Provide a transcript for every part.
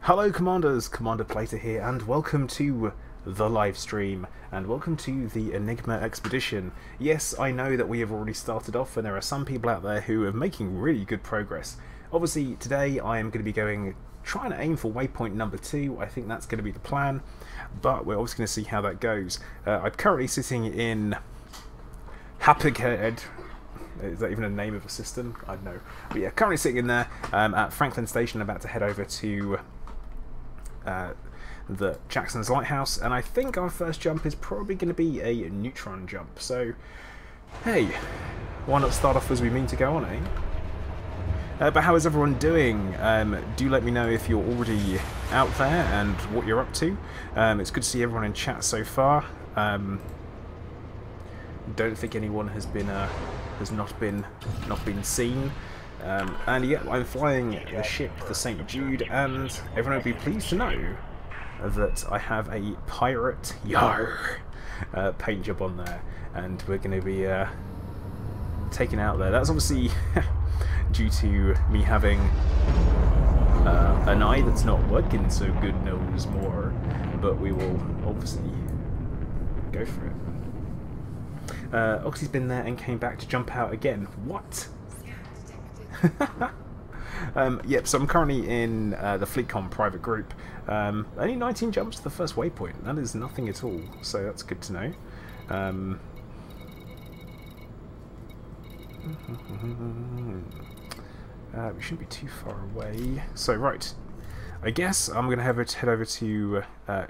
Hello Commanders, Commander Plater here, and welcome to the live stream, and welcome to the Enigma Expedition. Yes, I know that we have already started off, and there are some people out there who are making really good progress. Obviously, today I am going to be trying to aim for waypoint number 2, I think that's going to be the plan, but we're obviously going to see how that goes. I'm currently sitting in Hapaghead. Is that even a name of a system? I don't know. But yeah, currently sitting in there at Franklin Station, about to head over to the Jackson's Lighthouse, and I think our first jump is probably going to be a neutron jump. So, hey, why not start off as we mean to go on, eh? But how is everyone doing? Do let me know if you're already out there and what you're up to. It's good to see everyone in chat so far. Don't think anyone has not been seen. And yeah, I'm flying the ship, the St. Jude, and everyone will be pleased to know that I have a pirate paint job on there, and we're going to be taken out there. That's obviously due to me having an eye that's not working so good knows more, but we will obviously go for it. Oxy's been there and came back to jump out again. What? Yep, so I'm currently in the FleetCom private group. Only 19 jumps to the first waypoint. That is nothing at all, so that's good to know. We shouldn't be too far away. So, right. I guess I'm going to head over to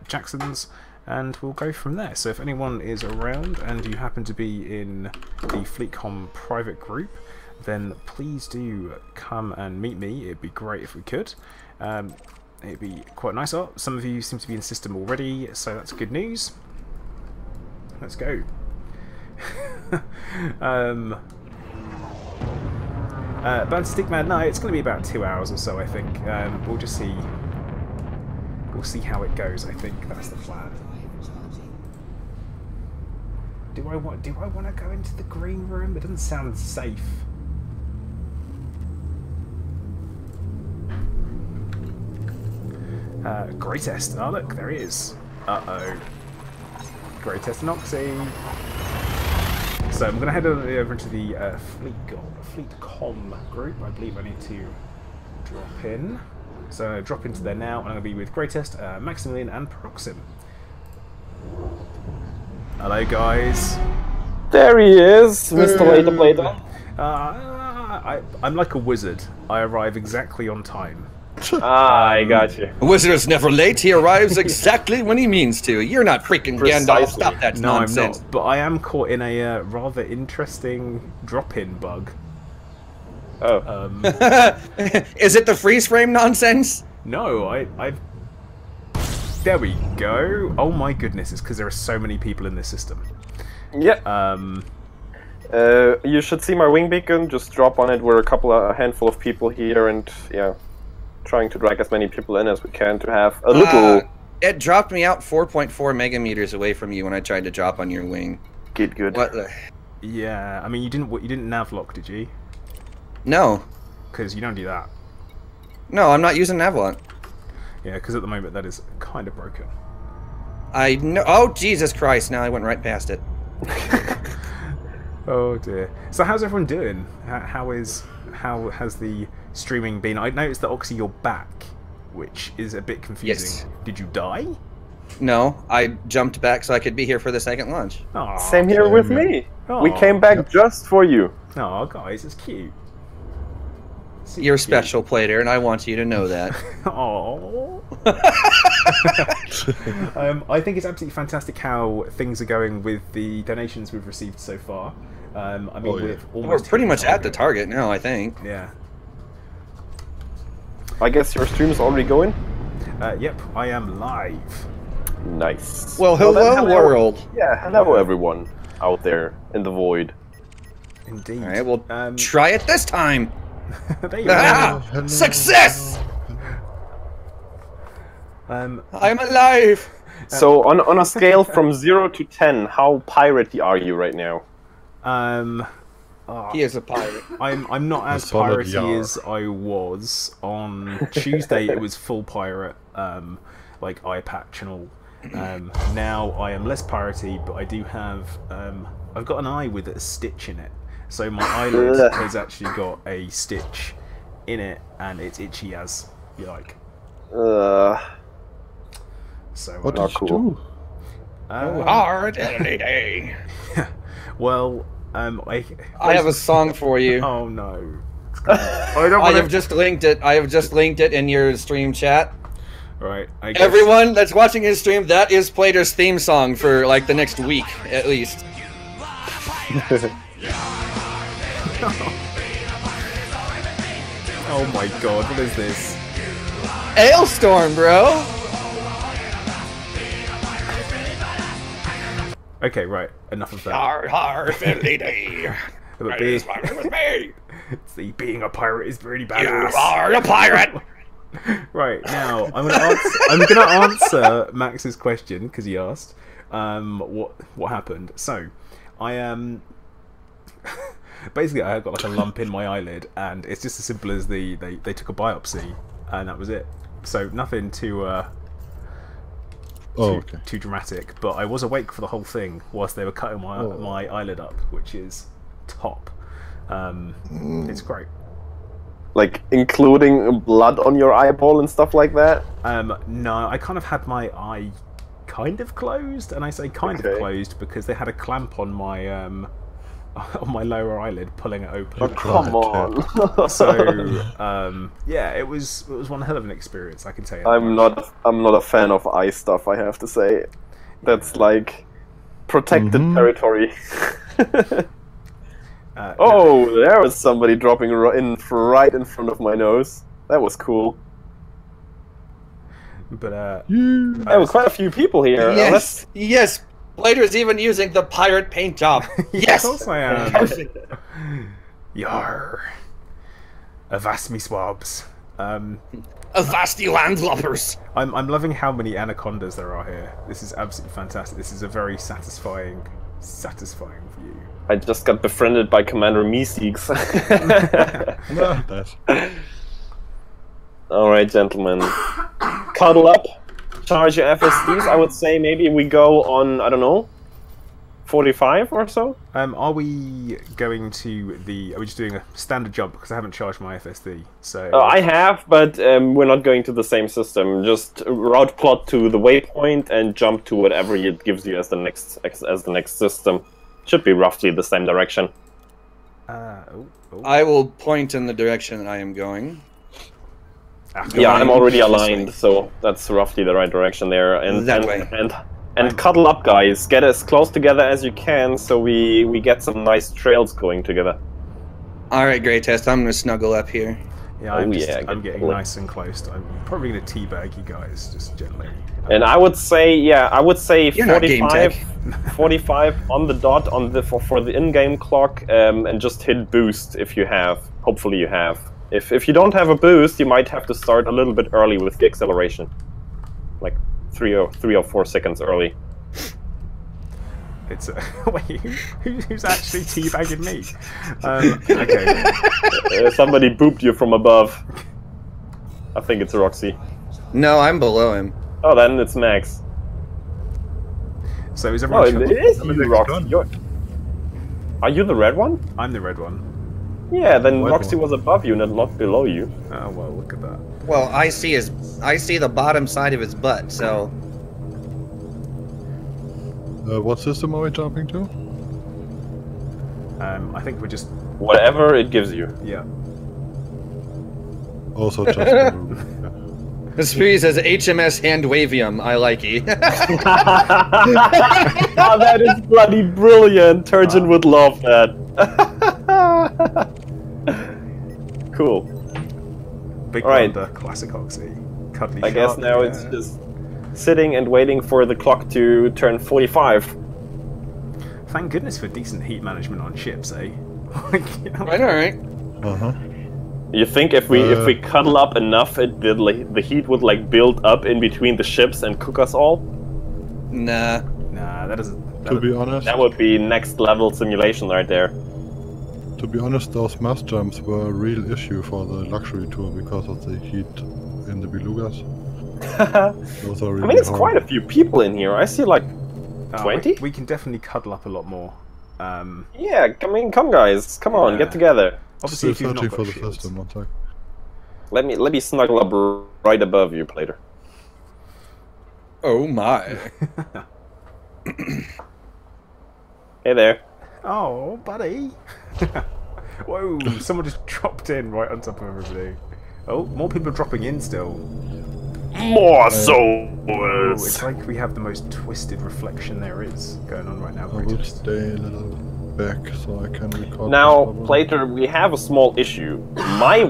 Jackson's, and we'll go from there. So if anyone is around and you happen to be in the FleetCom private group, then please do come and meet me. It'd be great if we could. It'd be quite nice. Oh, some of you seem to be in the system already, so that's good news. Let's go. But Stick Mad, no, it's going to be about 2 hours or so, I think. We'll just see. We'll see how it goes. I think that's the plan. Do I want to go into the green room? It doesn't sound safe. Greatest. Oh look, there he is. Uh-oh. Greatest and Oxy. So I'm going to head over into the FleetCom group. I believe I need to drop in. So drop into there now, and I'm going to be with Greatest, Maximilian, and Proxim. Hello, guys. There he is, Mr. Later Plater. I'm like a wizard. I arrive exactly on time. I got you. A wizard is never late. He arrives exactly when he means to. You're not freaking Gandalf. Stop that nonsense. I'm not, but I am caught in a rather interesting drop-in bug. Oh. Is it the freeze frame nonsense? No, I've... There we go. Oh my goodness, it's because there are so many people in this system. Yeah. You should see my wing beacon. Just drop on it. We're a handful of people here, and yeah, trying to drag as many people in as we can to have a little... It dropped me out 4.4 megameters away from you when I tried to drop on your wing. Good. What the... Yeah, I mean, you didn't navlock, did you? No. Because you don't do that. No, I'm not using Navlon. Yeah, because at the moment that is kind of broken. I know. Oh, Jesus Christ. Now I went right past it. Oh dear. So how's everyone doing? How has the streaming been? I noticed that Oxy, you're back, which is a bit confusing. Yes. Did you die? No, I jumped back so I could be here for the second launch. Aww, same here with me. Aww. We came back just for you. Oh, guys, it's cute. You're special, Plater, and I want you to know that. Oh. I think it's absolutely fantastic how things are going with the donations we've received so far. I mean, we're pretty much at the target now, I think. Yeah. I guess your stream is already going? Yep, I am live. Nice. Well, hello, world. Yeah, hello, everyone out there in the void. Indeed. All right, well, try it this time. There you go. Success! I'm alive! So, on a scale from 0 to 10, how piratey are you right now? He is a pirate. I'm not as piratey as I was. On Tuesday it was full pirate. like eye patch and all. Now I am less piratey, but I do have I've got an eye with a stitch in it, so my eyelid has actually got a stitch in it, and it's itchy as you like. So what did you do? Hard any day. Well, I have a song for you. Oh no! I have just linked it. I have just linked it in your stream chat. Right. I guess. Everyone that's watching his stream, that is Plater's theme song for like the next week at least. Oh my god! What is this? Ailstorm, bro. Okay, right. Enough of that. Hard fiddly day. See, being a pirate is really badass. You are a pirate. Right, now I'm gonna answer Max's question because he asked what happened. So I basically I got like a lump in my eyelid, and it's just as simple as they took a biopsy, and that was it. So nothing too too dramatic, but I was awake for the whole thing whilst they were cutting my eyelid up, which is top. It's great. Like including blood on your eyeball and stuff like that? No, I kind of had my eye kind of closed, and I say kind of closed because they had a clamp on my on my lower eyelid, pulling it open. Oh, come on! So yeah, it was one hell of an experience, I can tell you. I'm not a fan of eye stuff, I have to say. That's like protected territory. Oh, there was somebody dropping right in front of my nose. That was cool. But there was quite a few people here. Yes, yes. Plater's even using the pirate paint job. Yes, of course I am. Perfect. Yar. Avast me swabs. Avast you landloppers. I'm loving how many anacondas there are here. This is absolutely fantastic. This is a very satisfying view. I just got befriended by Commander Meeseeks. Alright, gentlemen. Cuddle up. Charge your FSDs. I would say maybe we go on, I don't know, 45 or so? Are we going to are we just doing a standard jump? Because I haven't charged my FSD, so... I have, but we're not going to the same system. Just route plot to the waypoint and jump to whatever it gives you as the next system. Should be roughly the same direction. I will point in the direction I am going. Yeah, I'm already aligned, so that's roughly the right direction there. And cuddle up, guys. Get as close together as you can, so we get some nice trails going together. All right, Great Test. I'm gonna snuggle up here. Yeah, I'm getting nice and close. I'm probably gonna teabag you guys just gently. And I would say, yeah, 45 on the dot for the in-game clock, and just hit boost if you have. Hopefully you have. If you don't have a boost, you might have to start a little bit early with the acceleration, like 3 or 4 seconds early. It's wait, who's actually teabagging me? Okay. Somebody booped you from above. I think it's Roxy. No, I'm below him. Oh, then it's Max. So is everyone? Oh, it is you, Roxy. Are you the red one? I'm the red one. Yeah, then Roxy was above you, not below you. Oh well, look at that. Well, I see the bottom side of his butt, so. What system are we jumping to? I think we're just... Whatever it gives you. Yeah. Also just the move. The Spree says HMS Handwavium, I like it. Oh, that is bloody brilliant. Turgeon would love that. Cool. Big Thunder, classic Oxy. Cuddly I guess now it's just sitting and waiting for the clock to turn 45. Thank goodness for decent heat management on ships, eh? Alright. You think if we cuddle up enough, the heat would like build up in between the ships and cook us all? Nah. Nah, that doesn't... To be honest... That would be next level simulation right there. To be honest, those mass jumps were a real issue for the luxury tour because of the heat in the belugas. Those are really I mean, it's hard. quite a few people in here. I see like Oh, 20? we can definitely cuddle up a lot more. Yeah, I mean, come guys, come on, Yeah. get together. Obviously, Still if you've not searching for got the shields. system, one sec. Let me snuggle up right above you, Plater. Oh my. Hey there. Oh, buddy. Whoa, someone just dropped in right on top of everybody. Oh, more people are dropping in still. More Oh, souls. it's like we have the most twisted reflection there is going on right now. I will stay a little back so I can record. Now, this properly. Plater, we have a small issue. My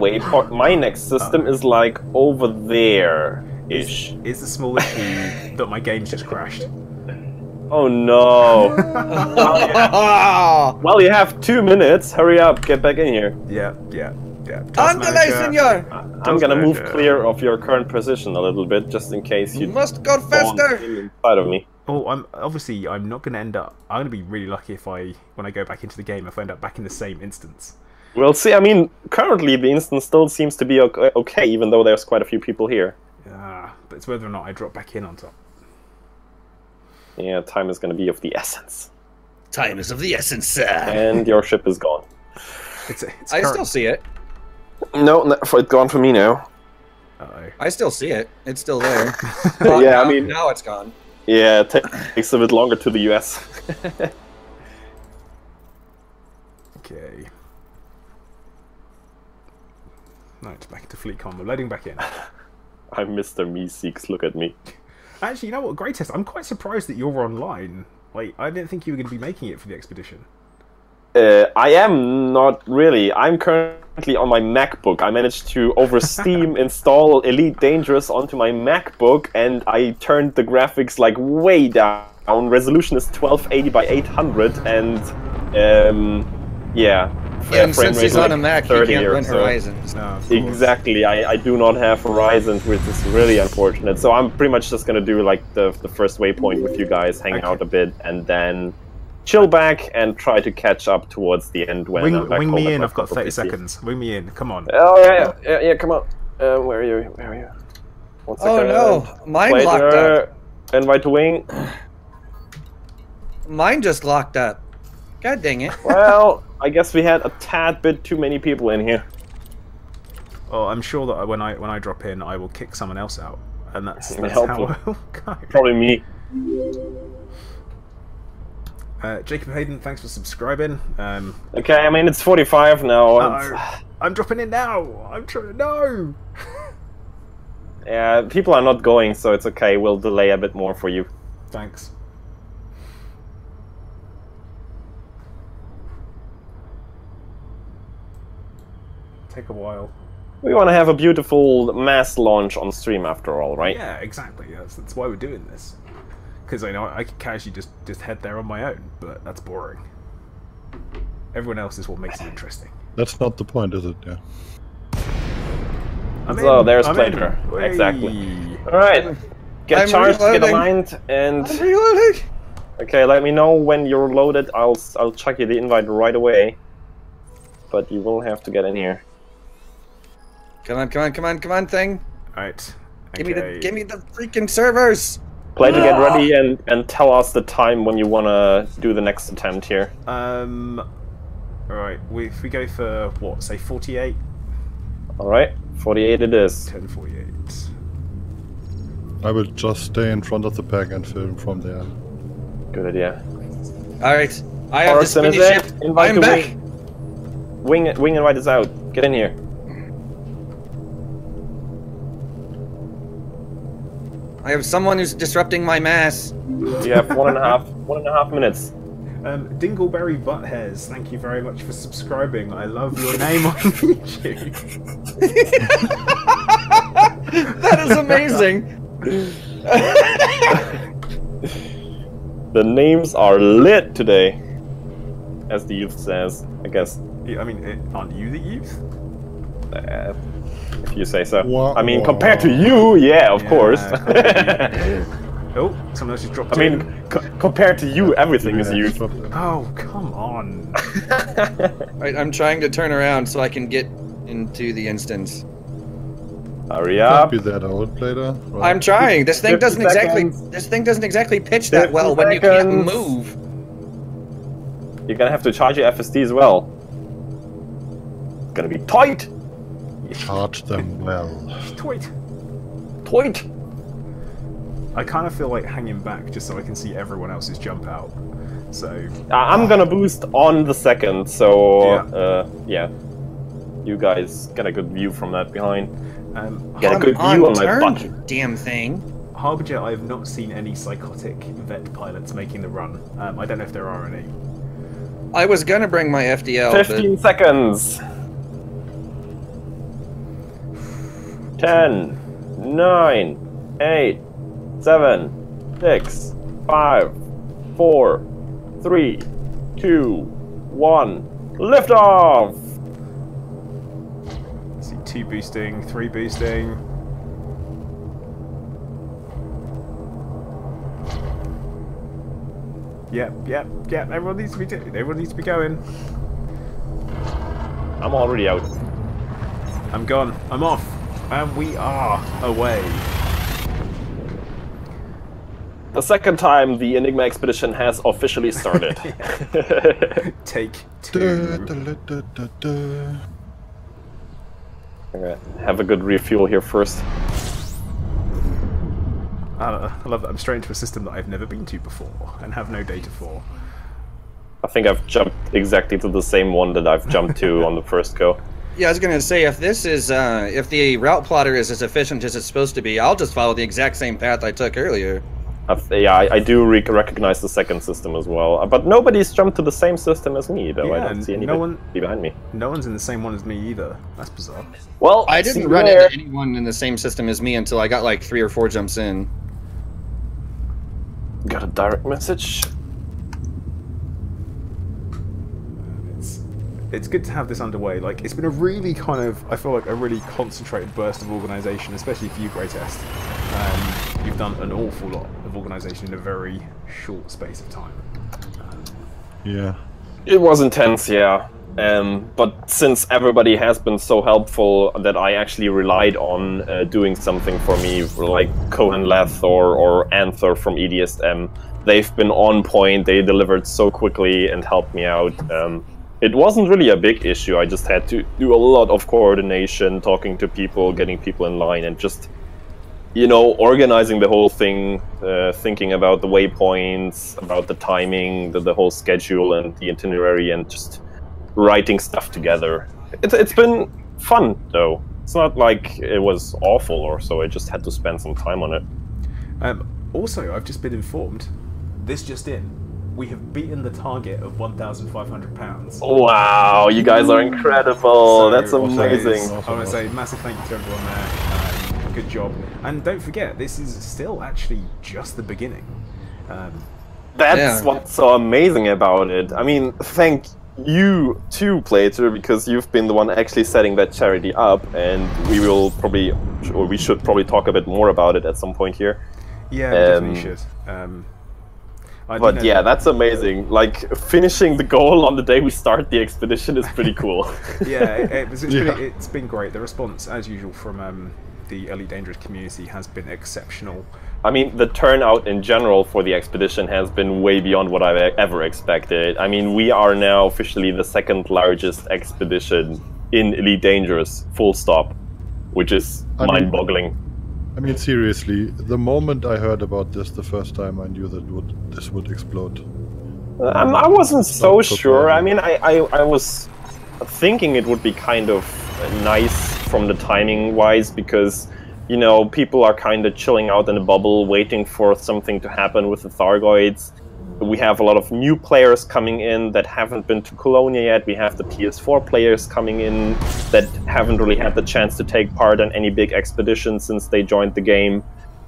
my next system is like over there-ish. Is the small issue that my game's just crashed? Oh no. Well, you have 2 minutes. Hurry up, get back in here. Yeah. Task Andale, manager. senor! I'm gonna move manager. clear of your current position a little bit, just in case you Must go spawn faster! inside of me. Oh, I'm not going to end up. I'm going to be really lucky if when I go back into the game, if I end up back in the same instance. We'll see. I mean, currently the instance still seems to be okay, even though there's quite a few people here. But it's whether or not I drop back in on top. Yeah, time is gonna be of the essence. Time is of the essence, sir. And your ship is gone. It's I current- still see it. No, it's gone for me now. Uh-oh. I still see it. It's still there. Yeah, I mean- now it's gone. Yeah, it takes a bit longer to the US. Okay. Right, back into FleetCon. We're loading back in. I'm Mr. Meeseeks, look at me. Actually, you know what? Greatest. I'm quite surprised that you're online. Like, I didn't think you were going to be making it for the expedition. I am not really. I'm currently on my MacBook. I managed to, over Steam, install Elite Dangerous onto my MacBook, and I turned the graphics like way down. Resolution is 1280 by 800, and yeah. And frame since rate he's on like a Mac, he 30 can't or run so. Horizons. No, of course. Exactly, I do not have Horizon, which is really unfortunate. So I'm pretty much just gonna do like the first waypoint with you guys, hang Okay. out a bit, and then chill back and try to catch up towards the end when I'm back Wing home me at in. my I've got proper 30 PC. seconds. Wing me in. Come on. Oh yeah, come on. Where are you? Where are you? 1 Oh second. no, mine locked up. Later. Invite to wing. Mine just locked up. God dang it. Well, I guess we had a tad bit too many people in here. Oh, I'm sure that when I drop in, I will kick someone else out, and that's how Helpful. it'll go. Probably me. Jacob Hayden, thanks for subscribing. Okay, I mean it's 45 now. and- I'm dropping in now. I'm trying. No. Yeah, people are not going, so it's okay. We'll delay a bit more for you. Thanks. Take a while. We want to have a beautiful mass launch on stream after all, right? Yeah, exactly. That's why we're doing this. Because I know I could casually just head there on my own, but that's boring. Everyone else is what makes it interesting. That's not the point, is it? Yeah. I'm So in, there's I'm Plater. in. Whey. Exactly. Alright. Get I'm charged, get reloading. aligned, and... I'm reloading. Okay, let me know when you're loaded. I'll chuck you the invite right away. But you will have to get in here. Come on, thing. Alright. Give me the freaking servers. Plater, get ready and tell us the time when you want to do the next attempt here. Alright, if we go for, what, say 48? Alright, 48 it is. 10:48. I will just stay in front of the pack and film from there. Good idea. Alright. I have the Orson is spinny there. ship. Invite I'm to back. Wing invite is out. Get in here. I have someone who's disrupting my mass. You have 1.5 minutes. Dingleberry Butthairs, thank you very much for subscribing. I love your name on YouTube. That is amazing. The names are lit today, as the youth says, I guess. I mean, aren't you the youth? If you say so. Wah, I mean, wah. compared to you, yeah, of Yeah, course. Oh, someone else just dropped I in. mean, compared to you, everything is youth. Oh, come on. Right, I'm trying to turn around so I can get into the instance. Hurry Can't up. be that old, Plater. Right? I'm trying. This thing 50 doesn't exactly. seconds. This thing doesn't exactly pitch that 50 well when you can't seconds. move. You're gonna have to charge your FSD as well. It's gonna be tight. Charge them well. Tweet. Tight. I kind of feel like hanging back just so I can see everyone else's jump out. So I'm gonna boost on the second, so Yeah. yeah. You guys get a good view from that behind. um, Get a Come good on, view on my turn, butt. you damn thing. Harbinger, I have not seen any psychotic vet pilots making the run. I don't know if there are any. I was gonna bring my FDL, 15 seconds. 10, 9, 8, 7, 6, 5, 4, 3, 2, 1. Lift off! Let's see, 2 boosting, 3 boosting. Yep. Everyone needs to be going. I'm already out. I'm gone. I'm off. And we are away. The second time the Enigma expedition has officially started. Take Da, 2. da, da, da, da, da. I'm gonna have a good refuel here first. I love that I'm straight into a system that I've never been to before and have no data for. I think I've jumped exactly to the same one that I've jumped to on the first go. Yeah, I was gonna say if this is if the route plotter is as efficient as it's supposed to be, I'll just follow the exact same path I took earlier. Yeah, I do recognize the second system as well. But nobody's jumped to the same system as me, though. I Yeah, don't see no anybody one- behind me. No one's in the same one as me either. That's bizarre. Well, I see didn't you run there. into anyone in the same system as me until I got like 3 or 4 jumps in. Got a direct message. It's good to have this underway. Like, it's been a really kind of, I feel like a really concentrated burst of organisation, especially for you, Greatest. You've done an awful lot of organisation in a very short space of time. Yeah. It was intense, yeah. But since everybody has been so helpful that I actually relied on doing something for me, like Cohen Leth or Anther from EDSM, they've been on point. They delivered so quickly and helped me out. It wasn't really a big issue. I just had to do a lot of coordination, talking to people, getting people in line, and just, you know, organizing the whole thing, thinking about the waypoints, about the timing, the whole schedule and the itinerary, and just writing stuff together. It's been fun, though. It's not like it was awful or so. I just had to spend some time on it. Also, I've just been informed, this just in, we have beaten the target of £1,500. Wow, you guys are incredible. So, That's amazing. I want to say massive thank you to everyone there. Good job. And don't forget, this is still actually just the beginning. That's what's so amazing about it. I mean, thank you too, Plater, because you've been the one actually setting that charity up, and we will probably, or we should probably talk a bit more about it at some point here. Yeah, we definitely should. But yeah, that's amazing. Like, finishing the goal on the day we start the expedition is pretty cool. Yeah, it's been great. The response, as usual, from the Elite Dangerous community has been exceptional. I mean, the turnout in general for the expedition has been way beyond what I've ever expected. I mean, we are now officially the second largest expedition in Elite Dangerous, full stop, which is mind-boggling. I mean, seriously, the moment I heard about this the first time, I knew that this would explode. I wasn't so sure. I mean, I was thinking it would be kind of nice from the timing-wise, because, you know, people are kind of chilling out in a bubble, waiting for something to happen with the Thargoids. We have a lot of new players coming in that haven't been to Colonia yet. We have the PS4 players coming in that haven't really had the chance to take part in any big expedition since they joined the game.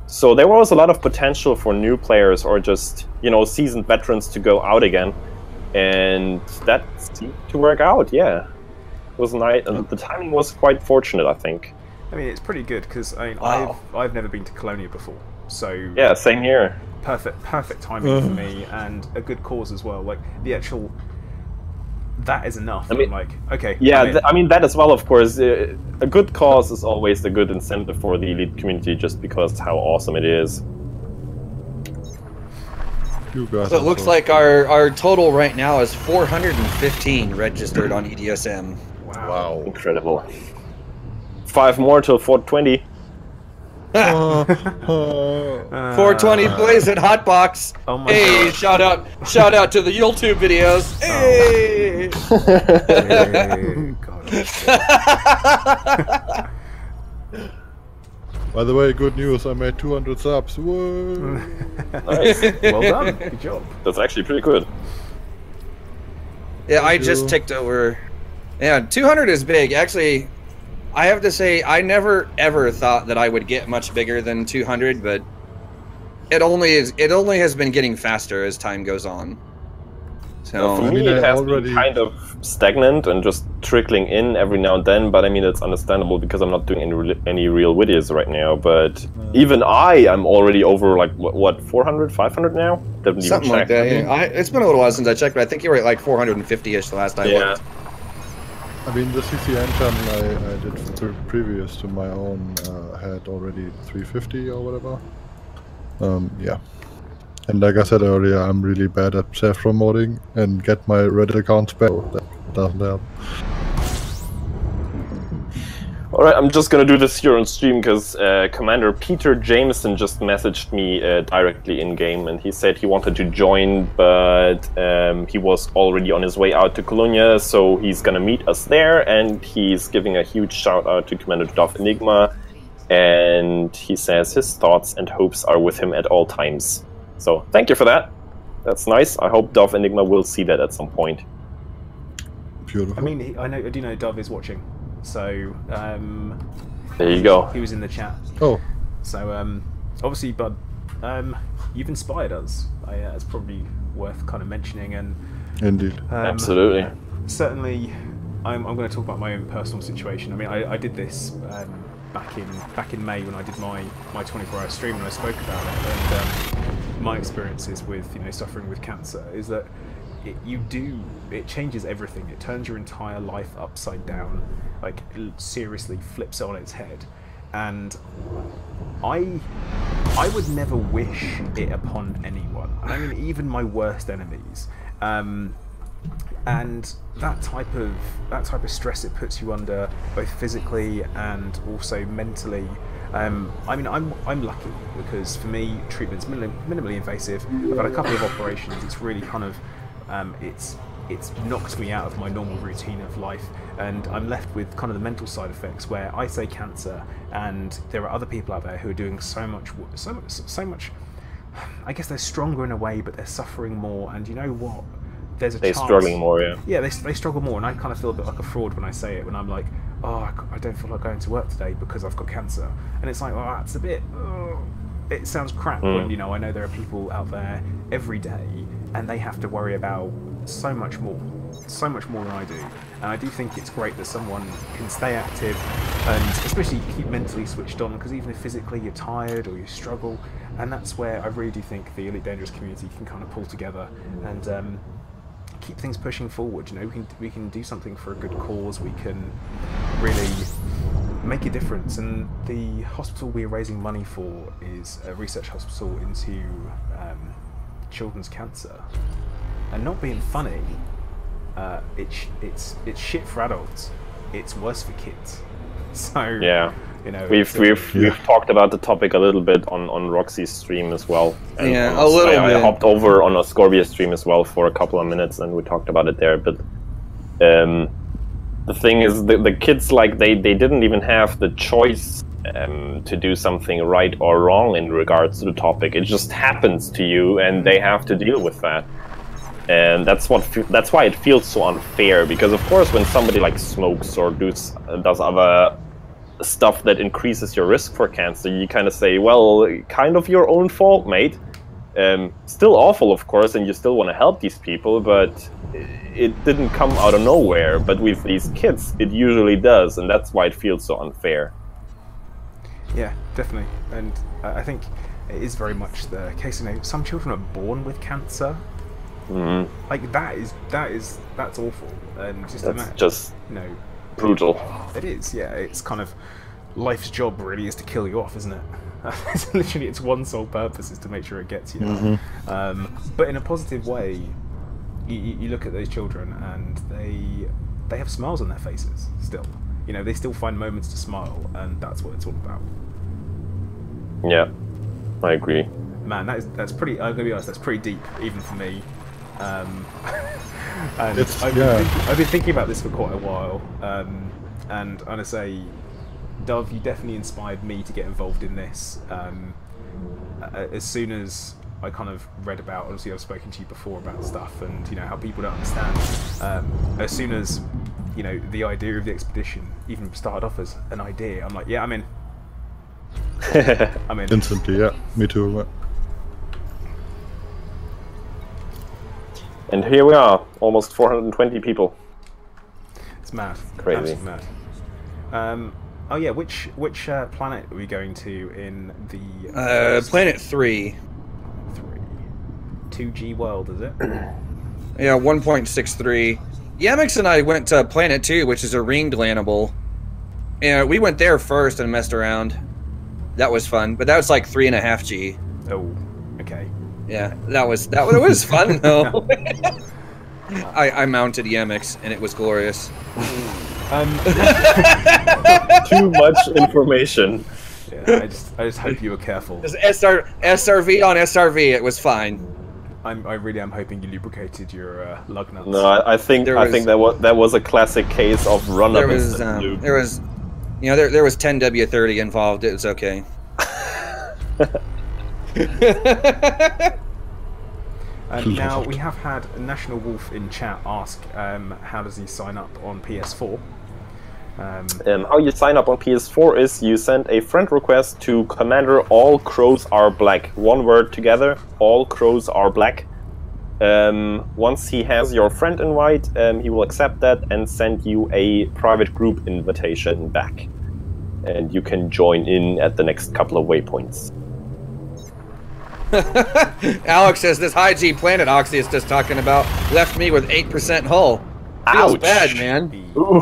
So there was a lot of potential for new players or just, you know, seasoned veterans to go out again. And that seemed to work out, yeah. It was nice, and the timing was quite fortunate, I think. I mean, it's pretty good, because I mean, I've never been to Colonia before, so yeah, same here. Perfect timing for me, and a good cause as well. Like the that is enough. I mean, I'm like, okay. Yeah, I'm in. I mean that as well. Of course, a good cause is always a good incentive for the Elite community, just because how awesome it is. You guys So it are looks so- like our total right now is 415 registered on E EDSM. Wow. Incredible. 5 more till 420. 420 boys at Hotbox. Oh my Hey, God. shout out to the YouTube videos. Hey. Hey, God. By the way, good news, I made 200 subs. Whoa. Nice. Well done. Good job. That's actually pretty good. Yeah, I Thank just you. ticked over. Yeah, 200 is big. Actually, I have to say, I never ever thought that I would get much bigger than 200, but it only has been getting faster as time goes on. So For I me, mean, it I has already- been kind of stagnant and just trickling in every now and then. But I mean, it's understandable because I'm not doing any real videos right now. But even I am already over like what 400, 500 now. Didn't even something like check. that. Yeah. It's been a little while since I checked, but I think you were at like 450ish the last I Yeah. looked. I mean, the CCN channel I did previous to my own had already 350 or whatever. Yeah. And like I said earlier, I'm really bad at self-promoting and get my Reddit accounts back. That doesn't help. Alright, I'm just gonna do this here on stream because Commander Peter Jameson just messaged me directly in-game and he said he wanted to join, but he was already on his way out to Colonia, so he's gonna meet us there, and he's giving a huge shout out to Commander Dov Enigma, and he says his thoughts and hopes are with him at all times. So, thank you for that. That's nice. I hope Dov Enigma will see that at some point. Beautiful. I mean, I do know Dove is watching, so There you go. he was in the chat. Oh, So obviously, Bud, you've inspired us. It's probably worth kind of mentioning, and indeed. Absolutely. certainly, I'm going to talk about my own personal situation. I mean, I did this back in May when I did my 24-hour stream, and I spoke about it. And my experiences with suffering with cancer is that it changes everything. It turns your entire life upside down, like it seriously flips it on its head. And I would never wish it upon anyone. I mean, even my worst enemies. And that type of stress it puts you under, both physically and also mentally. I mean, I'm lucky because for me, treatment's minimally invasive. I've had a couple of operations. It's really kind of it's knocked me out of my normal routine of life, and I'm left with kind of the mental side effects where I say cancer, and there are other people out there who are doing so much. I guess they're stronger in a way, but they're suffering more. And you know what? There's a They're chance. struggling more, yeah. Yeah, they struggle more, and I kind of feel a bit like a fraud when I say it, when I'm like, oh, I don't feel like going to work today because I've got cancer. And it's like, well, that's a bit, it sounds crap when, I know there are people out there every day, and they have to worry about so much more than I do. And I do think it's great that someone can stay active, and especially keep mentally switched on, because even if physically you're tired or you struggle, and that's where I really do think the Elite Dangerous community can kind of pull together and keep things pushing forward. We can do something for a good cause. We can really make a difference. And the hospital we're raising money for is a research hospital into children's cancer. And not being funny, it's shit for adults. It's worse for kids. So Yeah. we've We've talked about the topic a little bit on Roxy's stream as well. And Yeah, on a little I bit. hopped over on a Scorbia stream as well for a couple of minutes, and we talked about it there. But the thing is, the kids, like, they didn't even have the choice to do something right or wrong in regards to the topic. It just happens to you, and they have to deal with that. And that's why it feels so unfair. Because of course, when somebody like smokes or does other stuff that increases your risk for cancer, you kind of say, well, kind of your own fault, mate. Still awful, of course, and you still want to help these people, but it didn't come out of nowhere. But with these kids, it usually does, and that's why it feels so unfair. Yeah, definitely. And I think it is very much the case. Some children are born with cancer, Like that's awful, and just That's just you know, brutal. it is. Yeah, it's kind of life's job really is to kill you off, isn't it? It's literally its one sole purpose is to make sure it gets you. But in a positive way, you look at those children and they have smiles on their faces still. You know, they still find moments to smile, and that's what it's all about. Yeah, I agree. Man, that's pretty. I'm gonna be honest, that's pretty deep, even for me. And I've been thinking about this for quite a while. And I'm gonna say, Dove, you definitely inspired me to get involved in this. As soon as I kind of read about, obviously I've spoken to you before about stuff, and you know how people don't understand. As soon as you know the idea of the expedition even started off as an idea, I'm like, yeah, I'm in. I'm in. Instantly, yeah. Me too. And here we are, almost 420 people. It's mad. Crazy. Absolutely mad. Oh yeah, which planet are we going to in the Planet 3. 2G world, is it? Yeah, 1.63. Yamix and I went to Planet 2, which is a ringed landable. And we went there first and messed around. That was fun, but that was like 3.5G. Oh, okay. Yeah, it was fun though. I mounted Yamix and it was glorious. Too much information. Yeah, I just hope you were careful. Just SRV on SRV, it was fine. I really am hoping you lubricated your lug nuts. No, I think that was a classic case of run up. There was 10W30 involved. It was okay. Now we have had National Wolf in chat ask, how does he sign up on PS4? How you sign up on PS4 is you send a friend request to Commander All Crows Are Black. One word together, All Crows Are Black. Once he has your friend invite, he will accept that and send you a private group invitation back. And you can join in at the next couple of waypoints. Alex says this high G planet Oxy is just talking about left me with 8% hull. Feels Ouch. bad, man. Ooh,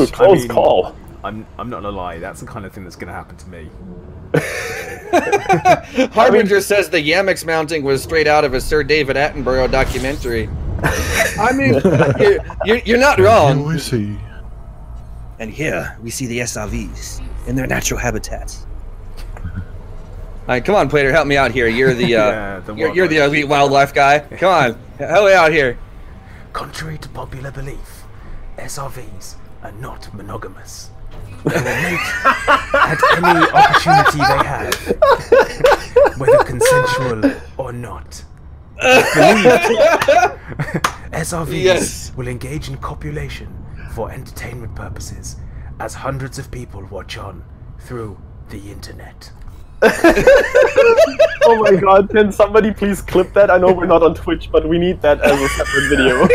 close call. I'm not gonna lie, that's the kind of thing that's gonna happen to me. Harbinger says the Yamix mounting was straight out of a Sir David Attenborough documentary. I mean, you're not wrong. Here we see. And here we see the SRVs in their natural habitats. All right, come on, Plater, help me out here. You're the you're the elite wildlife guy. Come on, help me out here. Contrary to popular belief, SRVs are not monogamous. They will mate at any opportunity they have, whether consensual or not. SRVs will engage in copulation for entertainment purposes, as hundreds of people watch on through the internet. Oh my god, can somebody please clip that? I know we're not on Twitch, but we need that as a separate video.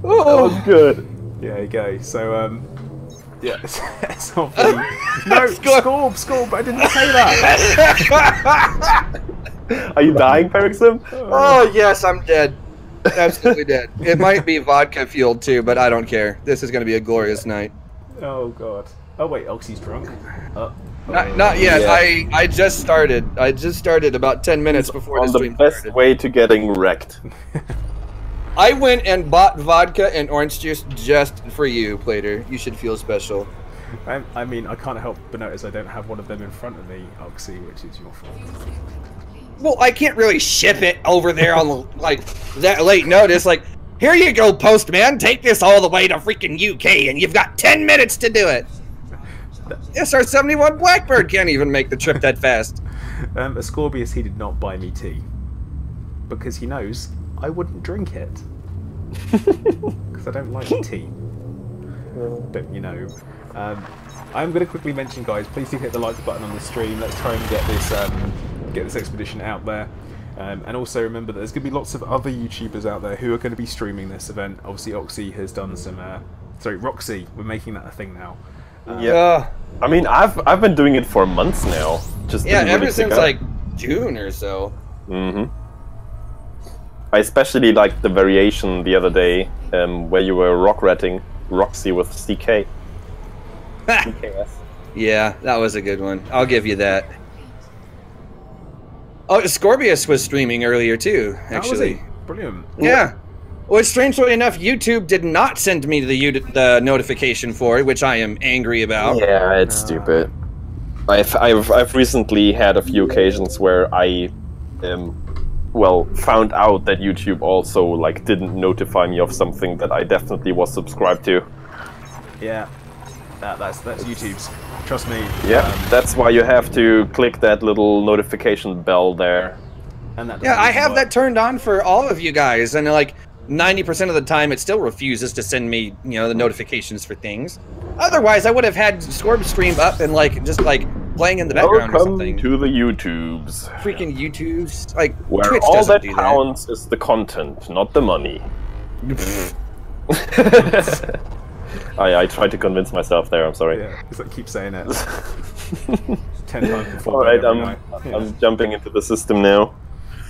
That was good. Yeah, there you go. So, yeah, SRV. No, Scorb, I didn't say that. Are you dying, Perixim? Oh, yes, I'm dead. Absolutely dead. It might be vodka fueled too, but I don't care. This is going to be a glorious night. Oh god. Oh wait, Oxy's drunk. Not yet. Yeah. I just started. I just started about 10 minutes before the stream best started. way to getting wrecked. I went and bought vodka and orange juice just for you, Plater. You should feel special. I mean, I can't help but notice I don't have one of them in front of me, Oxy, which is your fault. Well, I can't really ship it over there on like that late notice. Like, here you go, postman. Take this all the way to freaking UK, and you've got 10 minutes to do it. SR-71 Blackbird can't even make the trip that fast. Ascorbius, he did not buy me tea because he knows I wouldn't drink it because I don't like tea. But you know, I'm going to quickly mention, guys. Please do hit the like button on the stream. Let's try and get this expedition out there. And also remember that there's going to be lots of other YouTubers out there who are going to be streaming this event. Obviously, Oxy has done some. Sorry, Roxy. We're making that a thing now. Yeah. I mean, I've been doing it for months now. Just yeah, ever since like June or so. Mm-hmm. I especially liked the variation the other day where you were rock-ratting Roxy with CK. CKS. Yeah, that was a good one. I'll give you that. Oh, Scorpius was streaming earlier too, actually. Brilliant. Yeah. Well, strangely enough, YouTube did not send me the notification for it, which I am angry about. Yeah, it's stupid. I've recently had a few occasions where I found out that YouTube also like didn't notify me of something that I definitely was subscribed to. Yeah, that's YouTube's. Trust me. Yeah, that's why you have to click that little notification bell there. And that Yeah, I have that turned on for all of you guys, and like 90% of the time, it still refuses to send me, the notifications for things. Otherwise, I would have had Scorb stream up and just playing in the background or something. Welcome to the YouTubes. Freaking YouTubes, like where Twitch all doesn't that do counts is the content, not the money. I tried to convince myself there. I'm sorry. Yeah, because I keep saying it 10 times before. All right, I'm I'm jumping into the system now.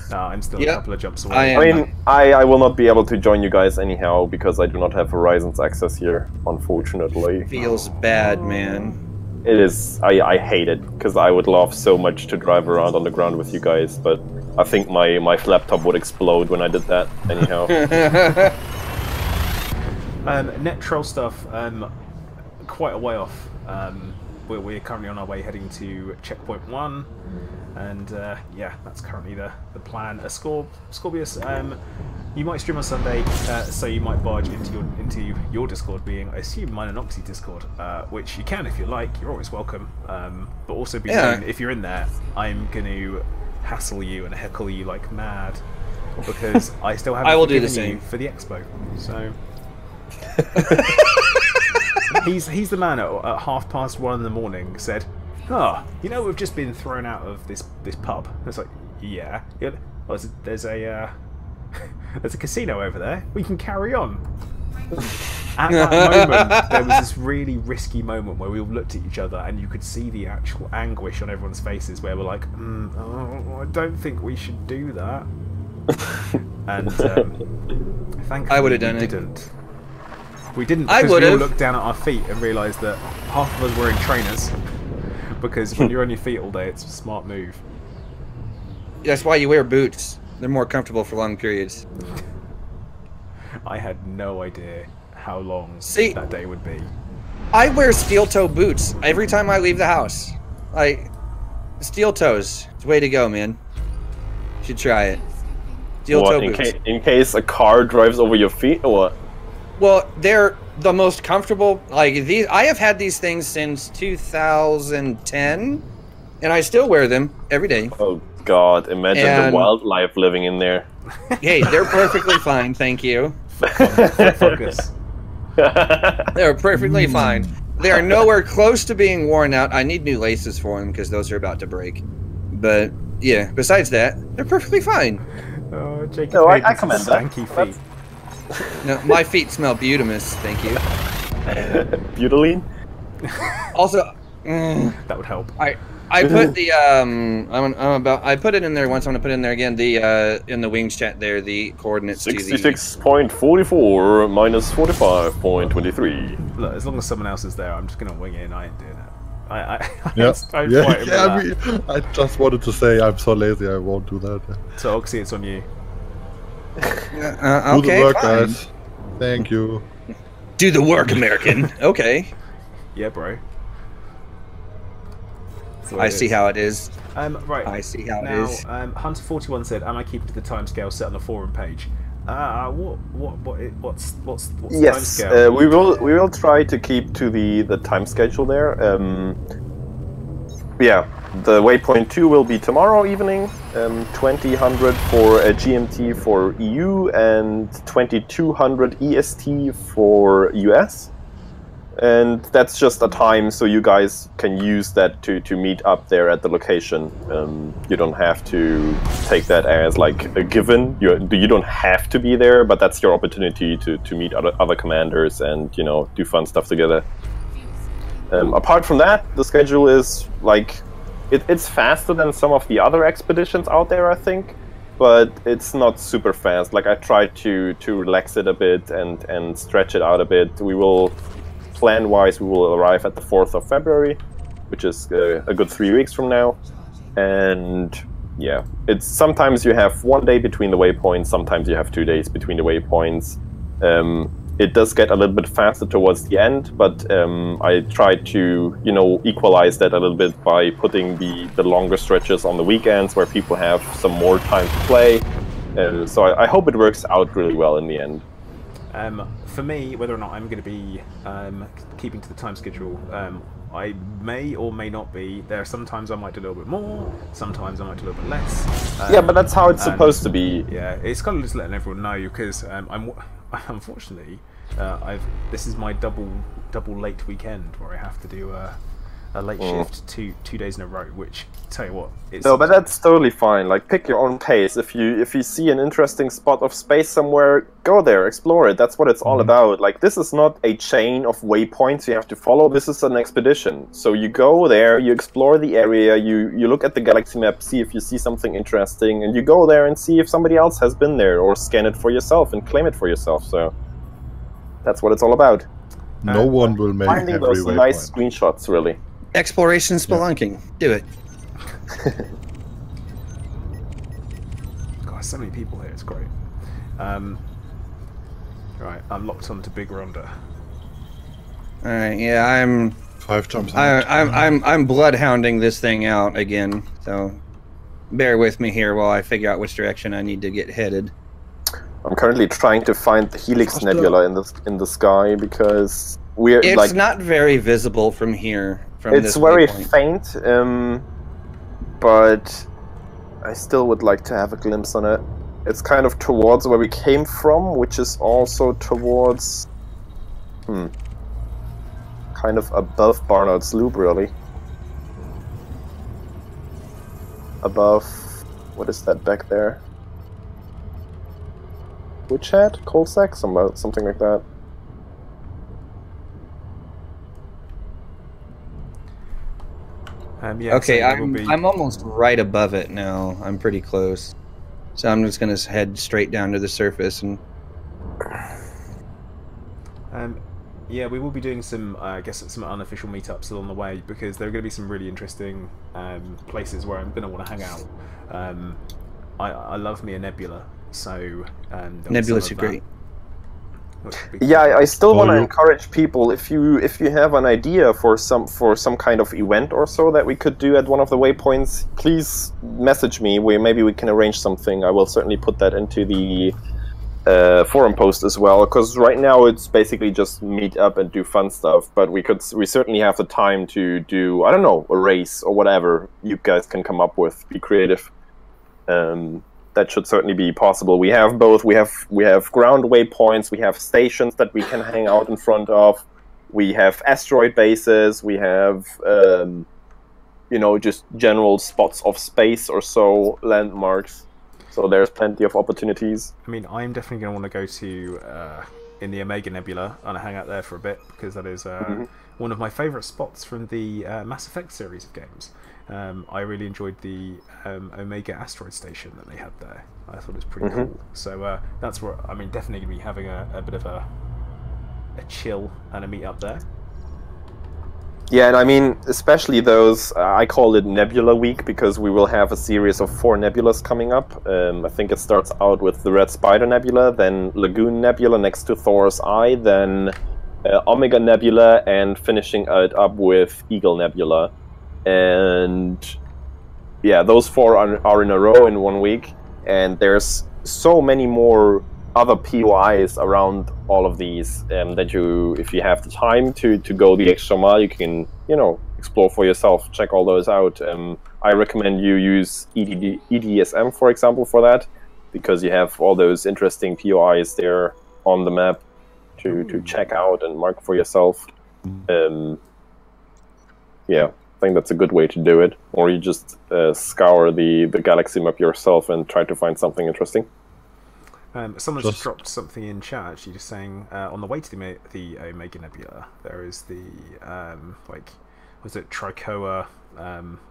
No, I'm still a couple of jumps away. I I mean, I will not be able to join you guys anyhow because I do not have Horizon's access here, unfortunately. Feels bad, man. It is. I hate it because I would love so much to drive around on the ground with you guys, but I think my laptop would explode when I did that. Anyhow. Net troll stuff. Quite a way off. We're currently on our way heading to checkpoint 1, and yeah, that's currently the plan. Scorpius, you might stream on Sunday, so you might barge into your Discord, being I assume mine and Oxy Discord, which you can if you like. You're always welcome. But also be known, if you're in there, I'm going to hassle you and heckle you like mad because I still haven't forgiven you for the expo. So. He's the man at 1:30 in the morning said, we've just been thrown out of this pub. It's like, yeah. Well, there's a casino over there. We can carry on. At that moment, there was this really risky moment where we all looked at each other and you could see the actual anguish on everyone's faces where we're like, I don't think we should do that. And thankfully we didn't. We didn't because we all looked down at our feet and realised that half of us were in trainers because when you're on your feet all day, it's a smart move. That's why you wear boots. They're more comfortable for long periods. I had no idea how long that day would be. I wear steel-toe boots every time I leave the house. Steel toes. It's the way to go, man. You should try it. Steel-toe boots. In case a car drives over your feet, or what? Well, they're the most comfortable. These, I have had these things since 2010, and I still wear them every day. Oh God! Imagine the wildlife living in there. Hey, they're perfectly fine, thank you. Focus. They're perfectly fine. They are nowhere close to being worn out. I need new laces for them because those are about to break. But yeah, besides that, they're perfectly fine. Oh, Jacob, no, I commend stanky that. Feet. No, my feet smell butamus, thank you. Butylene? Also, that would help. I put the I put it in there once. I'm gonna put it in there again. The in the wings chat there, the coordinates 66.44 minus 45.23. Look, as long as someone else is there, I'm just gonna wing it. And I ain't doing it. I just wanted to say I'm so lazy. I won't do that. So Oxy, it's on you. Okay, do the work, fine. guys. Thank you. Do the work, American. Okay. Yeah, bro. I see how it is. Right. I see how now, it is. Hunter41 said, "Am I keeping to the timescale set on the forum page?" What's the yes, timescale? we will try to keep to the time schedule there. Yeah, the waypoint 2 will be tomorrow evening, 2000 for GMT for EU and 2200 EST for US. And that's just a time so you guys can use that to meet up there at the location. You don't have to take that as like a given. You don't have to be there, but that's your opportunity to meet other commanders and do fun stuff together. Apart from that, the schedule is like it's faster than some of the other expeditions out there, I think, but it's not super fast. Like, I tried to relax it a bit and stretch it out a bit. We will, plan-wise, we will arrive at the 4th of February, which is a good 3 weeks from now. And yeah, it's sometimes you have 1 day between the waypoints, sometimes you have 2 days between the waypoints. It does get a little bit faster towards the end, but I tried to, you know, equalize that a little bit by putting the longer stretches on the weekends where people have some more time to play. So I hope it works out really well in the end. For me, whether or not I'm going to be keeping to the time schedule, I may or may not be. There are sometimes I might do a little bit more, sometimes I might do a little bit less. Yeah, but that's how it's supposed to be. Yeah, it's kind of just letting everyone know, because I'm unfortunately this is my double late weekend where I have to do a late shift 2 days in a row. Which, tell you what, it's no, but that's totally fine. Like, pick your own pace. If you see an interesting spot of space somewhere, go there, explore it. That's what it's all about. Like, this is not a chain of waypoints you have to follow. This is an expedition. So you go there, you explore the area, you look at the galaxy map, see if you see something interesting, and you go there and see if somebody else has been there, or scan it for yourself and claim it for yourself. So that's what it's all about. No one will make Finding every those waypoint. nice screenshots, really. Exploration spelunking. Do it. God, so many people here. It's great. Right, I'm locked onto Big Ronda. All right. Yeah, I'm 5 jumps out. I'm bloodhounding this thing out again. So bear with me here while I figure out which direction I need to get headed. I'm currently trying to find the Helix Nebula in the sky, because we're It's like, not very visible from here. it's very faint, but I still would like to have a glimpse on it. It's kind of towards where we came from, which is also towards kind of above Barnard's Loop, really. Above, what is that back there? Witch Hat? Colsack? Something like that. Yeah, Okay, so there will be- I'm almost right above it now. I'm pretty close. So I'm just gonna head straight down to the surface and. Yeah, we will be doing some, I guess, some unofficial meetups along the way, because there are going to be some really interesting places where I'm going to want to hang out. I love me a nebula, so Nebulas are great. Yeah, I still want to you- encourage people, if you have an idea for some kind of event or so that we could do at one of the waypoints, please message me. Maybe we can arrange something. I will certainly put that into the forum post as well, because right now it's basically just meet up and do fun stuff, but we certainly have the time to do, I don't know, a race or whatever you guys can come up with. Be creative. That should certainly be possible. We have both. We have ground waypoints. We have stations that we can hang out in front of. We have asteroid bases. We have just general spots of space or so, landmarks. So there's plenty of opportunities. I mean, I'm definitely going to want to go to in the Omega Nebula and hang out there for a bit, because that is one of my favourite spots from the Mass Effect series of games. I really enjoyed the Omega asteroid station that they had there. I thought it was pretty cool. So that's where definitely going to be having a bit of a chill and a meet up there. Yeah, and I mean, especially those, I call it Nebula Week, because we will have a series of 4 nebulas coming up. I think it starts out with the Red Spider Nebula, then Lagoon Nebula next to Thor's Eye, then Omega Nebula, and finishing it up with Eagle Nebula. And yeah, those 4 are in a row in 1 week, and there's so many more other POIs around all of these that if you have the time to go the extra mile, you can explore for yourself, check all those out. I recommend you use EDSM, for example, for that, because you have all those interesting POIs there on the map to check out and mark for yourself. Yeah, I think that's a good way to do it. Or you just scour the galaxy map yourself and try to find something interesting. Someone just dropped something in chat, actually, just saying on the way to the Omega Nebula, there is the was it Tricoa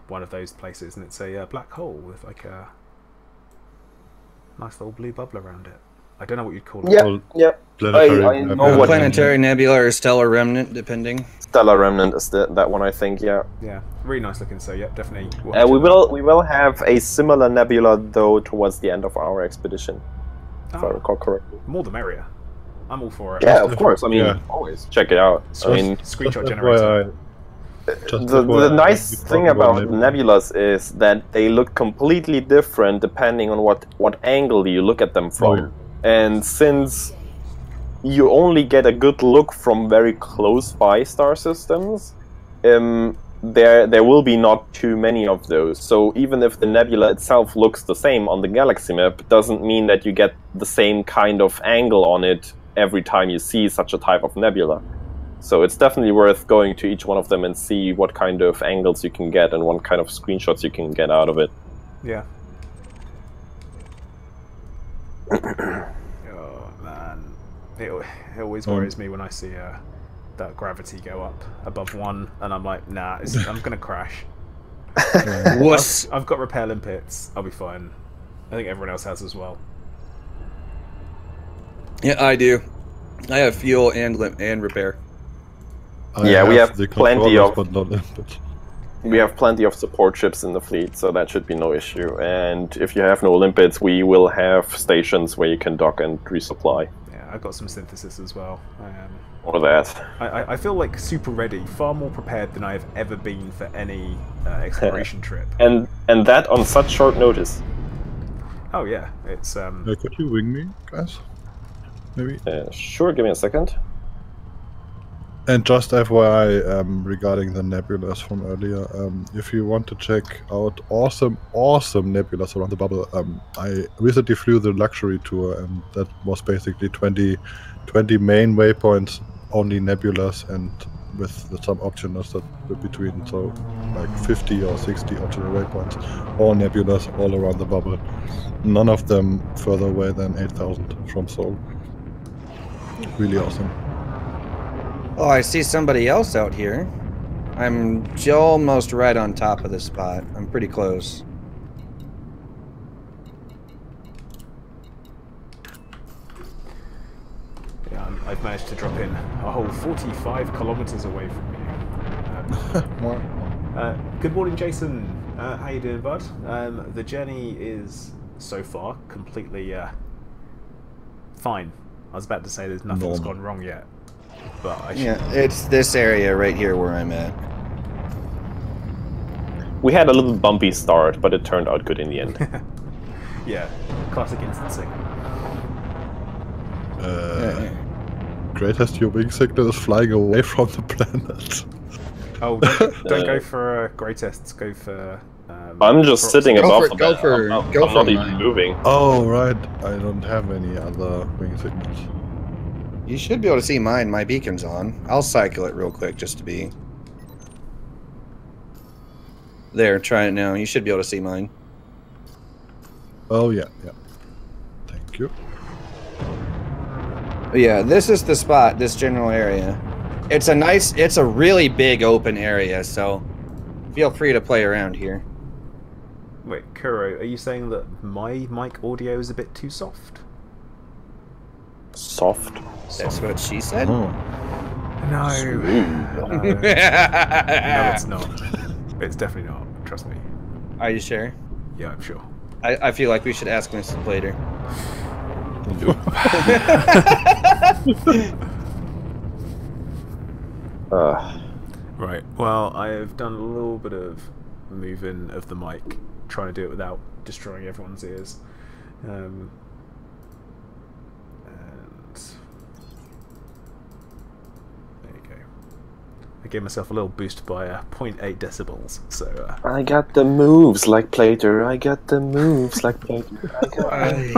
one of those places, and it's a black hole with like a nice little blue bubble around it. I don't know what you'd call it. Yeah, yeah. I know what planetary nebula or stellar remnant, depending. Stellar remnant is that one, I think. Yeah. Yeah, really nice looking. So yeah, definitely. We will have a similar nebula though towards the end of our expedition, if I recall correctly. More the merrier. I'm all for it. Yeah, of course. I mean, always check it out. I mean, screenshot generator. The nice thing about nebulas is that they look completely different depending on what angle you look at them from. And since you only get a good look from very close by star systems, there will be not too many of those. So even if the nebula itself looks the same on the galaxy map, doesn't mean that you get the same kind of angle on it every time you see such a type of nebula. So it's definitely worth going to each one of them and see what kind of angles you can get and what kind of screenshots you can get out of it. Yeah. Oh man, it always worries me when I see that gravity go up above 1, and I'm like, nah, I'm gonna crash. I've got repair limpets. I'll be fine. I think everyone else has as well. Yeah, I do. I have fuel and repair. Yeah, we have plenty of support ships in the fleet, so that should be no issue. And if you have no limpets, we will have stations where you can dock and resupply. Yeah, I've got some synthesis as well. Or that. I feel like super ready, far more prepared than I've ever been for any exploration trip. And that on such short notice. Oh yeah, it's could you wing me, guys? Maybe. Sure. Give me a second. And just FYI, regarding the nebulas from earlier, if you want to check out awesome nebulas around the bubble, I recently flew the luxury tour, and that was basically 20 main waypoints, only nebulas, and with some optionals that between, so like 50 or 60 optional waypoints, all nebulas all around the bubble. None of them further away than 8,000 from Sol. Really awesome. Oh, I see somebody else out here. I'm almost right on top of the spot. I'm pretty close. Yeah, I've managed to drop in a whole 45 kilometers away from you. Good morning, Jason. How you doing, bud? The journey is so far completely fine. I was about to say there's nothing's gone wrong yet. But yeah, it's this area right here where I'm at. We had a little bumpy start, but it turned out good in the end. Yeah, classic instancing. Greatest, your wing signal is flying away from the planet. Oh, don't go for greatest. Go for. I'm just sitting above them. I'm not even moving. Oh right, I don't have any other wing signals. You should be able to see mine. My beacon's on. I'll cycle it real quick just to be... There, try it now. You should be able to see mine. Oh, yeah. Thank you. But yeah, this is the spot, this general area. It's a really big open area, so feel free to play around here. Wait, Kuro, are you saying that my mic audio is a bit too soft? Soft? That's what she said? Oh. No. No, it's not. It's definitely not. Trust me. Are you sure? Yeah, I'm sure. I feel like we should ask Mrs. Plater. Right. Well, I have done a little bit of moving of the mic, trying to do it without destroying everyone's ears. And there you go. I gave myself a little boost by 0.8 decibels. So I got the moves like Plater. I got the moves like Plater. I'm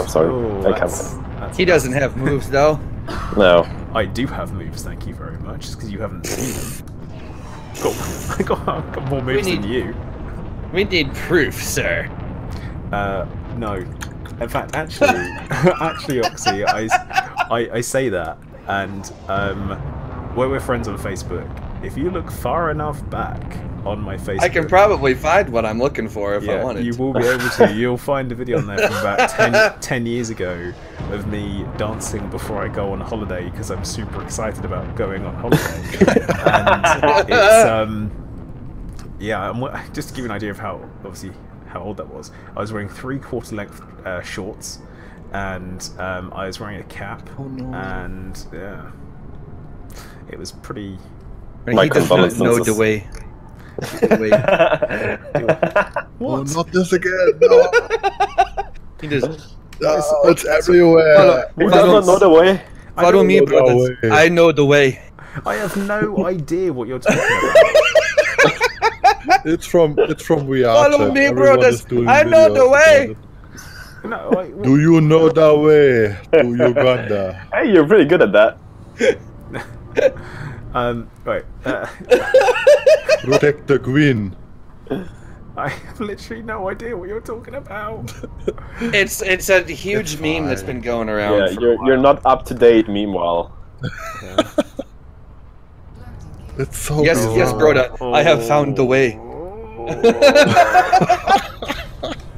sorry. Oh, I can't. He doesn't have moves though. No. I do have moves, thank you very much, just because you haven't seen them. I got more moves than you. We need proof, sir. No. In fact, actually, Oxy, I say that, and we're friends on Facebook, if you look far enough back on my Facebook, I can probably find what I'm looking for if I wanted. You will be able to. You'll find a video on there from about 10 years ago of me dancing before I go on holiday because I'm super excited about going on holiday. And it's yeah. Just to give you an idea of how old that was. I was wearing 3/4 length shorts, and I was wearing a cap. Oh no! And yeah, it was pretty. My He does not condolences. know the way. Oh, not this again! No. He does. Oh, it's everywhere. He does not know the way. Follow me, know the brothers. way. I know the way. I have no idea what you're talking about. It's from We Are. Follow Chat. me, Everyone brothers. is doing I know the videos way. about No, it. Do you know the way to Uganda? Hey, you're pretty good at that. right. Protect the Queen. I have literally no idea what you're talking about. It's a huge It's meme that's fine. been going around. Yeah, for a you're while. not up to date. Meanwhile, It's so Yes, bizarre. Broda. I have found the way.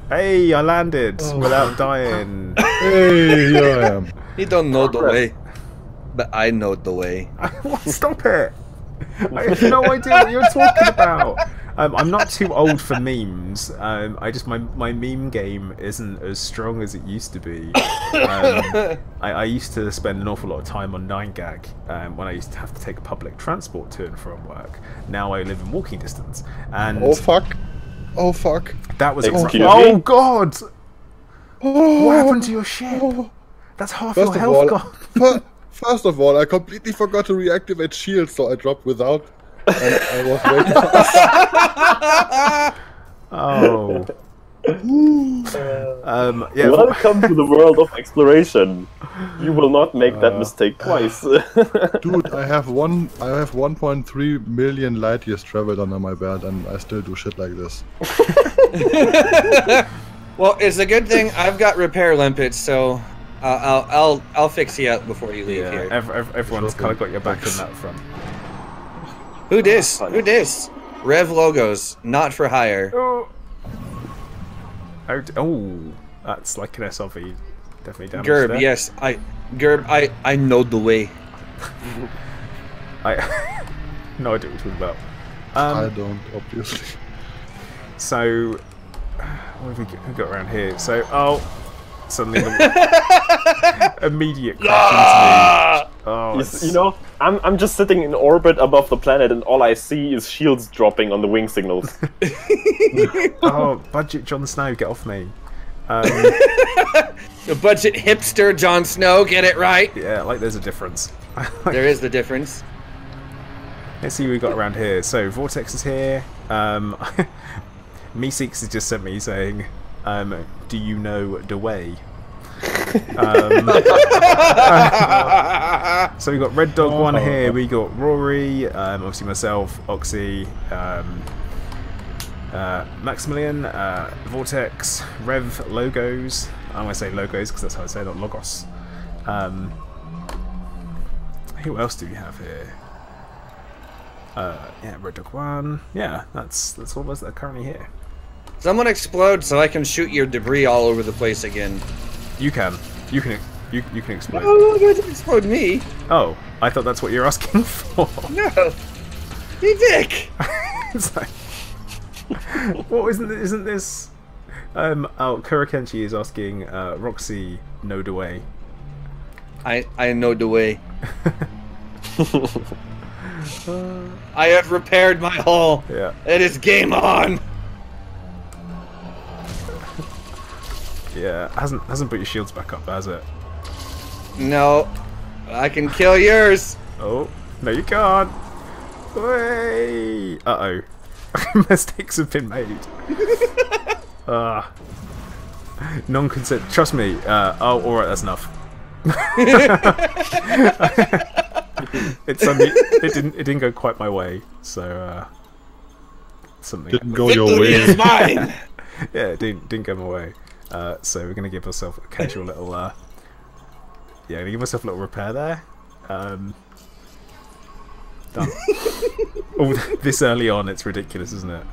Hey, I landed without dying. Hey, here I am. He don't know the way, but I know the way. Stop it! I have no idea what you're talking about. I'm not too old for memes. I just my meme game isn't as strong as it used to be. I used to spend an awful lot of time on 9gag when I used to have to take public transport to and from work. Now I live in walking distance, and Oh fuck. Oh fuck. that was Excuse me? oh god! Oh. What happened to your ship? That's half your First of health all, gone. first of all, I completely forgot to reactivate shield, so I dropped without. And I was waiting. Oh. Yeah. welcome to the world of exploration. You will not make that mistake twice. Dude, I have 1.3 million light years traveled under my belt, and I still do shit like this. Well, it's a good thing I've got repair limpets, so I'll fix you up before you leave Yeah, here. everyone's kind of got your back in that front. Who dis? Who dis? Rev logos, not for hire. Oh, that's like an SRV. Definitely damaged Gerb, there. yes, I know the way. I no idea what you're talking about. I don't, obviously. So, what have we got around here? So, suddenly the immediate crash into me. Oh, You know, I'm just sitting in orbit above the planet, and all I see is shields dropping on the wing signals. oh, budget Jon Snow, get off me. The budget hipster Jon Snow, get it right. Yeah, like there's a difference. There is the difference. Let's see what we got around here. So Vortex is here. Meeseeks has just sent me saying, "Do you know the way?" So we got Red Dog 1 here. We got Rory, obviously myself, Oxy, Maximilian, Vortex, Rev, Logos. I'm gonna say Logos because that's how I say it, not Logos. Who else do we have here? Yeah, Red Dog 1. Yeah, that's all of us that are currently here. Someone explode so I can shoot your debris all over the place again. You can explode. Oh, don't explode me. Oh, I thought that's what you're asking for. No. You dick. It's like, what isn't this? Kurakenchi is asking Roxy know the way. I know the way. I have repaired my hull. Yeah. It is game on. Yeah, hasn't put your shields back up, has it? No, I can kill yours. Oh, no you can't. Way. Uh-oh. Mistakes have been made. Non-consent. Trust me. Oh, alright, that's enough. It didn't go quite my way, so something Didn't happened. go your Victory way. is mine. Yeah, it didn't go my way. So we're gonna give ourselves a casual little yeah, gonna give myself a little repair there. Done. Oh, this early on, it's ridiculous, isn't it?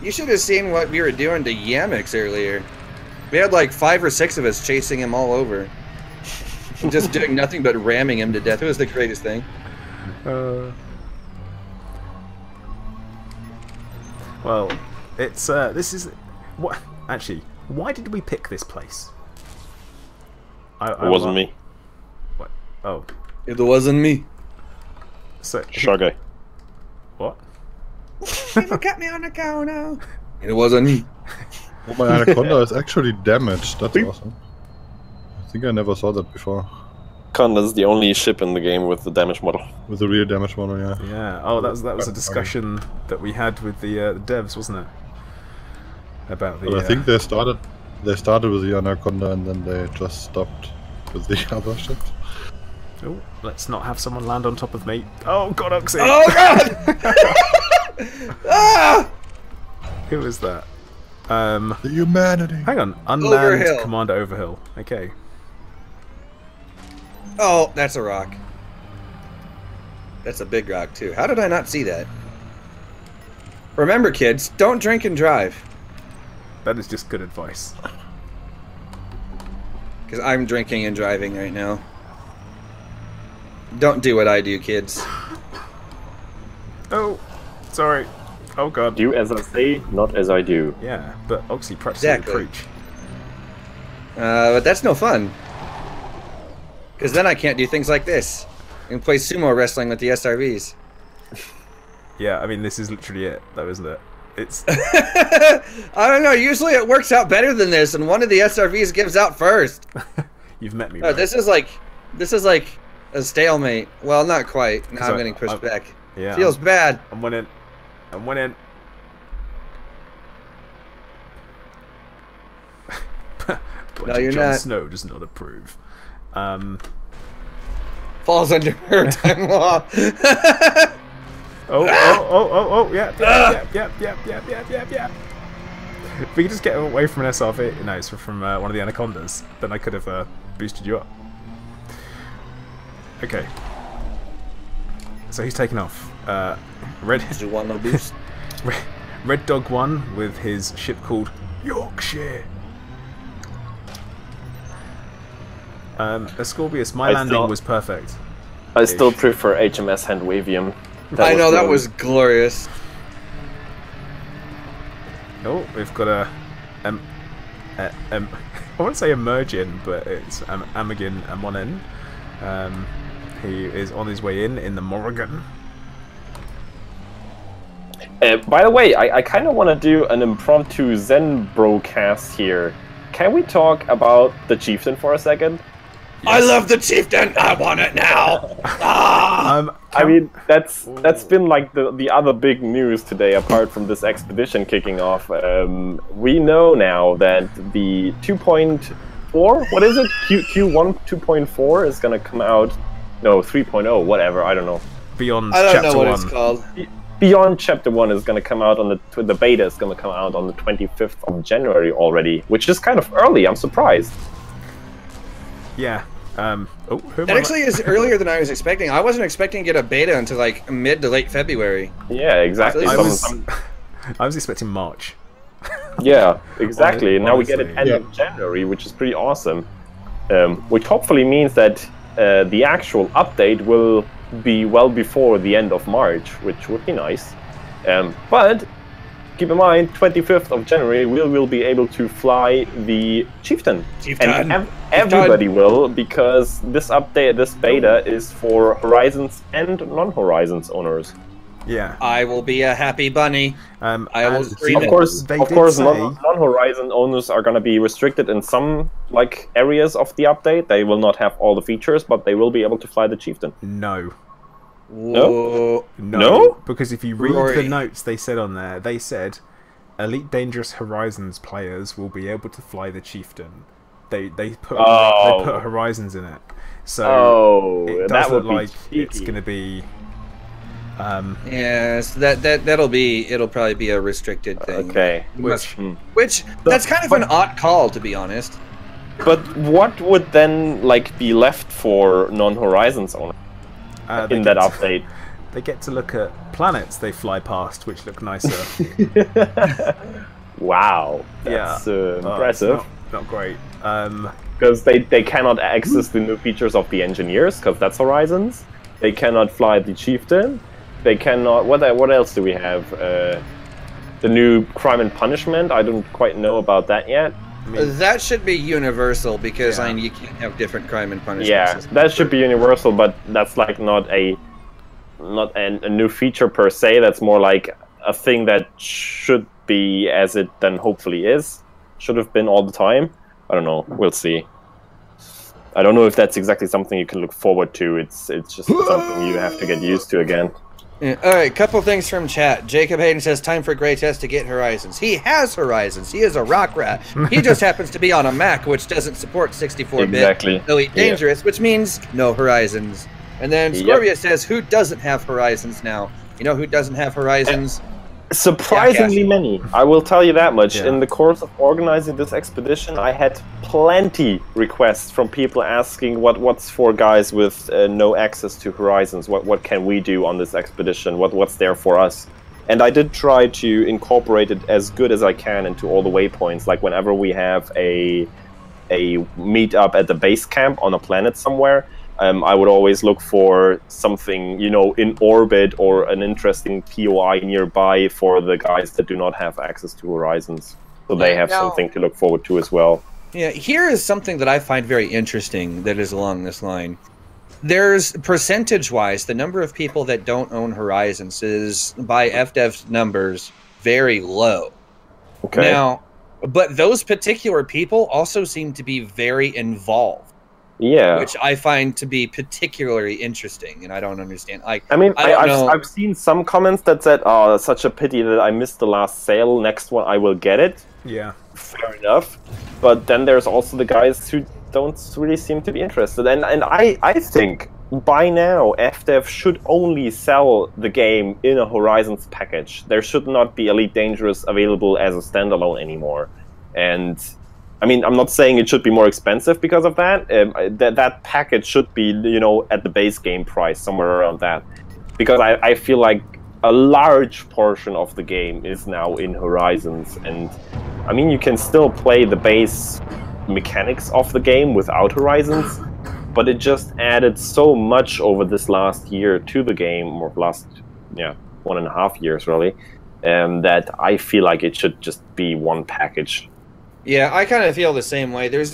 You should have seen what we were doing to Yamix earlier. We had like 5 or 6 of us chasing him all over. Just doing nothing but ramming him to death. It was the greatest thing. Well, it's this is what actually. Why did we pick this place? It wasn't me. What? Oh, It wasn't me. so Shaggy. what? People got me on the counter. It wasn't me. Oh, my Anaconda is actually damaged. That's awesome. I think I never saw that before. Conda's the only ship in the game with the damage model. With the real damage model, yeah. Yeah. Oh, that was a discussion that we had with the devs, wasn't it? About the. But I think they started with the Anaconda and then they just stopped with the other ships. Oh, let's not have someone land on top of me. Oh God, Oxy! Oh god! Ah! Who is that? The humanity. Hang on, unmanned Overhill. Commander Overhill. Okay. Oh, that's a rock. That's a big rock too. How did I not see that? Remember, kids, don't drink and drive. That is just good advice. Because I'm drinking and driving right now. Don't do what I do, kids. Oh, sorry. Oh God. Do as I say, not as I do. Yeah, but Oxy practice Exactly. preach. But that's no fun. Because then I can't do things like this. I can play sumo wrestling with the SRVs. Yeah, I mean this is literally it, though, isn't it? It's I don't know. Usually it works out better than this, and one of the SRVs gives out first. you've met me. Oh, Right? this is like a stalemate. Well, not quite. Now I'm getting pushed back. Yeah, Feels bad. I'm winning. I'm winning. No, you're Jon not. Snow does not approve. Falls under her time law. Oh, yeah, yeah. If we could just get away from an SRV, no, it's from one of the Anacondas, then I could have boosted you up. Okay. So he's taken off. Red You want no boost? Red Dog 1 with his ship called Yorkshire. Ascorbius, my landing was perfect. I still prefer HMS Handwavium. I know, that was glorious. Oh, we've got I want to say Emergin, but it's Amagin Amonen. He is on his way in the Morrigan. By the way, I kind of want to do an impromptu Zen broadcast here. Can we talk about the Chieftain for a second? I love the chieftain. I want it now. I mean, that's been like the other big news today, apart from this expedition kicking off. We know now that the 2.4, what is it? Q1 2.4 is gonna come out. No, 3.0, whatever. I don't know. Beyond I don't Chapter know what 1. it's called. Beyond Chapter 1 is gonna come out on the beta is gonna come out on the 25th of January already, which is kind of early. I'm surprised. Yeah. Who am That I- actually is earlier than I was expecting. I wasn't expecting to get a beta until like mid to late February. Yeah, exactly. I I was expecting March. Yeah, exactly. And now we get it Honestly. end of January, which is pretty awesome. Which hopefully means that the actual update will be well before the end of March, which would be nice. But keep in mind, 25th of January, we will be able to fly the Chieftain. And everybody will, because this update, this beta, is for Horizons and non-Horizons owners. Yeah. I will be a happy bunny. I will and scream Of course, They of did course, say- non-Horizon owners are going to be restricted in some like areas of the update. They will not have all the features, but they will be able to fly the Chieftain. No. Whoa. No? Because if you read Rory. the notes they said on there, they said Elite Dangerous Horizons players will be able to fly the Chieftain. They put Oh. they put Horizons in it. So Oh, it that does would look be like it's cheeky. going to be Yes, it'll probably be a restricted thing. Okay. Which that's kind of an odd call, to be honest. But what would then like be left for non-Horizons owners? in that update. They get to look at planets they fly past, which look nicer. Wow, that's impressive. Not great. Because they cannot access the new features of the Engineers, because that's Horizons. They cannot fly the Chieftain. They cannot... What else do we have? The new Crime and Punishment. I don't quite know about that yet. I mean, that should be universal, because Yeah. you can't have different crime and punishment Yeah, systems. that should be universal, but that's like not a new feature per se. That's more like a thing that should be as it then hopefully is. Should have been all the time. I don't know. We'll see. I don't know if that's exactly something you can look forward to. It's just something you have to get used to again. Yeah. All right, couple things from chat. Jacob Hayden says, time for Greytest to get Horizons. He has Horizons. He is a rock rat. He just happens to be on a Mac, which doesn't support 64-bit Exactly. Elite Yeah. Dangerous, which means no Horizons. And then Yep. Scorpia says, who doesn't have Horizons now? You know who doesn't have Horizons? Surprisingly Jackass. many. I will tell you that much. Yeah. In the course of organizing this expedition, I had plenty requests from people asking what's for guys with no access to Horizons. What can we do on this expedition? What's there for us? And I did try to incorporate it as good as I can into all the waypoints. Like whenever we have a meetup at the base camp on a planet somewhere, I would always look for something, you know, in orbit or an interesting POI nearby for the guys that do not have access to Horizons. So they have Now- something to look forward to as well. Yeah, here is something that I find very interesting that is along this line. There's percentage-wise, the number of people that don't own Horizons is, by FDev's numbers, very low. Okay. Now, but those particular people also seem to be very involved, Yeah. which I find to be particularly interesting, and I don't understand. Like, I mean, I don't know. I've seen some comments that said, "Oh, it's such a pity that I missed the last sale. Next one, I will get it." yeah. Fair enough. But then there's also the guys who don't really seem to be interested. And I think by now FDev should only sell the game in a Horizons package. There should not be Elite Dangerous available as a standalone anymore. And I mean, I'm not saying it should be more expensive because of that. That package should be, you know, at the base game price, somewhere around that. Because I feel like a large portion of the game is now in Horizons. And I mean, you can still play the base mechanics of the game without Horizons, but it just added so much over this last year to the game, or last, 1.5 years really, that I feel like it should just be one package. yeah, I kind of feel the same way. There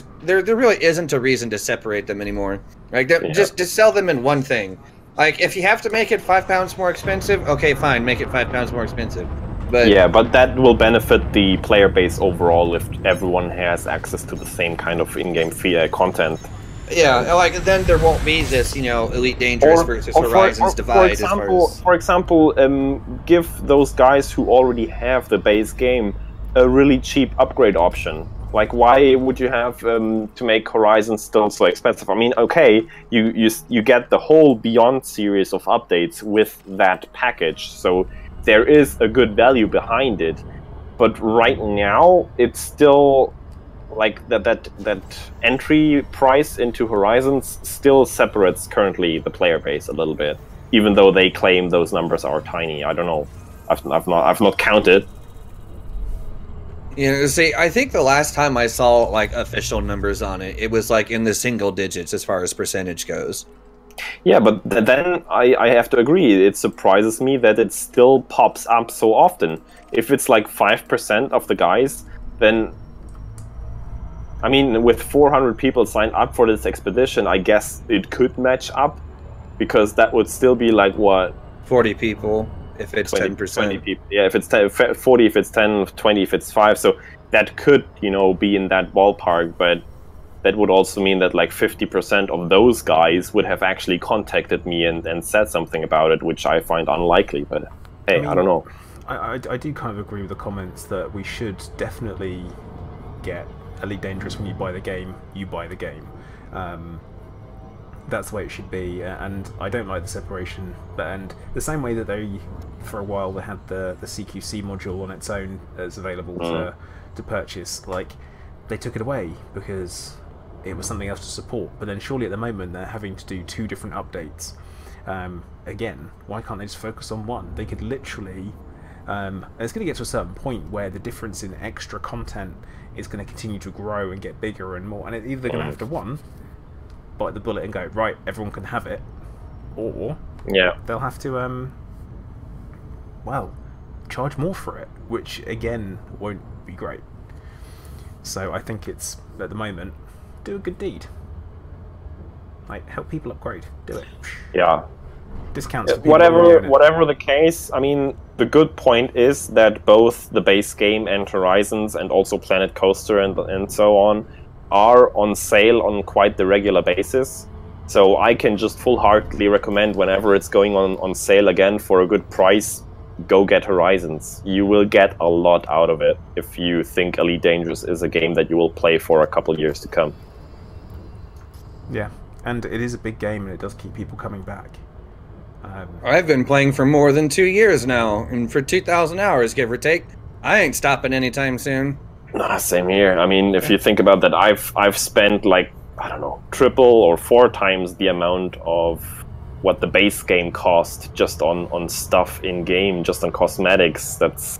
really isn't a reason to separate them anymore. Like, just sell them in one thing. Like, if you have to make it £5 more expensive, okay, fine, make it £5 more expensive. But Yeah, but that will benefit the player base overall if everyone has access to the same kind of in-game content. yeah, like then there won't be this, you know, Elite Dangerous versus Horizons divide. For example, give those guys who already have the base game a really cheap upgrade option. Like, why would you have to make Horizon still so expensive? I mean, okay, you get the whole Beyond series of updates with that package, so there is a good value behind it. But right now, it's still like that entry price into Horizons still separates currently the player base a little bit, even though they claim those numbers are tiny. I don't know. I've not counted. You know, see, I think the last time I saw like official numbers on it, it was like in the single digits as far as percentage goes. Yeah, but then I have to agree. It surprises me that it still pops up so often. If it's like 5% of the guys, then I mean, with 400 people signed up for this expedition, I guess it could match up, because that would still be like what, 40 people if it's 20 10%. people. Yeah, if it's 10, 40, if it's 10, 20, if it's 5. So that could, you know, be in that ballpark, but that would also mean that like 50% of those guys would have actually contacted me and said something about it, which I find unlikely. But hey, I don't know. I do kind of agree with the comments that we should definitely get Elite Dangerous. When you buy the game, you buy the game. That's the way it should be, and I don't like the separation. And the same way that they, for a while, they had the CQC module on its own as available to purchase. Like, they took it away because it was something else to support. But then surely at the moment they're having to do 2 different updates, Again, why can't they just focus on one? They could literally... it's going to get to a certain point where the difference in extra content is going to continue to grow and get bigger and more. And either they're going to have to, one, bite the bullet and go, right, everyone can have it, or they'll have to, well, charge more for it, which, again, won't be great. So I think it's, at the moment, do a good deed. Like, help people upgrade. Do it. Yeah. Discounts for people whatever the case, I mean, the good point is that both the base game and Horizons and also Planet Coaster and so on are on sale on quite the regular basis. So I can just full-heartedly recommend whenever it's going on sale again for a good price, go get Horizons. You will get a lot out of it if you think Elite Dangerous is a game that you will play for a couple years to come. Yeah, and it is a big game and it does keep people coming back. I've been playing for more than 2 years now, and for 2,000 hours, give or take. I ain't stopping anytime soon. Nah, same here. I mean, if you think about that, I've spent like, I don't know, 3 or 4 times the amount of what the base game cost just on stuff in game, just on cosmetics. That's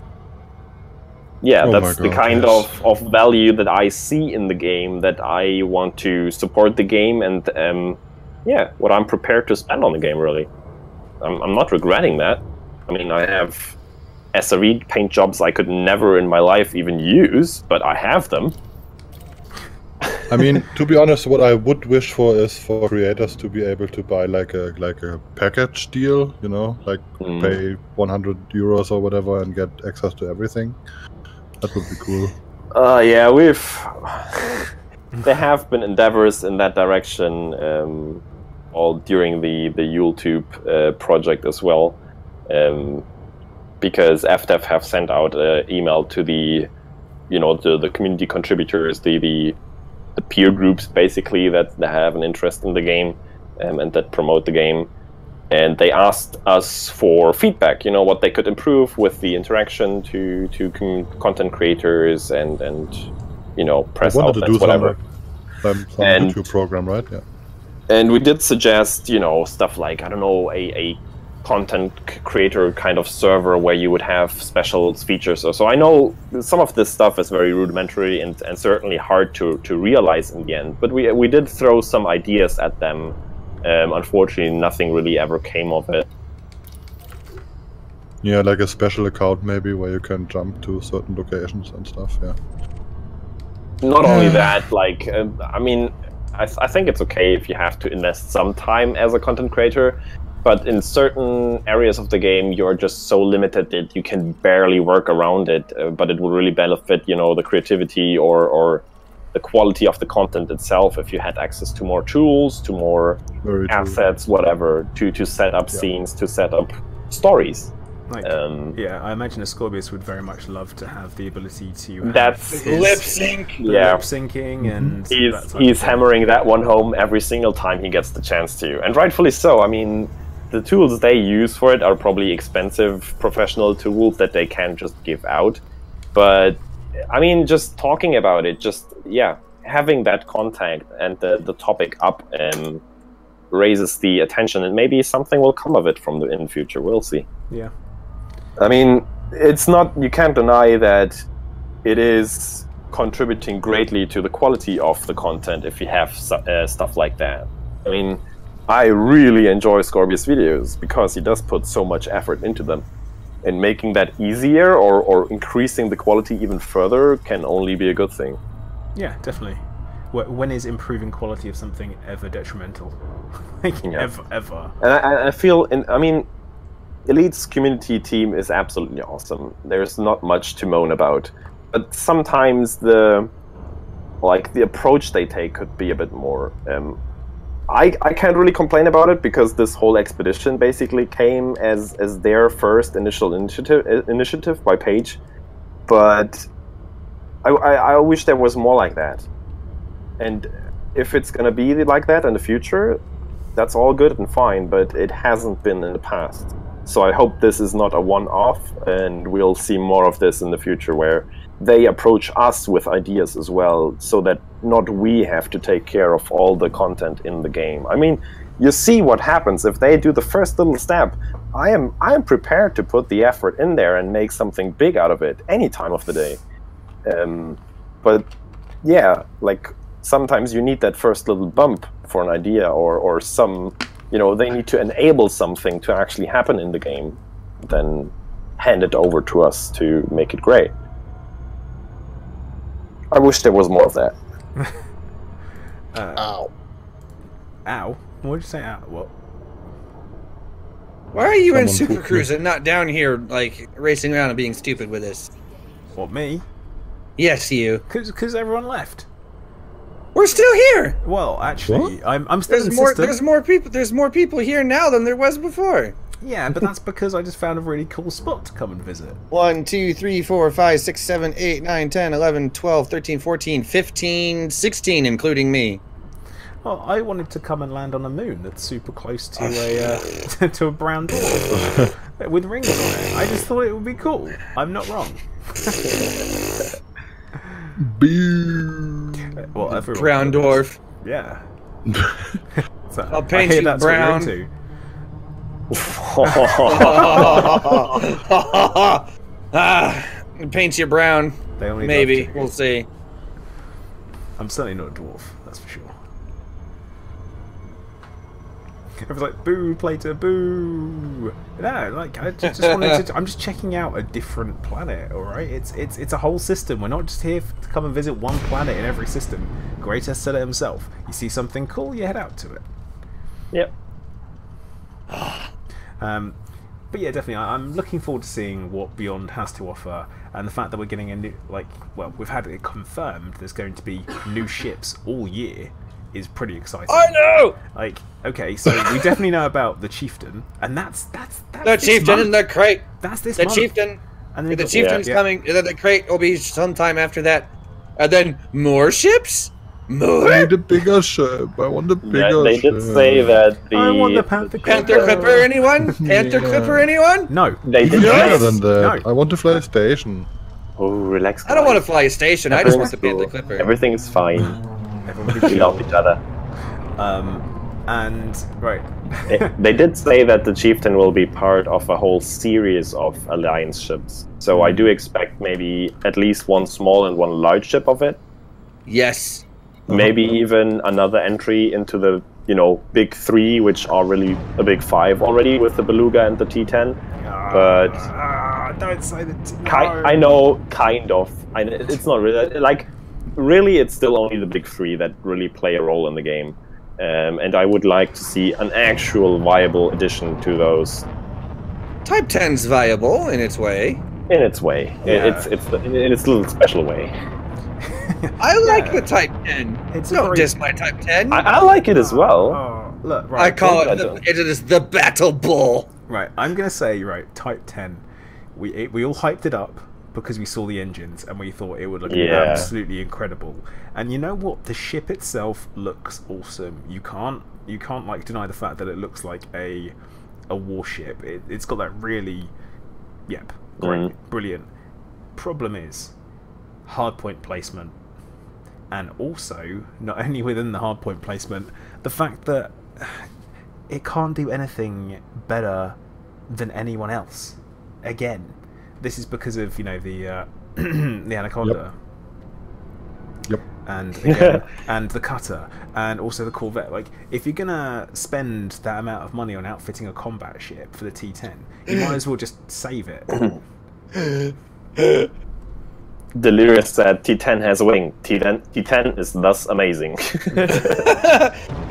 the kind of value that I see in the game, that I want to support the game, and what I'm prepared to spend on the game, really. I'm not regretting that. I mean, I have SRE paint jobs I could never in my life even use, but I have them. I mean, to be honest, what I would wish for is for creators to be able to buy like a package deal, you know, like pay 100 euros or whatever and get access to everything. That would be cool. Yeah, there have been endeavors in that direction. All during the YouTube project as well, because FDev have sent out an email to the community contributors, the peer groups basically that have an interest in the game and that promote the game, and they asked us for feedback. You know, what they could improve with the interaction to content creators and press outlets, whatever. Some YouTube program, right? Yeah. And we did suggest, stuff like, I don't know, a content creator kind of server where you would have special features. So I know some of this stuff is very rudimentary and certainly hard to realize in the end. But we did throw some ideas at them. Unfortunately, nothing really ever came of it. Yeah, like a special account maybe where you can jump to certain locations and stuff, yeah. Not only that, like, I mean... I think it's okay if you have to invest some time as a content creator, but in certain areas of the game you're just so limited that you can barely work around it, but it will really benefit, the creativity or the quality of the content itself if you had access to more tools, to more assets, whatever, to set up scenes, to set up stories. Like, I imagine a Scorpius would very much love to have the ability to that's lip sync, lip syncing, and he's hammering that one home every single time he gets the chance to, and rightfully so. I mean, the tools they use for it are probably expensive professional tools that they can't just give out, but I mean, just talking about it, having that contact and the topic up raises the attention, and maybe something will come of it in the future. We'll see. Yeah. I mean, it's not, you can't deny that it is contributing greatly to the quality of the content if you have stuff like that. I mean, I really enjoy Scorpius videos because he does put so much effort into them. And making that easier or increasing the quality even further can only be a good thing. Yeah, definitely. When is improving quality of something ever detrimental? Ever. And I feel, I mean, Elite's community team is absolutely awesome. There's not much to moan about, but sometimes the approach they take could be a bit more. I can't really complain about it because this whole expedition basically came as their first initial initiative by Paige, but I wish there was more like that. And if it's gonna be like that in the future, that's all good and fine, but it hasn't been in the past. So I hope this is not a one-off, and we'll see more of this in the future where they approach us with ideas as well, so that not we have to take care of all the content in the game. I mean, you see what happens if they do the first little step. I am prepared to put the effort in there and make something big out of it any time of the day. But yeah, like sometimes you need that first little bump for an idea, or some, you know, they need to enable something to actually happen in the game, then hand it over to us to make it great. I wish there was more of that. Ow. Ow? What did you say? Ow? What? Why are you in Someone Super pooped Cruise you. and not down here, like, racing around and being stupid with us? What, me? Yes, you. Because everyone left. We're still here. Well, actually, I'm still There's in more. system. There's more people. There's more people here now than there was before. Yeah, but that's because I just found a really cool spot to come and visit. 1, 2, 3, 4, 5, 6, 7, 8, 9, 10, 11, 12, 13, 14, 15, 16, including me. Well, I wanted to come and land on a moon that's super close to a to a brown dwarf with rings on it. I just thought it would be cool. I'm not wrong. Boo. Well, everyone Brown dwarf. Yeah. So, I'll paint I hear you that's brown. what you're into. Paint you brown. They only Maybe. love to. We'll see. I'm certainly not a dwarf, that's for sure. Everyone's like, boo, Plato, boo! No, like, I just wanted to... I'm just checking out a different planet, alright? It's a whole system. We're not just here to come and visit one planet in every system. Greater said it himself. You see something cool, you head out to it. Yep. But yeah, definitely, I'm looking forward to seeing what Beyond has to offer, and the fact that we're getting a new, like, well, we've had it confirmed there's going to be new ships all year is pretty exciting. I know. Like, okay, so we definitely know about the Chieftain, and that's The this chieftain month. in the crate. That's this The month. chieftain. And then The we've got- chieftain's Yeah. coming. The crate will be sometime after that. And then more ships. More. I need a bigger ship. I want a bigger Yeah, they ship. did say that the I want the Panther Panther Clipper. Clipper, anyone? Panther Yeah. Clipper, anyone? No. they did Bigger say than that. No. I want to fly a station. Oh, relax. I don't want to guys. fly a station. I just want the Everything's Panther cool. Clipper. Everything's fine. Everyone be We chill. love each other. And right. They did say that the Chieftain will be part of a whole series of Alliance ships. So I do expect maybe at least one small and one large ship of it. Yes. Maybe even another entry into the, you know, big three, which are really a big five already with the Beluga and the T10. But don't say that. I know, kind of. It's not really like. Really, it's still only the big three that really play a role in the game, and I would like to see an actual viable addition to those Type 10's viable in its way. in its way. Yeah. It's in its little special way. I like Yeah. the Type 10. It's a Don't very- diss my Type 10. I like it as well. Oh, look, I right. call I it. don't. It is the Battle Bull. Right, I'm gonna say Type 10. We all hyped it up because we saw the engines and we thought it would look Yeah. absolutely incredible. And you know what? The ship itself looks awesome. You can't like deny the fact that it looks like a warship. It's got that really, yep, great, brilliant. Problem is hardpoint placement, and also not only within the hardpoint placement, the fact that it can't do anything better than anyone else. Again, this is because of, you know, the the Anaconda. Yep. And again, and the cutter, and also the Corvette. Like, if you're gonna spend that amount of money on outfitting a combat ship for the T10, you might as well just save it. Delirious said T10 has a wing. T10 is thus amazing.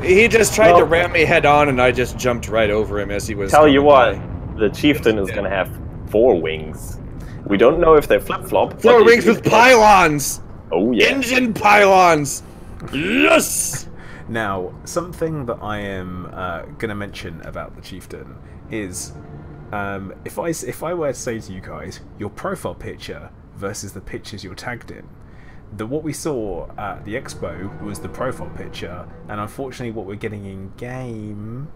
He just tried to Well- ram me head on, and I just jumped right over him as he was. Tell you coming what, by. the Chieftain is gonna have 4 wings. We don't know if they flip-flop. 4 but wings if- with pylons. Oh yeah. Engine pylons. Yes. Now, something that I am gonna mention about the Chieftain is, if I were to say to you guys, your profile picture versus the pictures you're tagged in, what we saw at the expo was the profile picture, and unfortunately what we're getting in game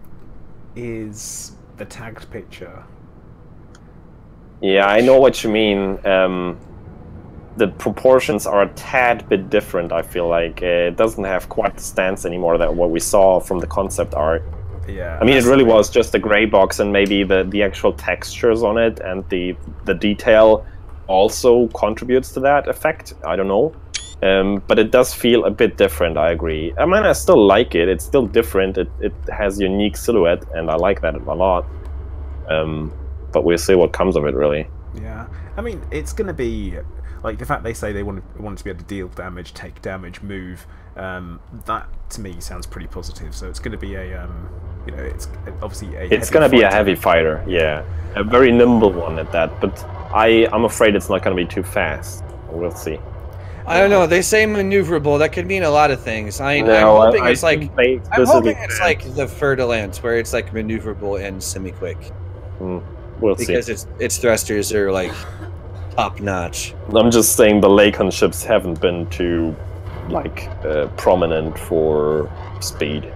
is the tagged picture. Yeah, I know what you mean. The proportions are a tad bit different, I feel like. It doesn't have quite the stance anymore that what we saw from the concept art. Yeah. I mean, it really was just a gray box, and maybe the actual textures on it and the detail also contributes to that effect. I don't know. But it does feel a bit different, I agree. I mean, I still like it. It's still different. It has unique silhouette, and I like that a lot. But we'll see what comes of it, really. Yeah. I mean, it's going to be... Like, the fact they say they want to be able to deal damage, take damage, move, that, to me, sounds pretty positive. So it's going to be a... you know, it's obviously a... It's going to be a heavy fighter, yeah. A very nimble one at that. But I'm afraid it's not going to be too fast. We'll see. I don't know. They say maneuverable. That could mean a lot of things. I'm hoping it's like the Fer-de-Lance, where it's like maneuverable and semi-quick. We'll see. Because its thrusters are like top notch. I'm just saying the Lakon ships haven't been too like prominent for speed.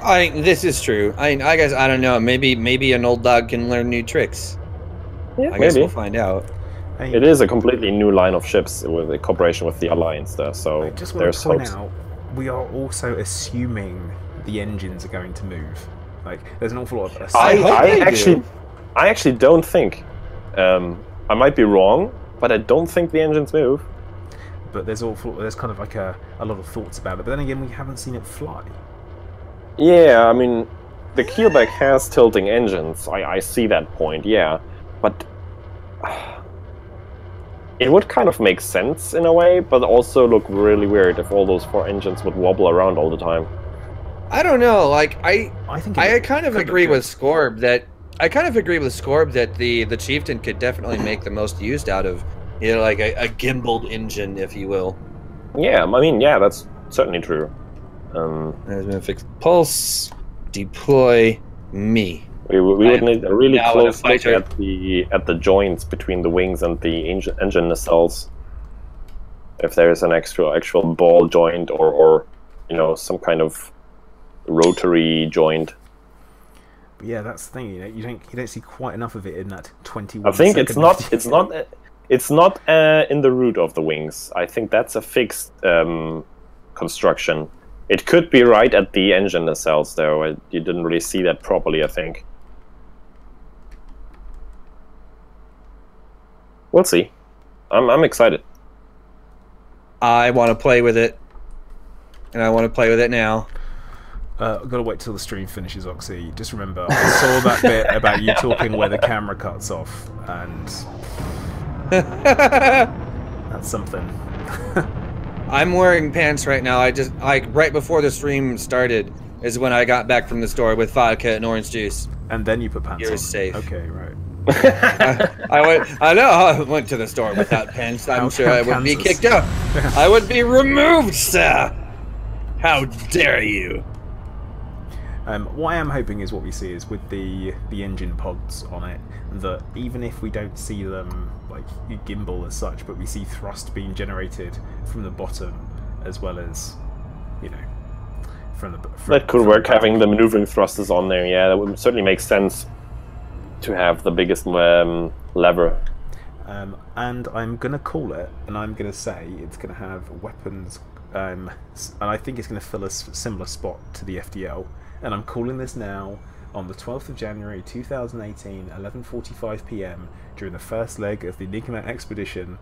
This is true. I guess I don't know. Maybe an old dog can learn new tricks. Yeah, I guess we'll find out. It is a completely new line of ships with a cooperation with the Alliance there, so I just want to point hopes. out, we are also assuming the engines are going to move. Like, there's an awful lot of... I actually don't think. I might be wrong, but I don't think the engines move. But there's kind of like a lot of thoughts about it. But then again, we haven't seen it fly. Yeah, I mean, the Keelback has tilting engines. I see that point, yeah. But... it would kind of make sense in a way, but also look really weird if all those 4 engines would wobble around all the time. I don't know. Like I kind of agree with Scorb that the Chieftain could definitely make the most used out of, you know, like a gimbaled engine, if you will. Yeah, I mean, yeah, that's certainly true. There's been a fixed pulse, deploy me. We would need a really close look at the joints between the wings and the engine nacelles. If there is an actual ball joint or you know, some kind of rotary joint. But yeah, that's the thing. You know, you don't see quite enough of it in that 21. I think it's not in the root of the wings. I think that's a fixed construction. It could be right at the engine nacelles, though. You didn't really see that properly, I think. We'll see. I'm excited. I want to play with it, and I want to play with it now. I've got to wait till the stream finishes, Oxy. Just remember, I saw that bit about you talking where the camera cuts off, and that's something. I'm wearing pants right now. Right before the stream started is when I got back from the store with vodka and orange juice. And then you put pants on. You're safe. Okay, right. I went to the store without pants. I'm sure I would be kicked out. I would be removed, sir. How dare you? What I am hoping is what we see is with the engine pods on it, that even if we don't see them like gimbal as such, but we see thrust being generated from the bottom as well as, you know, that could work, having the maneuvering thrusters on there. Yeah, that would certainly make sense to have the biggest lever. And I'm gonna call it, and I'm gonna say it's gonna have weapons, and I think it's gonna fill a similar spot to the FDL. And I'm calling this now on the 12th of January 2018, 11:45 PM, during the first leg of the Enigma expedition,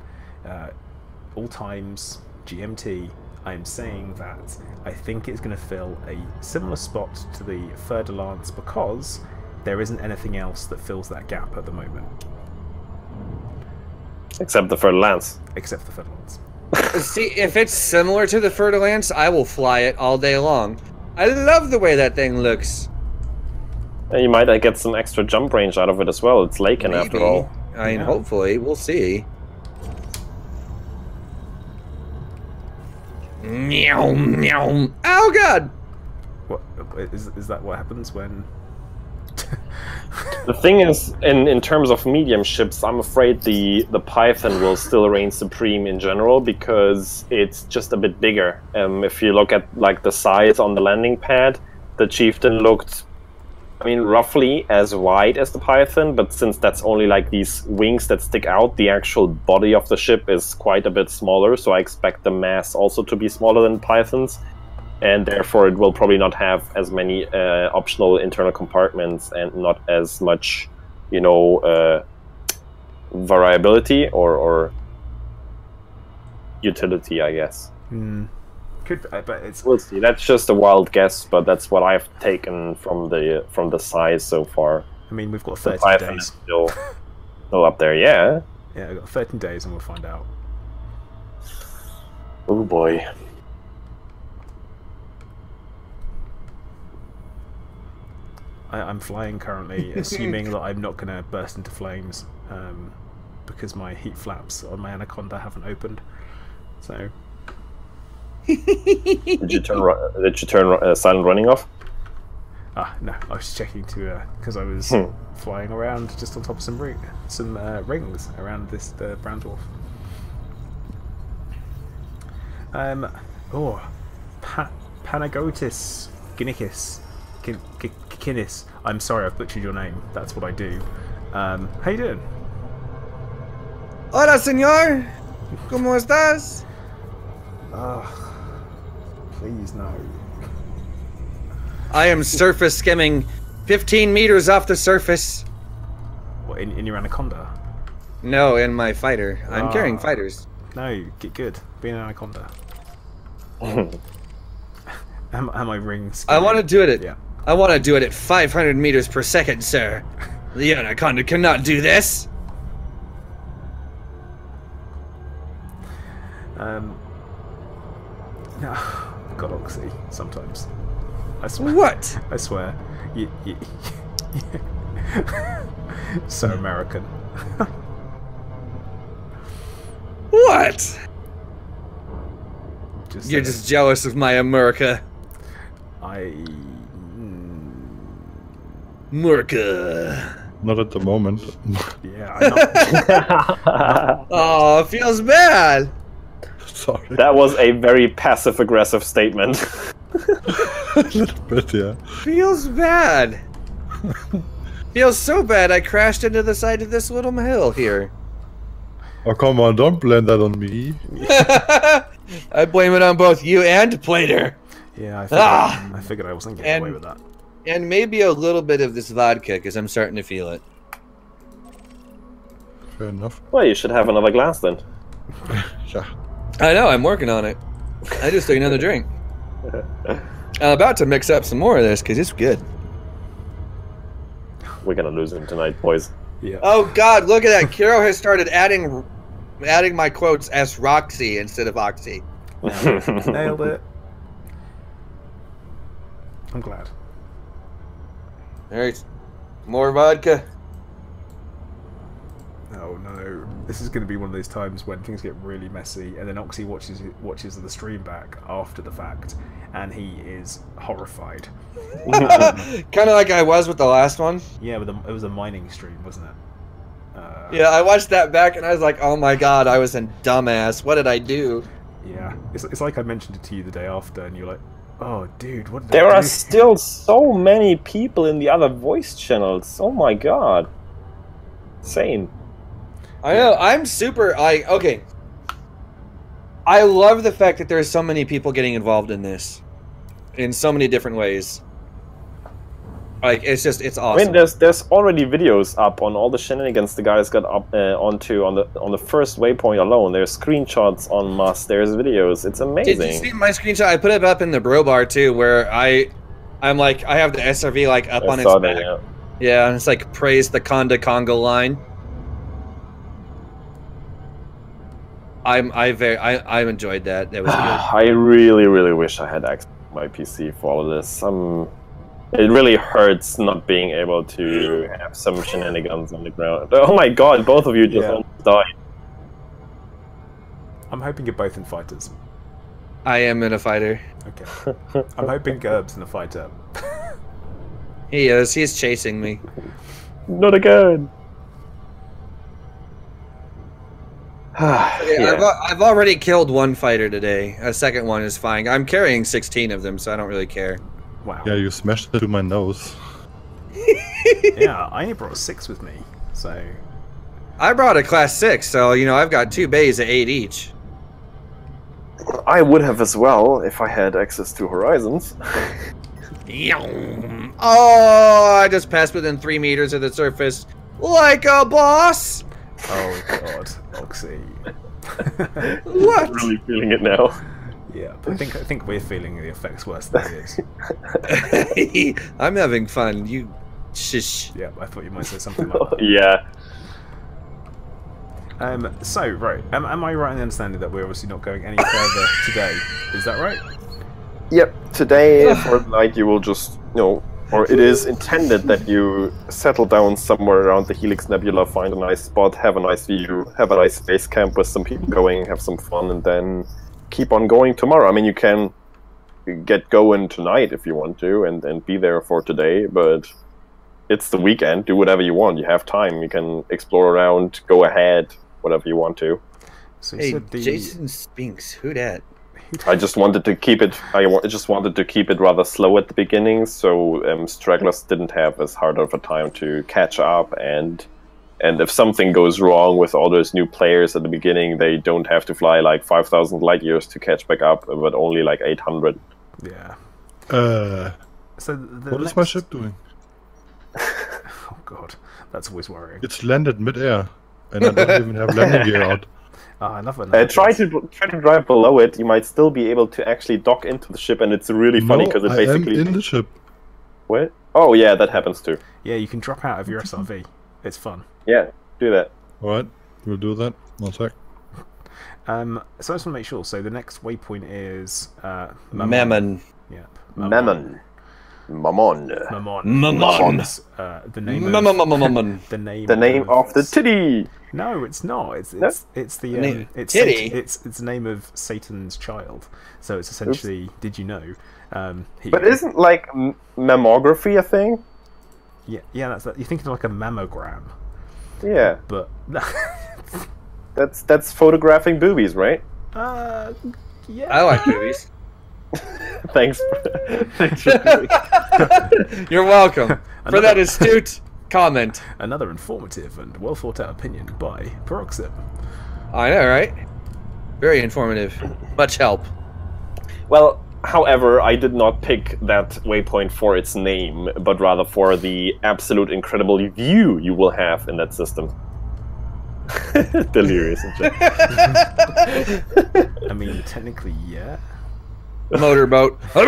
all times GMT. I am saying that I think it's going to fill a similar spot to the Fer-de-Lance because there isn't anything else that fills that gap at the moment. Except the Fer-de-Lance. Except the Fer-de-Lance. See, if it's similar to the Fer-de-Lance, I will fly it all day long. I love the way that thing looks. And you might get some extra jump range out of it as well. It's Lakon after all. I mean, hopefully. We'll see. Meow, meow. Oh, God! What is that what happens when... The thing is, in terms of medium ships, I'm afraid the Python will still reign supreme in general because it's just a bit bigger. If you look at like the size on the landing pad, the Chieftain looked, I mean, roughly as wide as the Python, but since that's only like these wings that stick out, the actual body of the ship is quite a bit smaller, so I expect the mass also to be smaller than Python's. and therefore it will probably not have as many optional internal compartments and not as much, you know, variability or utility, I guess. Could, but it's. We'll see. That's just a wild guess, but that's what I've taken from the size so far. I mean, we've got The 13 Python days. is still up there, yeah. Yeah, we've got 13 days, and we'll find out. Oh boy. I'm flying currently, assuming that I'm not going to burst into flames, because my heat flaps on my Anaconda haven't opened. So. Did you turn silent running off? No, I was checking to because I was flying around just on top of some rings around the brown dwarf. Panagotis Kinis. I'm sorry, I've butchered your name. That's what I do. How you doing? Hola, señor. ¿Cómo estás? Please no. I am surface skimming 15 meters off the surface. What, in your Anaconda? No, in my fighter. I'm carrying fighters. No, get good. Be an Anaconda. am I ring skimming? I want to do it at. Yeah. I want to do it at 500 meters per second, sir. The Anaconda cannot do this. No, got Oxy sometimes. I swear. What? I swear. You so American. What? You're saying. just jealous of my America. America. Not at the moment. Yeah, I'm not. Oh, it feels bad. Sorry. That was a very passive-aggressive statement. A little bit, yeah. Feels bad. Feels so bad I crashed into the side of this little hill here. Oh, come on, don't blame that on me. I blame it on both you and Plater. Yeah, I figured I wasn't getting away with that. And maybe a little bit of this vodka, because I'm starting to feel it. Fair enough. Well, you should have another glass then. Yeah. I know, I'm working on it. I just took another drink. I'm about to mix up some more of this, because it's good. We're gonna lose him tonight, boys. Yeah. Oh god, look at that. Kiro has started adding my quotes as Roxy instead of Oxy. Nailed it. I'm glad. Alright, more vodka. Oh no, this is going to be one of those times when things get really messy, and then Oxy watches the stream back after the fact, and he is horrified. Kind of like I was with the last one. Yeah, it was a mining stream, wasn't it? Yeah, I watched that back and I was like, oh my god, I was a dumbass. What did I do? Yeah, it's like I mentioned it to you the day after, and you're like, oh dude, what did There I are do? still so many people in the other voice channels. Oh my god. Same. I know, I'm super, okay. I love the fact that there's so many people getting involved in this. In so many different ways. Like, it's I awesome. mean, there's already videos up on all the shenanigans the guys got up onto on the first waypoint alone. There's screenshots on Must. There's videos. It's amazing. Did you see my screenshot? I put it up in the bro bar too, where I'm like, I have the SRV like up on its saw back. that, yeah. Yeah, and it's like praise the Conda Congo line. I enjoyed that. That was good. I really wish I had access to my PC for all of this. It really hurts not being able to have some shenanigans on the ground. Oh my god, both of you just almost died. I'm hoping you're both in fighters. I am in a fighter. Okay. I'm hoping Gerb's in a fighter. He is. He's chasing me. Not again. I've already killed one fighter today. A second one is fine. I'm carrying 16 of them, so I don't really care. Wow. Yeah, you smashed it to my nose. Yeah, I only brought 6 with me, so... I brought a class 6, so, you know, I've got 2 bays at 8 each. I would have as well if I had access to Horizons. Oh, I just passed within 3 meters of the surface like a boss. Oh god, Oxy. What? Really feeling it now. Yeah, I think we're feeling the effects worse than he is. I'm having fun. You shish. Yeah, I thought you might say something like that. Yeah. So, right, am I right in understanding that we're obviously not going any further today? Is that right? Yep. Today for the night you will just, or it is intended that you settle down somewhere around the Helix Nebula, find a nice spot, have a nice view, have a nice space camp with some people going, have some fun, and then keep on going tomorrow. I mean, you can get going tonight if you want to, and be there for today, but it's the weekend. Do whatever you want. You have time. You can explore around, go ahead, whatever you want to. So Hey, said the... Jason Spinks, who dat? I just wanted to keep it. Just wanted to keep it rather slow at the beginning, so stragglers didn't have as hard of a time to catch up. And if something goes wrong with all those new players at the beginning, they don't have to fly like 5,000 light years to catch back up, but only like 800. Yeah. Uh, So what is my ship doing? Oh god, that's always worrying. It's landed mid-air, and I don't even have landing gear out. I love it. Try to drive below it. You might still be able to actually dock into the ship, and it's really funny because it basically. I am in the ship. What? Oh yeah, that happens too. Yeah, you can drop out of your SRV. It's fun. Yeah, do that. Alright, we'll do that. 1 sec. So I just want to make sure. So the next waypoint is Mammon. Yep. Mammon. Mammon. Mammon. The name. Of, Mammon. the name. The name of the titty. No, it's not. It's No? the it's Titty? it's the name of Satan's child. So it's essentially. Did you know? But isn't like mammography a thing? Yeah. That's that. You're thinking like a mammogram, Yeah, but that's photographing boobies, right? yeah. I like movies. Thanks. Thanks for You're welcome for that astute comment. Another informative and well thought out opinion by Peroxim. I know, right? Very informative. Much help. Well, however, I did not pick that waypoint for its name, but rather for the absolute incredible view you will have in that system. Delirious. I mean, technically, yeah. Motorboat. I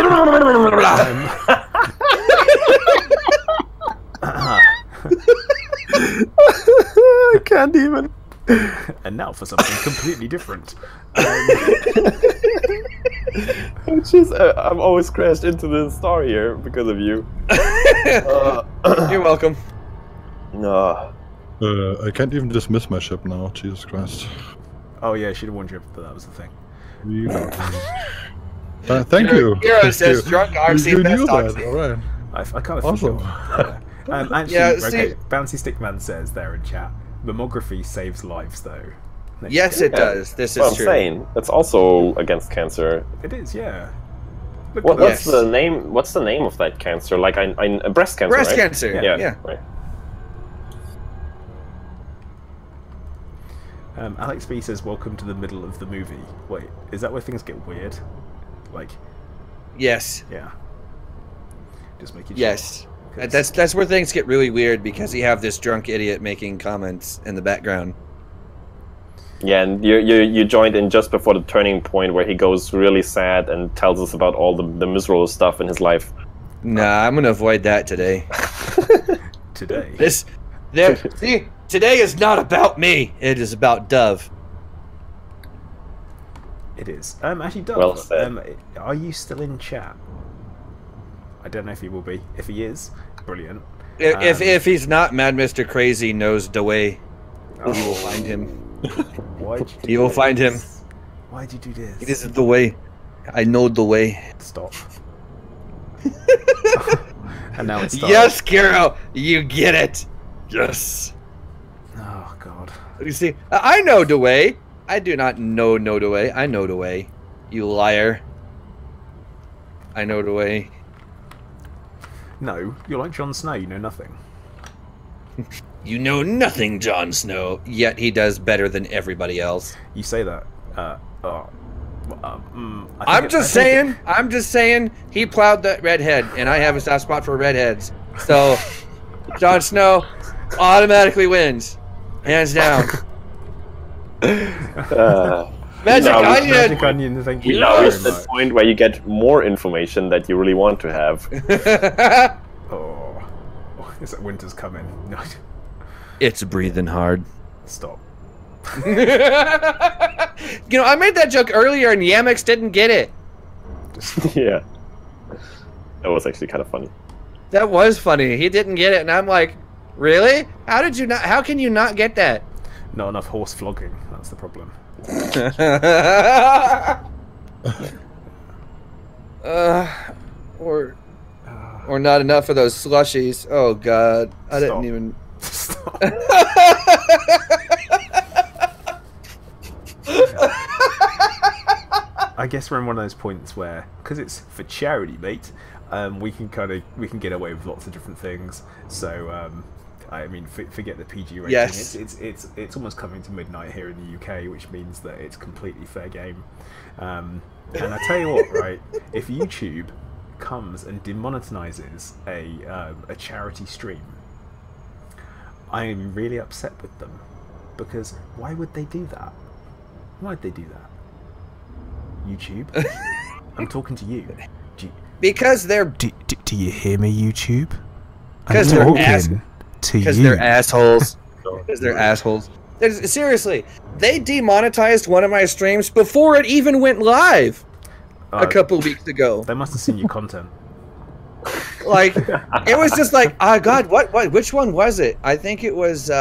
can't even. And now for something completely different. It's just, I'm always crashed into this star here because of you. You're welcome. No. I can't even dismiss my ship now. Jesus Christ. Oh yeah, I should have warned you that was the thing. Really? Thank you. Hero Thank says you. drunk RC You best knew that. oxy. All right. I kind of Awesome. forgot. Actually, Yeah, okay. see- Bouncy Stickman says there in chat, mammography saves lives though. There you Yes, go. it does. This Well, is I'm true. saying it's also against cancer. It is, yeah. Look What's at Yes. the name? What's the name of that cancer? Like, breast cancer. Breast right? cancer. Yeah. Yeah. Right. Alex B says, "Welcome to the middle of the movie." Wait, is that where things get weird? Like, Yes. yeah. Just making sure. Yes. 'Cause- That's where things get really weird because you have this drunk idiot making comments in the background. Yeah, and you joined in just before the turning point where he goes really sad and tells us about all the miserable stuff in his life. Nah, I'm gonna avoid that today. today. See, today is not about me. It is about Dove. It is. Actually, Dove, Well said. are you still in chat? I don't know if he will be. If he is, brilliant. If he's not, Mad Mr. Crazy knows the way. You will find him. Why'd you do You will find him. this? Why'd you do this? This is the way. I know the way. Stop. And now it's started. Yes, Kiro, you get it. Yes. Oh god. You see, I know the way. I do not know the way. I know the way. You liar. I know the way. No, you're like Jon Snow. You know nothing. You know nothing, Jon Snow. Yet he does better than everybody else. You say that. I'm just saying, he plowed that redhead, and I have a soft spot for redheads. So, Jon Snow automatically wins, hands down. Magic Onion. Magic Onion, thank you. We now very reach the much. point where you get more information that you really want to have. Oh, is that winter's coming? No, It's breathing hard. stop. You know, I made that joke earlier, and Yamix didn't get it. Yeah. That was actually kind of funny. That was funny. He didn't get it, and I'm like, really? How did you not? How can you not get that? Not enough horse flogging. That's the problem. Or not enough of those slushies. Oh God, I Stop. didn't even. Stop. I guess we're in one of those points where, because it's for charity, mate, we can get away with lots of different things. So, I mean, forget the PG rating. Yes. It's almost coming to midnight here in the UK, which means that it's completely fair game. And I tell you what, right? If YouTube comes and demonetizes a charity stream, I am really upset with them, because why would they do that? Why'd they do that? YouTube, I'm talking to you. Because they're Do you hear me, YouTube? because they're assholes. So, Because they're assholes. Seriously, they demonetized one of my streams before it even went live a couple weeks ago. They must have seen your content. Like, it was just like, oh God, what, which one was it? I think it was, They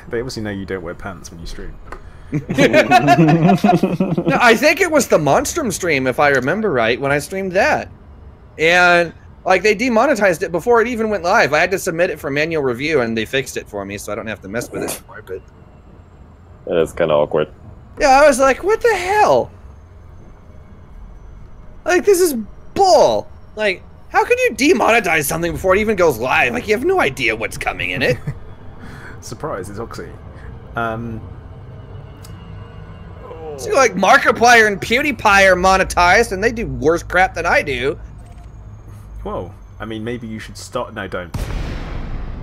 obviously know you don't wear pants when you stream. no, I think it was the Monstrum stream, if I remember right, when I streamed that. And, like, they demonetized it before it even went live. I had to submit it for manual review, and they fixed it for me, so I don't have to mess with it anymore. But it's kind of awkward. yeah, I was like, what the hell? Like, this is bull. Like, how can you demonetize something before it even goes live? Like, you have no idea what's coming in it. Surprise, it's Oxy. So, like, Markiplier and PewDiePie are monetized, and they do worse crap than I do. Well, I mean, maybe you should start. No, don't.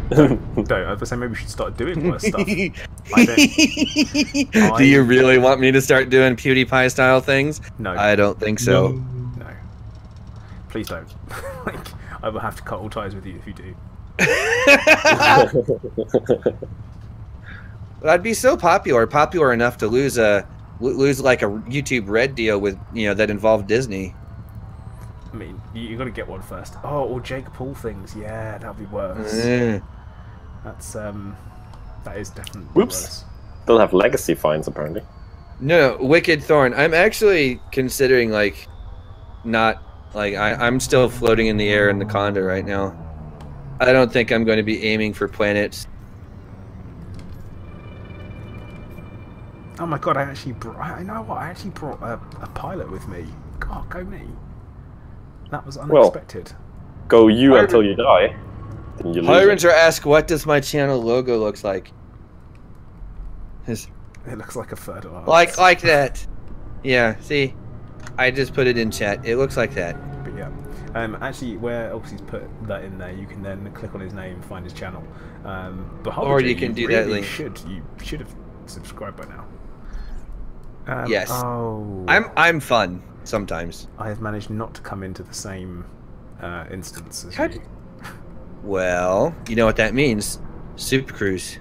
Don't. I was gonna say maybe we should start doing worse stuff. Do you really want me to start doing PewDiePie style things? No. I don't think so. No. Please don't. Like, I will have to cut all ties with you if you do. But I'd be so popular enough to lose like a YouTube Red deal with, you know, that involved Disney. I mean, you got to get one first. Oh, or Jake Paul things. Yeah, that'd be worse. That's that is definitely Whoops. worse. They'll have legacy fines apparently. No, Wicked Thorn. I'm actually considering, like, not like I'm still floating in the air in the condo right now. I don't think I'm going to be aiming for planets. Oh my god! I actually brought. I know what. I actually brought a pilot with me. God, go me. That was unexpected. Go you until you die. Then you lose it. Hyranger ask, what does my channel logo looks like? It looks like a third of Like that. Yeah, see? I just put it in chat. It looks like that. But yeah, actually, where Oxy's put that in there, you can then click on his name, find his channel. But Or you can do that link. You should have subscribed by now. Yes. Oh. I'm fun sometimes. I have managed not to come into the same instance as What? you. Well, you know what that means. Super Cruise.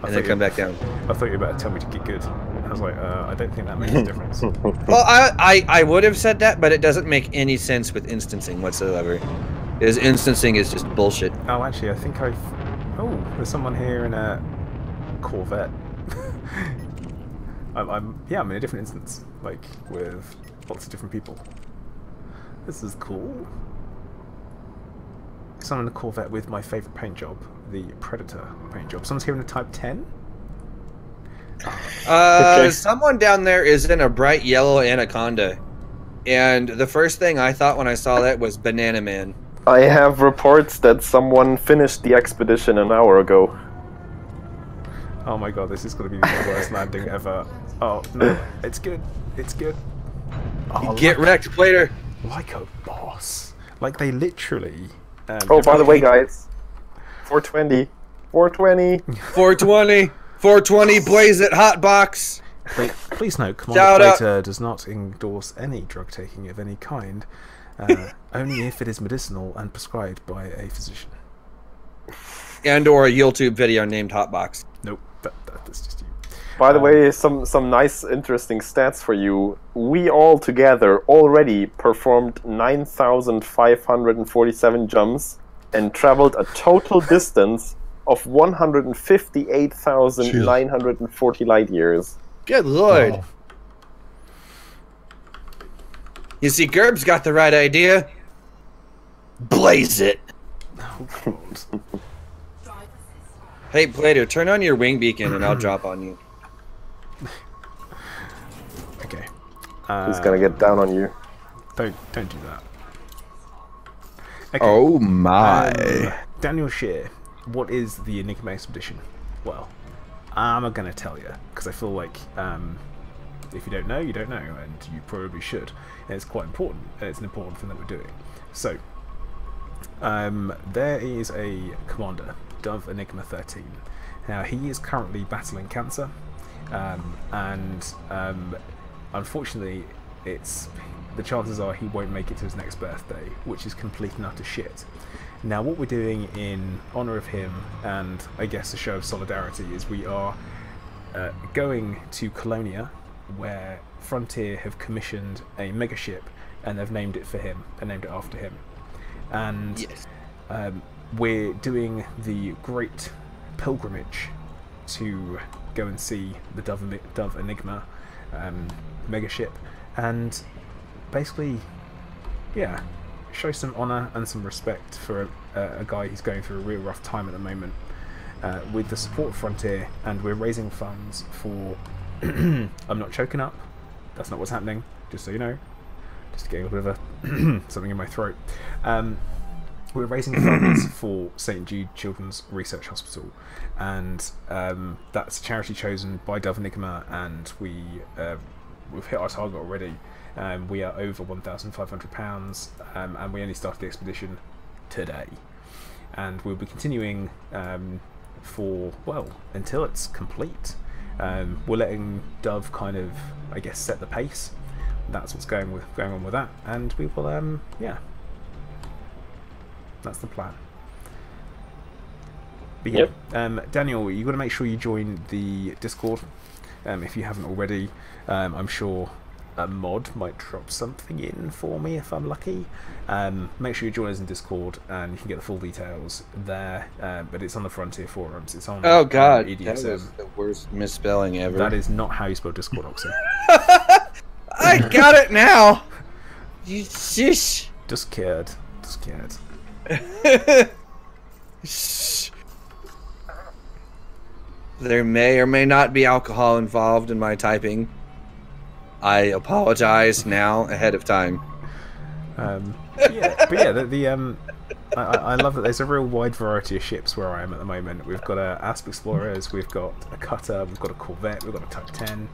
And then come back down. I thought you were about to tell me to get good. I was like, I don't think that makes a difference. Well, I would have said that, but it doesn't make any sense with instancing whatsoever. Because instancing is just bullshit. Oh, actually, I think I've... Oh, there's someone here in a Corvette. I'm in a different instance, like, with lots of different people. This is cool. Someone in a Corvette with my favourite paint job, the Predator paint job. Someone's here in a Type 10? Okay. Someone down there is in a bright yellow Anaconda. And the first thing I thought when I saw that was Banana Man. I have reports that someone finished the expedition an hour ago. Oh my god, this is going to be the worst landing ever. Oh, no, it's good. It's good. Oh, Get wrecked, Plater. like a boss. Like they literally. Oh, by the way, guys, 420, 420. 420. 420, blaze it, hotbox. Please note, Shout Commander out. Plater does not endorse any drug taking of any kind, only if it is medicinal and prescribed by a physician. And or a YouTube video named Hotbox. Nope, that's just you. By the way, some nice, interesting stats for you. We all together already performed 9,547 jumps and traveled a total distance of 158,940 light years. Good lord. Wow. You see, Gerb's got the right idea. Blaze it. Oh, God. Hey, Plater, turn on your wing beacon and I'll drop on you. Okay. He's gonna get down on you. Don't do that. Okay. Oh my. Daniel Shear, what is the Enigma Expedition? Well, I'm not going to tell you, because I feel like if you don't know, you don't know, and you probably should. And it's quite important, and it's an important thing that we're doing. So, there is a commander, Dove Enigma 13. Now, he is currently battling cancer, and unfortunately, the chances are he won't make it to his next birthday, which is complete and utter shit. Now, what we're doing in honour of him, and I guess a show of solidarity, is we are going to Colonia, where Frontier have commissioned a megaship, and they've named it for him, and named it after him. And Yes. we're doing the great pilgrimage to go and see the Dove Enigma megaship, and basically, yeah, show some honour and some respect for a guy who's going through a real rough time at the moment, with the support of Frontier, and we're raising funds for I'm not choking up, that's not what's happening, just so you know, just getting a bit of a something in my throat. We're raising funds for St Jude Children's Research Hospital, and that's a charity chosen by Dove Enigma, and we've hit our target already. We are over £1,500, and we only started the expedition today, and we'll be continuing for, well, until it's complete. We're letting Dove kind of, I guess, set the pace. That's what's going on with that, and we will, yeah, that's the plan. But yeah, Daniel, you've got to make sure you join the Discord if you haven't already. I'm sure a mod might drop something in for me if I'm lucky. Make sure you join us in Discord, and you can get the full details there. But it's on the Frontier forums. It's on. Oh god, EDSM. that was the worst misspelling ever. That is not how you spell Discord, Oxy. I got it now. You shish. Just scared. Just scared. Shh. There may or may not be alcohol involved in my typing. I apologize now ahead of time. But yeah, I love that there's a real wide variety of ships where I am at the moment. We've got Asp Explorers, we've got a cutter, we've got a Corvette, we've got a Type 10,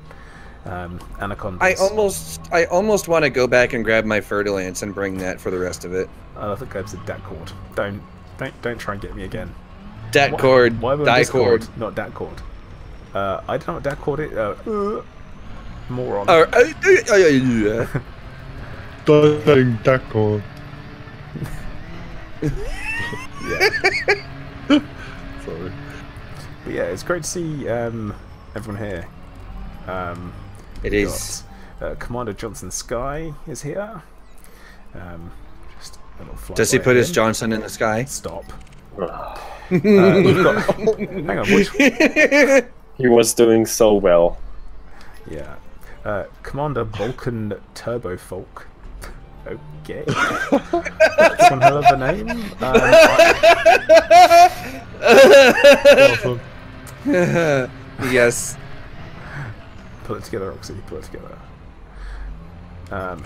Anacondas. I almost want to go back and grab my Fer-de-Lance and bring that for the rest of it. I love that Gerb's a Datcord. Don't try and get me again. Datcord, Why would Dicord. Discord, not Datcord? I don't know what Datcord is. Moron. Yeah. Dying Dakor. Sorry. But yeah, it's great to see everyone here. It is. Commander Johnson Sky is here. Just a little fly Does he by put his him. Johnson in the sky? Stop. We've got, hang on, which, He was doing so well. yeah. Commander Vulcan Turbo Folk. Okay. That's one hell of a name. Awesome. Yes. Pull it together, Roxy. Pull it together.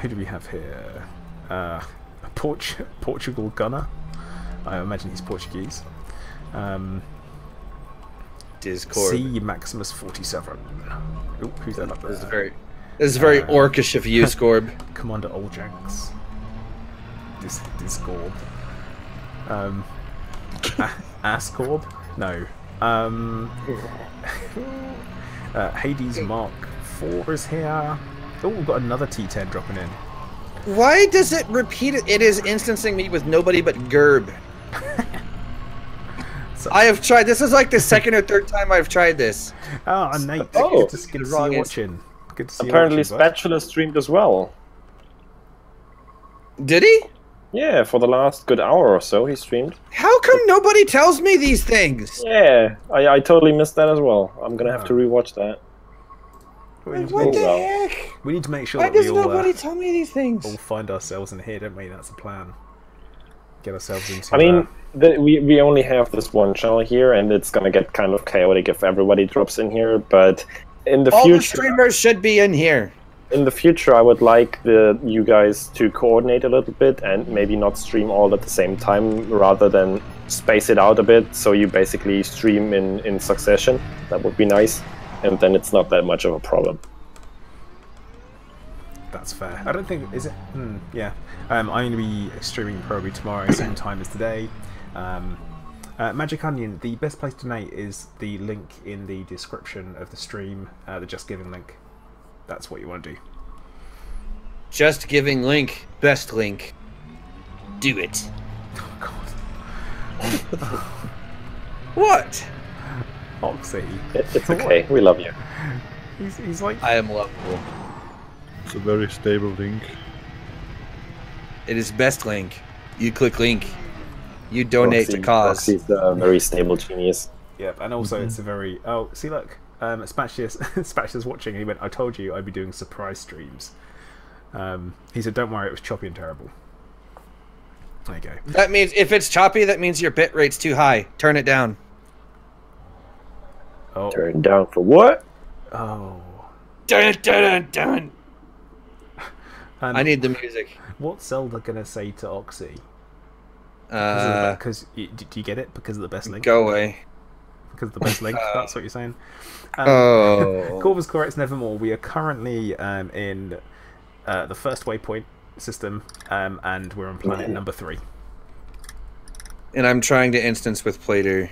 Who do we have here? Portugal Gunner. I imagine he's Portuguese. Discord. C Maximus 47. Oop, who's that up there? This is very. This is very orcish of you, Scorb. Commander Oljax. Discord. Ascorb? No. Hades Mark 4 is here. Oh, we've got another T10 dropping in. Why does it repeat it? It is instancing me with nobody but Gerb. So, I have tried. This is like the second or third time I've tried this. oh, and Nate, Oh, good to see you watching. Good to see Apparently you watching, bud. Spatula streamed as well. Did he? Yeah, for the last good hour or so he streamed. How come nobody tells me these things? Yeah, I totally missed that as well. I'm gonna have to rewatch that. We need to What make- the well. heck? we need to make sure Why that we does all, nobody tell me these things? all find ourselves in here, don't we? That's the plan. Get ourselves into. I mean, we only have this one channel here, and it's gonna get kind of chaotic if everybody drops in here. But in the All the future, streamers should be in here. I would like you guys to coordinate a little bit and maybe not stream all at the same time, rather than space it out a bit. So you basically stream in succession. That would be nice, and then it's not that much of a problem. That's fair. I don't think is it. Yeah, I'm going to be streaming probably tomorrow, same time as today. Magic Onion. The best place to donate is the link in the description of the stream, the Just Giving link. That's what you want to do. Just giving link. Best link. Do it. Oh God, What? Oxy. It's okay. We love you. He's like. I am lovable. It's a very stable link. It is best link. You click link. You donate to cause. Roxy's a very stable genius. Yep, and also it's a very. Oh, see, look. Spatula's watching, and he went, "I told you I'd be doing surprise streams." He said, "Don't worry, it was choppy and terrible." There you go. That means if it's choppy, that means your bit rate's too high. Turn it down. Oh, Turn down for what? oh. Dun, dun, dun, dun. And I need the music. what's Zelda gonna say to Oxy? Uh, Because do you get it? Because of the best link. go away. Because of the best link. That's what you're saying. Oh. Corvus corrects Nevermore. We are currently in the first waypoint system, and we're on planet number 3. And I'm trying to instance with Plater,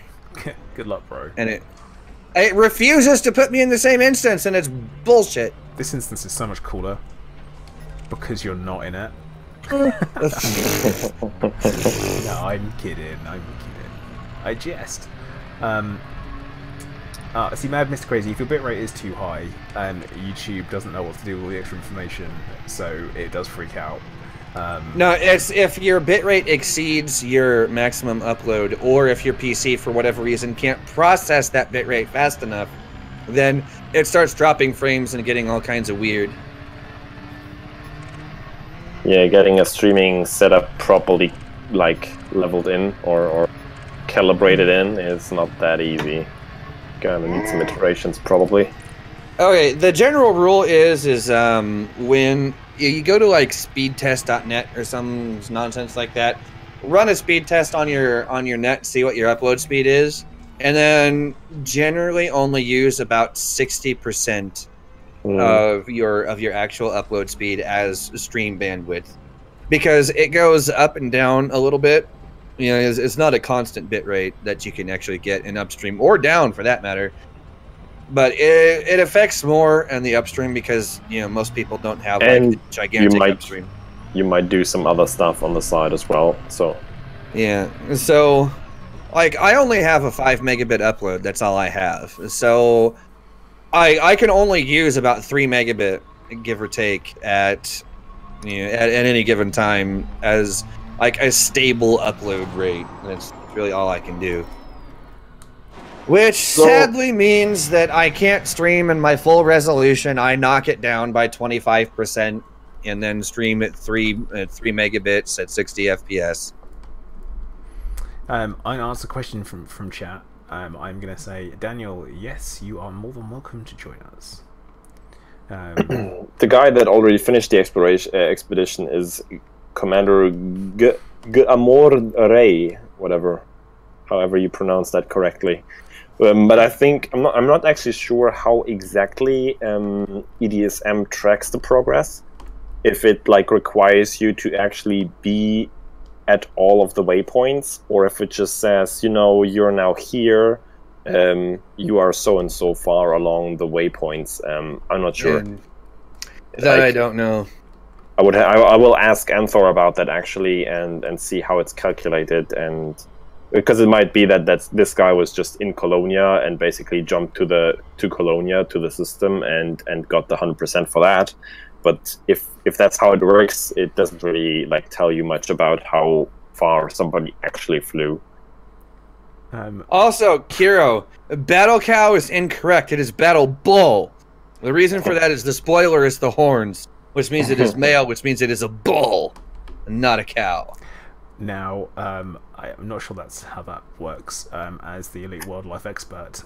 Good luck, bro. and it refuses to put me in the same instance, and it's bullshit. This instance is so much cooler because you're not in it. No, I'm kidding. I jest. See, Mad Mr. Crazy, if your bitrate is too high, YouTube doesn't know what to do with all the extra information, so it does freak out. No, it's if your bitrate exceeds your maximum upload, or if your PC, for whatever reason, can't process that bitrate fast enough, then it starts dropping frames and getting all kinds of weird. Yeah, getting a streaming setup properly, like, leveled in or calibrated in is not that easy. Gonna need some iterations, probably. Okay, the general rule is when you go to like speedtest.net or some nonsense like that, run a speed test on your net, see what your upload speed is, and then generally only use about 60% of your actual upload speed as stream bandwidth, because it goes up and down a little bit. You know, it's not a constant bit rate that you can actually get in upstream or down for that matter. But it affects more in the upstream because, you know, most people don't have like gigantic upstream. You might do some other stuff on the side as well. So yeah, so like I only have a 5 megabit upload. That's all I have. So I can only use about 3 megabit, give or take, at any given time as like a stable upload rate. That's really all I can do. Which sadly means that I can't stream in my full resolution. I knock it down by 25% and then stream at 3 megabits at 60 FPS. I'm going to answer a question from chat. I'm going to say, Daniel, yes, you are more than welcome to join us. the guy that already finished the expedition is Commander Amor Ray, however you pronounce that correctly. But I think I'm not actually sure how exactly EDSM tracks the progress. If it like requires you to actually be at all of the waypoints, or if it just says, you know, you're now here, you are so and so far along the waypoints. I'm not sure. And that I don't know. I will ask Anthor about that actually, and see how it's calculated, and because it might be that this guy was just in Colonia and basically jumped to Colonia, to the system, and got the 100% for that. But if that's how it works, it doesn't really like tell you much about how far somebody actually flew. Also, Kiro, Battle Cow is incorrect. It is Battle Bull. The reason for that is the spoiler is the horns, which means it is male, which means it is a bull, not a cow. Now, I'm not sure that's how that works as the elite wildlife expert,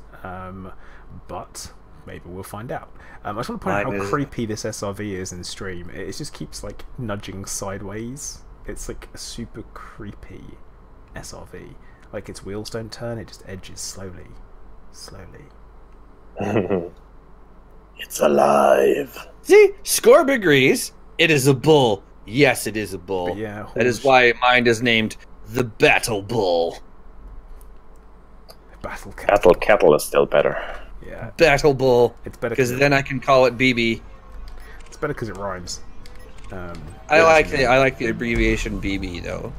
but maybe we'll find out. I just want to point out how creepy this SRV is in stream. It just keeps like nudging sideways. It's like a super creepy SRV. Like its wheels don't turn; it just edges slowly. It's alive. See, Scorb agrees. It is a bull. Yes, it is a bull. But yeah, that is why mine is named the Battle Bull. Battle Kettle is still better. Yeah. Battle Bull. It's better because then I can call it BB. It's better because it rhymes. I like the abbreviation BB though.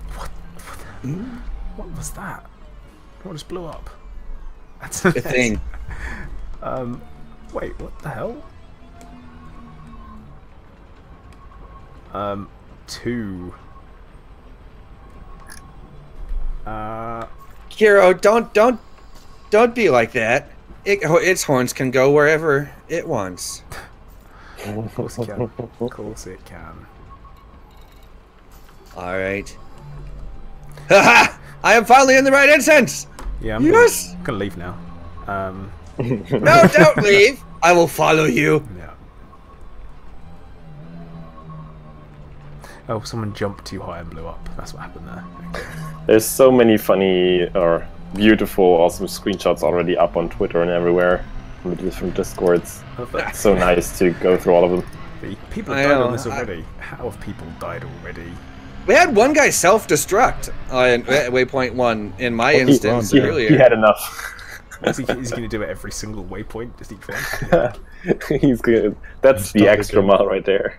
What was that? What just blew up? That's a thing. Wait, what the hell? 2. Kiro, don't be like that. Its horns can go wherever it wants. Of course it can. Of course it can. Alright. Haha! I am finally in the right instance! Yeah, I'm gonna leave now. No, don't leave! I will follow you. Yeah. Oh, someone jumped too high and blew up. That's what happened there. Okay. There's so many funny or beautiful, awesome screenshots already up on Twitter and everywhere from the different Discords. It's so nice to go through all of them. People have died on this already. How have people died already? We had one guy self-destruct at waypoint 1 in my instance earlier. He had enough. He's going to do it every single waypoint, just each one. He's good. That's the extra mile right there.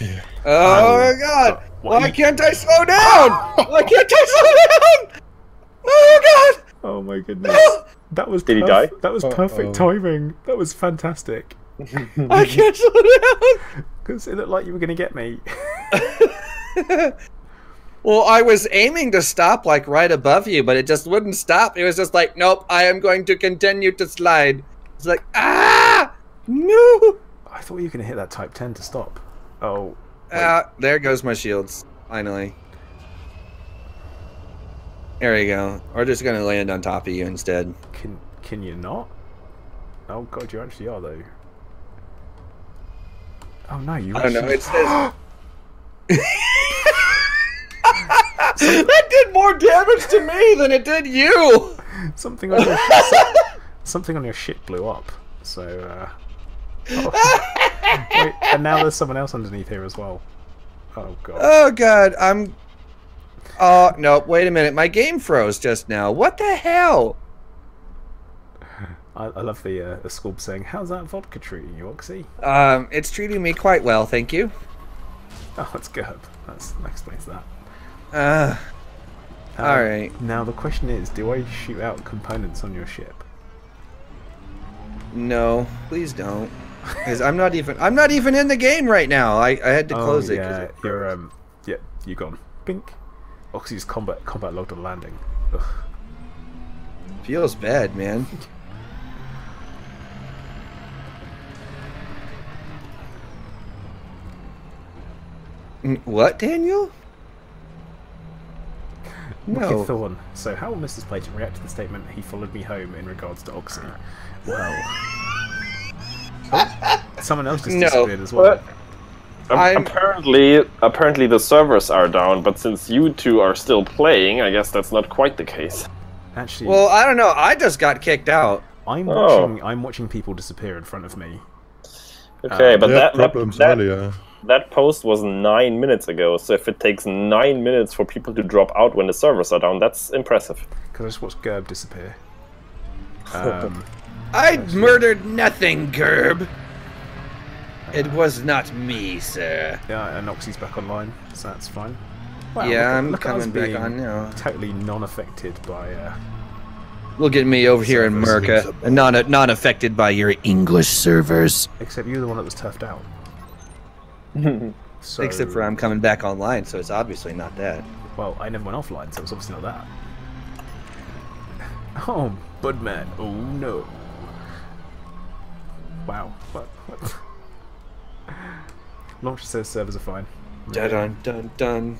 Yeah. Oh my god! Why can't I slow down? Why can't I slow down? Oh god! Oh my goodness. That was Did he die? That was perfect timing. That was fantastic. I can't slow down! Because it looked like you were going to get me. Well, I was aiming to stop like right above you, but it just wouldn't stop. It was just like, nope, I am going to continue to slide. It's like, ah! No! I thought you were going to hit that type 10 to stop. Oh. There goes my shields. Finally. There you go. We're just going to land on top of you instead. Can you not? Oh god, you actually are though. Oh no, you I don't know, it says... That did more damage to me than it did you! Something on your ship blew up. So, wait, and now there's someone else underneath here as well. Oh god. Oh god, Oh, no, wait a minute. My game froze just now. What the hell? I love the Scorb saying, "How's that vodka treating you, Oxy?" It's treating me quite well, thank you. Oh, it's Gerb. That explains that. Alright. Now the question is, do I shoot out components on your ship? No, please don't. Because I'm not even in the game right now. I had to close it. Yeah, you're gone. Pink. Oxy's combat logged on landing. Ugh. Feels bad, man. What, Daniel? No. Thorn. So how will Mr. Slayton react to the statement "he followed me home" in regards to Oxy? Well, someone else just disappeared as well. Apparently the servers are down, but since you two are still playing, I guess that's not quite the case. Actually, Well, I don't know. I just got kicked out. I'm Oh. watching people disappear in front of me. Okay, but They had problems that earlier. post was 9 minutes ago. So if it takes 9 minutes for people to drop out when the servers are down, that's impressive. Because I just watched Gerb disappear. I murdered nothing, Gerb. It was not me, sir. Yeah, and Noxie's back online, so that's fine. Wow, Yeah, I'm look at us coming back being on now. Totally non-affected by. Look at me over here in Servers. America, and not affected by your English servers. Except you're the one that was turfed out. So, Except for I'm coming back online, so it's obviously not that. Well, I never went offline, so it's obviously not that. Oh, Budman. Oh no. Wow. What? Launcher says servers are fine. Dun dun dun dun.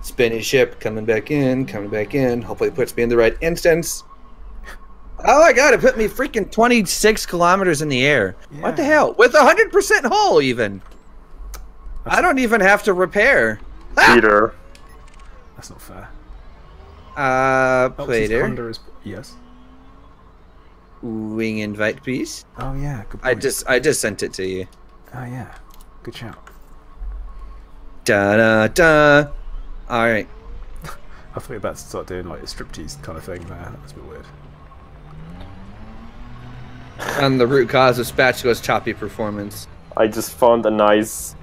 Spinning ship, coming back in, coming back in. Hopefully it puts me in the right instance. Oh my god, it put me freaking 26 kilometers in the air. What the Yeah. hell? With 100% hull even. I don't even have to repair. Peter. That's not fair. Play Noxie's there. Condor is yes. Wing invite, please. Oh yeah, good I point. just sent it to you. Oh yeah, good shout. Da da da. All right. I thought you were about to start doing like a striptease kind of thing there. That was a bit weird. On the root cause of Spatula's choppy performance. I just found a nice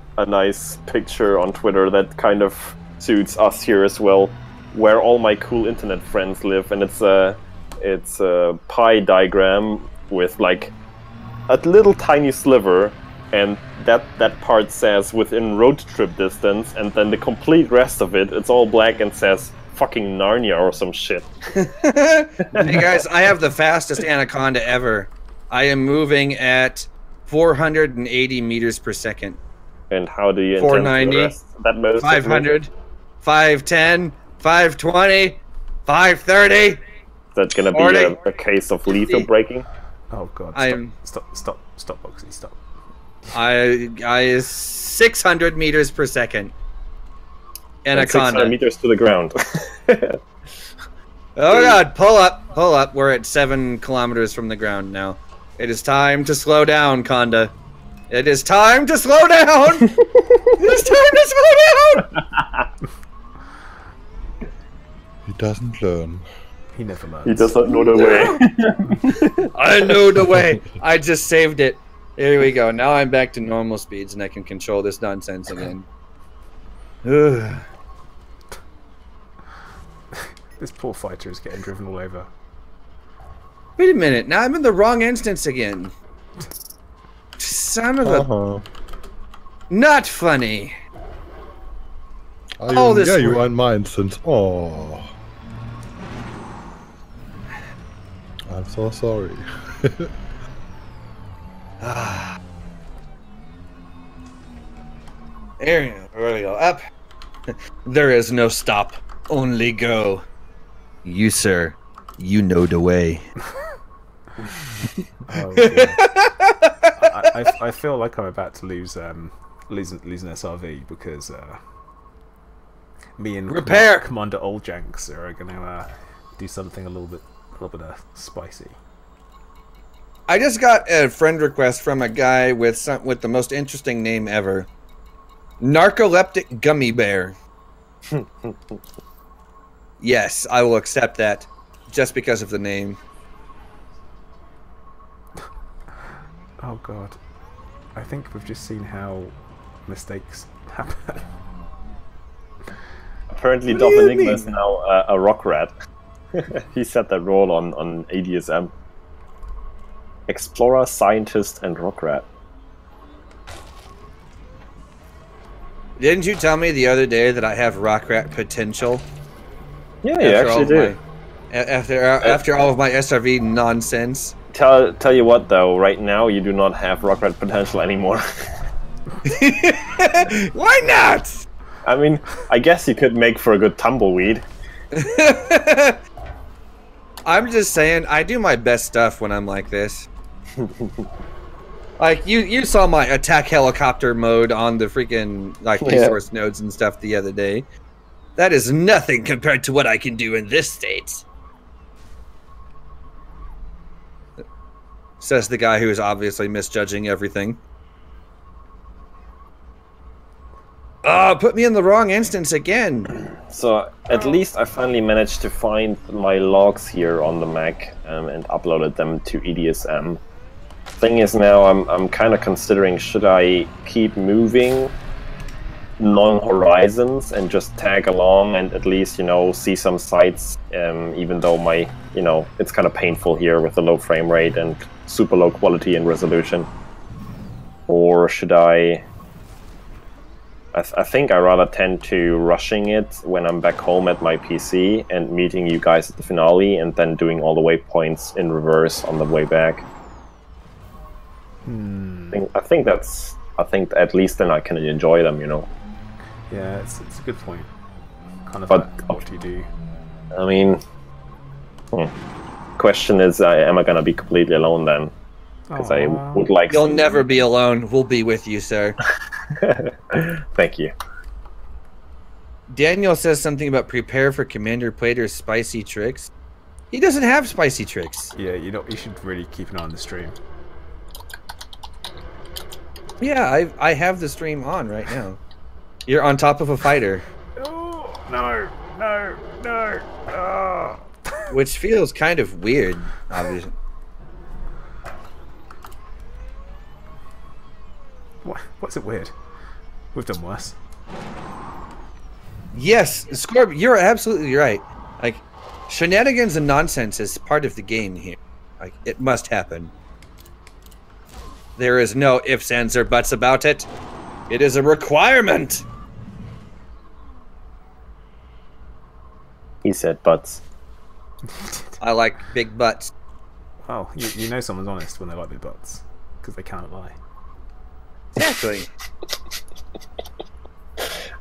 picture on Twitter that kind of suits us here as well, where all my cool internet friends live, and it's a pie diagram with like a little tiny sliver, and that part says within road trip distance, and then the complete rest of it's all black and says fucking Narnia or some shit. Hey guys, I have the fastest anaconda ever. I am moving at 480 meters per second. And how do you intend to 490, arrest that most? 500, 510, 520, 530. That's gonna be 40. a case of lethal breaking. Oh god. I'm- Stop, Boxy, stop. I 600 meters per second. And 600 Anaconda. meters to the ground. Oh god, pull up. We're at 7 kilometers from the ground now. It is time to slow down, Conda. It is time to slow down! It is time to slow down! He doesn't learn. He never learns. He does not know the way. I know the way. I just saved it. Here we go. Now I'm back to normal speeds and I can control this nonsense again. Ugh. This poor fighter is getting driven all over. Wait a minute. Now I'm in the wrong instance again. Son of a... Not funny. Oh, this yeah, you work. are in my instance. Oh. I'm so sorry. There we go. Up. There is no stop. Only go. You, sir. You know the way. Oh, dear. I feel like I'm about to lose an SRV because me and Repair! Commander Oljanks are going to do something a little bit spicy. I just got a friend request from a guy with the most interesting name ever. Narcoleptic Gummy Bear. Yes, I will accept that. Just because of the name. Oh god. I think we've just seen how mistakes happen. Apparently, What do you Dolph Enigma mean? is now a rock rat. He set that role on ADSM. Explorer, scientist, and rock rat. Didn't you tell me the other day that I have rock rat potential? Yeah, you actually do. After all of my SRV nonsense. Tell you what, though, right now you do not have rock rat potential anymore. Why not? I mean, I guess you could make for a good tumbleweed. I'm just saying, I do my best stuff when I'm like this. Like, you saw my attack helicopter mode on the freaking, like, resource nodes and stuff the other day. That is nothing compared to what I can do in this state. Says the guy who is obviously misjudging everything. Put me in the wrong instance again. So at least I finally managed to find my logs here on the Mac and uploaded them to EDSM. Thing is now I'm kind of considering, should I keep moving non-horizons and just tag along and at least, you know, see some sights, even though my, you know, it's kind of painful here with the low frame rate and super low quality and resolution. Or should I think I rather tend to rushing it when I'm back home at my PC and meeting you guys at the finale and then doing all the waypoints in reverse on the way back. I think at least then I can enjoy them, you know. Yeah, it's a good point. Kind of But- what do you do? I mean, question is, am I gonna be completely alone then? Because I would like. You'll never be alone. We'll be with you, sir. Thank you. Daniel says something about prepare for Commander Plater's spicy tricks. He doesn't have spicy tricks. Yeah, you should really keep an eye on the stream. Yeah, I have the stream on right now. You're on top of a fighter, Oh, no. Ah. which feels kind of weird, obviously. What's it weird? We've done worse. Yes, Scorb, you're absolutely right. Like, shenanigans and nonsense is part of the game here. Like, it must happen. There is no ifs, ands, or buts about it. It is a requirement. He said butts. I like big butts. Oh, you know someone's honest when they like their butts. Because they can't lie. Exactly.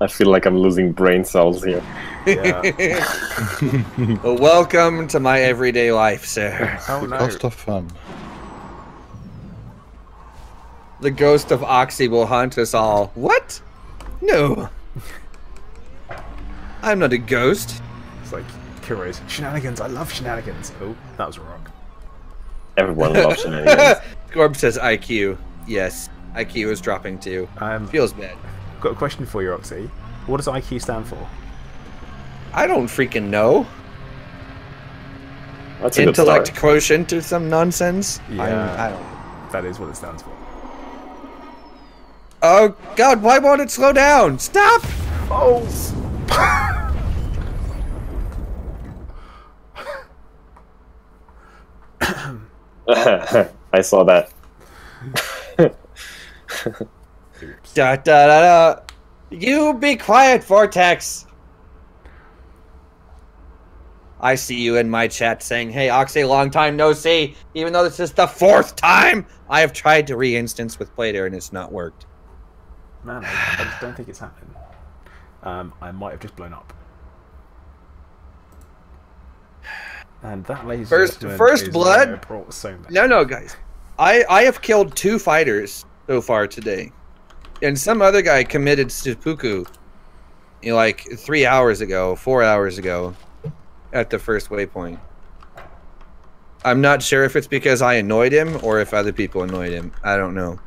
I feel like I'm losing brain cells here. Yeah. Well, welcome to my everyday life, sir. Oh, no. Cost of fun. The ghost of Oxy will haunt us all. What? No. I'm not a ghost. It's like, Kuro's shenanigans. I love shenanigans. Oh, that was wrong. Everyone loves shenanigans. Scorb says IQ. Yes, IQ is dropping too. Feels bad. Got a question for you, Oxy. What does IQ stand for? I don't freaking know. That's a good Intellect start. quotient or some nonsense? Yeah. I don't. That is what it stands for. Oh god, why won't it slow down? Stop! Oh! I saw that. Da da da da. You be quiet, Vortex! I see you in my chat saying, hey, Oxy, long time no see. Even though this is the 4th time I have tried to re-instance with Plater and it's not worked. Man, I just don't think it's happening. I might have just blown up. And that, ladies and gentlemen, First is blood? where I brought so much. No, guys. I have killed 2 fighters so far today. And some other guy committed seppuku, you know, like 3 hours ago, 4 hours ago, at the first waypoint. I'm not sure if it's because I annoyed him or if other people annoyed him. I don't know.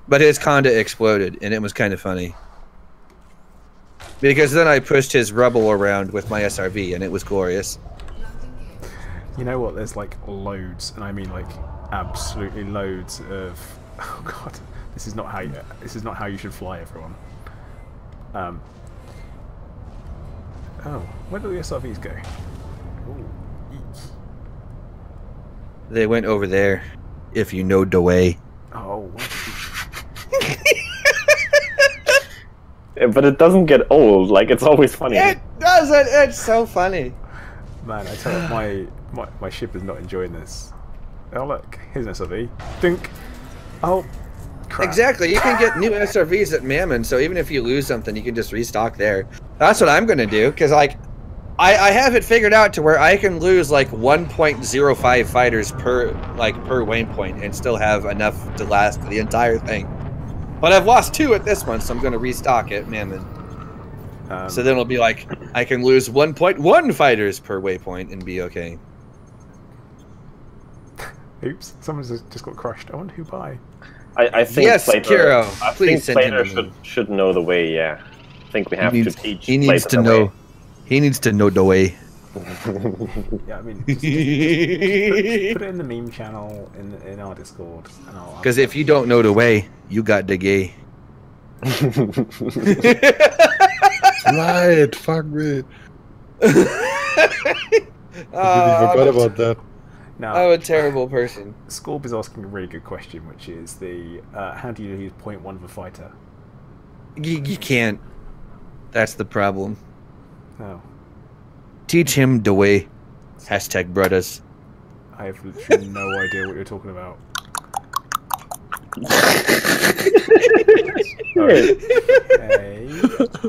But his conda exploded, and it was kind of funny. Because then I pushed his rubble around with my SRV, and it was glorious. You know what? There's like loads, and I mean like absolutely loads of. Oh god, this is not how you should fly, everyone. Oh, where do the SRVs go? Ooh, eek. They went over there, if you know the way. Oh, Yeah, but it doesn't get old. Like, it's always funny. It doesn't! It's so funny. man, I tell you, my ship is not enjoying this. Oh look, here's an SRV. Dink. Oh, crap. Exactly. You can get new SRVs at Mammon, so even if you lose something, you can just restock there. That's what I'm gonna do, because like, I have it figured out to where I can lose like 1.05 fighters per waypoint and still have enough to last the entire thing. But I've lost 2 at this one, so I'm gonna restock at Mammon. So then it'll be like I can lose 1.1 fighters per waypoint and be okay. Oops, someone's just got crushed. I wonder who by. I think Yes, Plater, Kiro, I please think send him Plater a link. should know the way. Yeah, I think we have to teach. He needs Plater to the know. way. He needs to know the way. Yeah, I mean, just put it in the meme channel in our Discord, and I'll. Because if you don't know the way, you got the gay. Right, fuck me. I forgot about that. Now, I'm a terrible person. Scorb is asking a really good question, which is the how do you use point one of a fighter? You can't. That's the problem. Oh, Teach him the way. Hashtag brothers. I have literally no idea what you're talking about. Okay.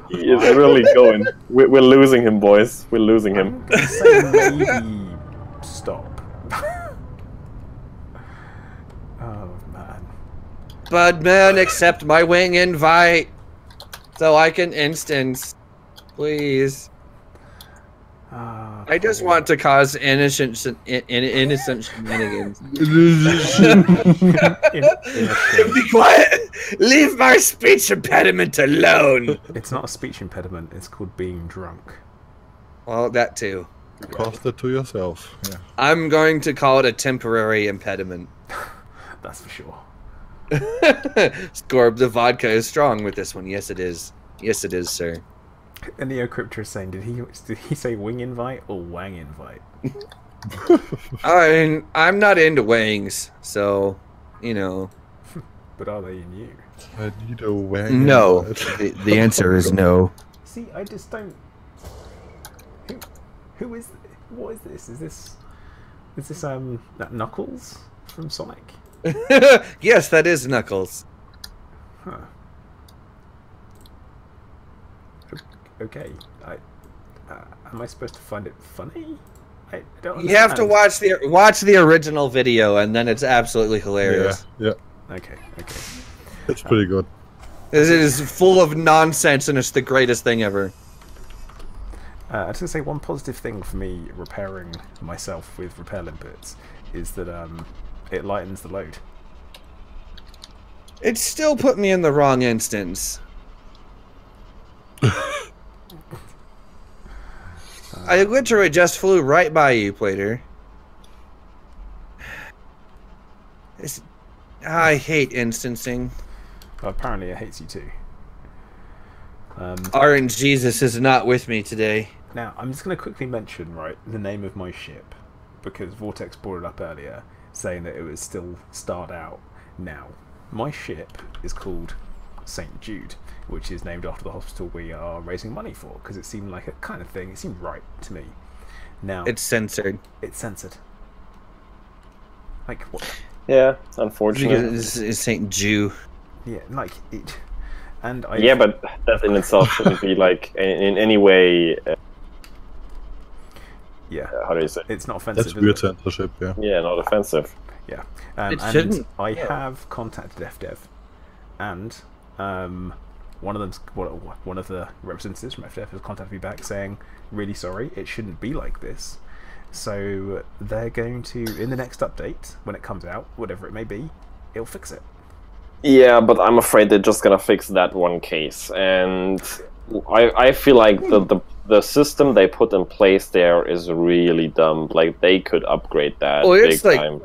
He is really going. We're losing him, boys. We're losing him. I'm gonna say maybe stop. Oh man. Budman, accept my wing invite. So I can instance. Please. I just want to cause innocent shenanigans. Be quiet! Leave my speech impediment alone! It's not a speech impediment, it's called being drunk. Well, that too. You caused it to yourself. Yeah. I'm going to call it a temporary impediment. That's for sure. Scorb, the vodka is strong with this one. Yes, it is. Yes, it is, sir. And Neocryptor is saying, did he say wing invite or wang invite? I mean, I'm not into wings, so, you know. But are they in you? I need a wagon. No. The answer is no. See, I just don't. Who is? What is this? Is this that Knuckles from Sonic? Yes, that is Knuckles. Huh. Okay. Am I supposed to find it funny? I don't. You have to understand. watch the original video, and then it's absolutely hilarious. Yeah, Okay. it's pretty good. It is full of nonsense, and it's the greatest thing ever. I was gonna say one positive thing for me repairing myself with repair limpets is that it lightens the load. It still put me in the wrong instance. I literally just flew right by you, Plater. I hate instancing. Well, apparently it hates you too. Orange Jesus is not with me today. Now, I'm just going to quickly mention, right, the name of my ship, because Vortex brought it up earlier, saying that it was still starred out. Now, my ship is called St. Jude, which is named after the hospital we are raising money for, because it seemed like a kind of thing, it seemed right to me. Now, It's censored. it's censored. Like, what? Yeah, unfortunately. Because it's St. Jew. Yeah, like, it... And I... Yeah, but that in itself shouldn't be like in any way. Yeah, How do you say? it's not offensive, That's is weird it? censorship, yeah. Yeah, not offensive. Yeah, It and shouldn't. I have contacted FDev, and one of the representatives from FDev has contacted me back saying, "Really sorry, it shouldn't be like this." So they're going to, in the next update when it comes out, whatever it may be, it'll fix it. Yeah, but I'm afraid they're just gonna fix that one case, and I feel like the system they put in place there is really dumb. Like they could upgrade that Well, big it's like- time.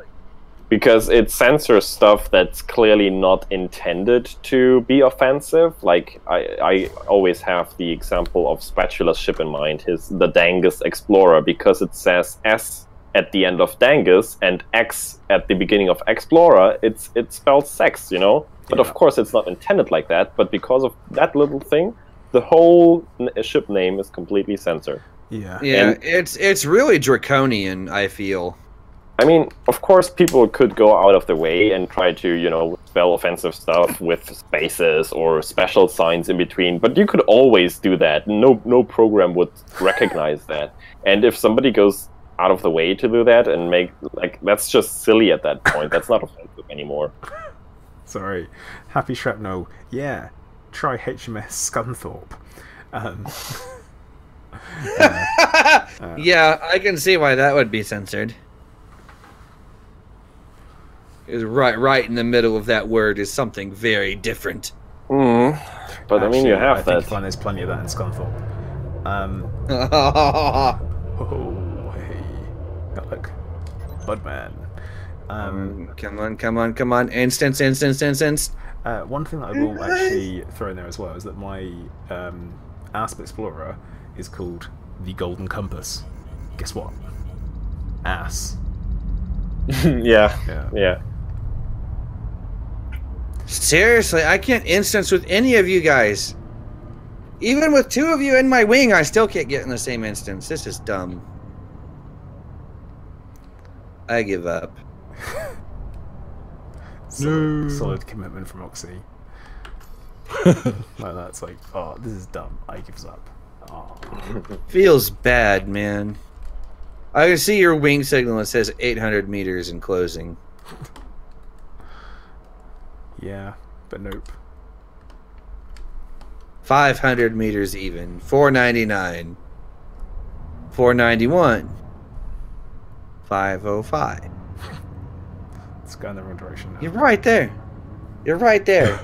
Because it censors stuff that's clearly not intended to be offensive. Like I always have the example of Spatula's ship in mind, the Dangus Explorer, because it says S at the end of Dangus and X at the beginning of Explorer. It spells sex, you know. But Yeah. of course, it's not intended like that. But because of that little thing, the whole ship name is completely censored. Yeah. Yeah, And- it's really draconian, I feel. I mean, of course, people could go out of their way and try to, you know, spell offensive stuff with spaces or special signs in between, but you could always do that. No program would recognize that. And if somebody goes out of the way to do that and that's just silly at that point. That's not offensive anymore. Sorry. Happy Shrapnel. Yeah. Try HMS Scunthorpe. Yeah, I can see why that would be censored. is right in the middle of that word is something very different. But I mean, you have I think that. you find there's plenty of that in Scunthorpe. Oh, hey. Oh, look. Budman. Come on. Instance. One thing that I will actually throw in there as well is that my Asp Explorer is called the Golden Compass. Guess what? Ass. Yeah. Seriously, I can't instance with any of you guys. Even with 2 of you in my wing, I still can't get in the same instance. This is dumb. I give up. Solid commitment from Oxy. Like that's like, oh, this is dumb. I gives up. Oh. Feels bad, man. I can see your wing signal that says 800 meters in closing. Yeah, but nope. 500 meters even. 499. 491. 505. Let's go in the wrong direction now. You're right there. You're right there.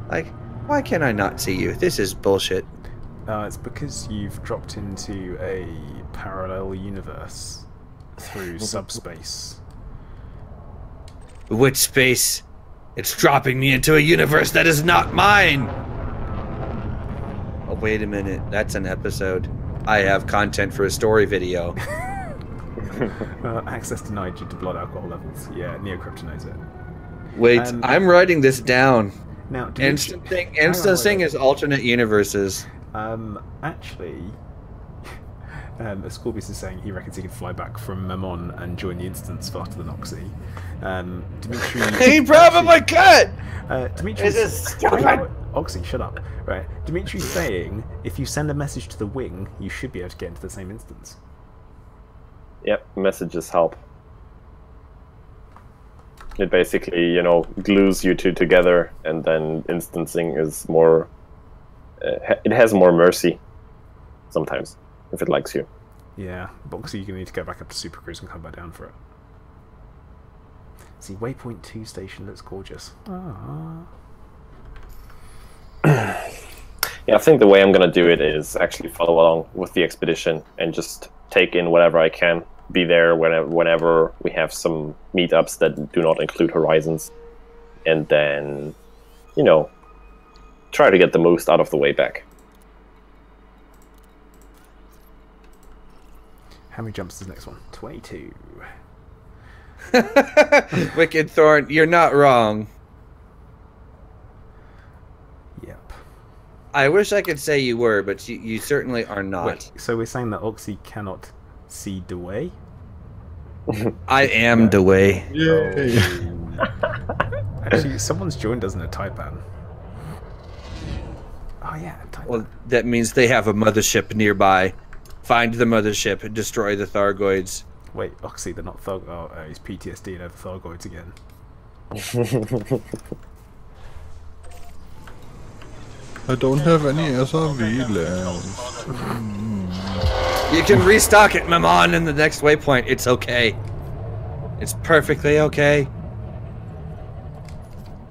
Like, why can I not see you? This is bullshit. It's because you've dropped into a parallel universe through subspace. Which space? It's dropping me into a universe that is not mine! Oh, wait a minute. That's an episode. I have content for a story video. Access denied due to blood alcohol levels. Yeah, Neocrypto knows it. Wait, I'm writing this down. Now, Instancing is alternate universes. Actually, Scorpius is saying he reckons he can fly back from Mammon and join the instance faster than Oxy. Dimitri... He probably could! Dimitri... This is stupid! Oxy, shut up. Right. Dimitri's saying if you send a message to the wing, you should be able to get into the same instance. Yep, messages help. It basically, you know, glues you two together, and then instancing is more... it has more mercy, sometimes, if it likes you. Yeah, but Oxy, you're going to need to go back up to Super Cruise and come back down for it. See, Waypoint 2 station looks gorgeous. Yeah, I think the way I'm going to do it is actually follow along with the expedition and just take in whatever I can. Be there whenever we have some meetups that do not include Horizons. And then, you know, try to get the most out of the way back. How many jumps is the next one? 22. Wicked Thorn, you're not wrong. Yep. I wish I could say you were, but you certainly are not. Wait, so we're saying that Oxy cannot see the way? I am the way. Yay! Actually, someone's joined us in a Taipan. Oh yeah, Taipan. Well, that means they have a mothership nearby. Find the mothership and destroy the Thargoids. Wait, Oxy, they're not Tharg... Oh, he's PTSD over Thargoids again. I don't have any SRV left. You can restock it, Mammon, in the next waypoint. It's okay. It's perfectly okay.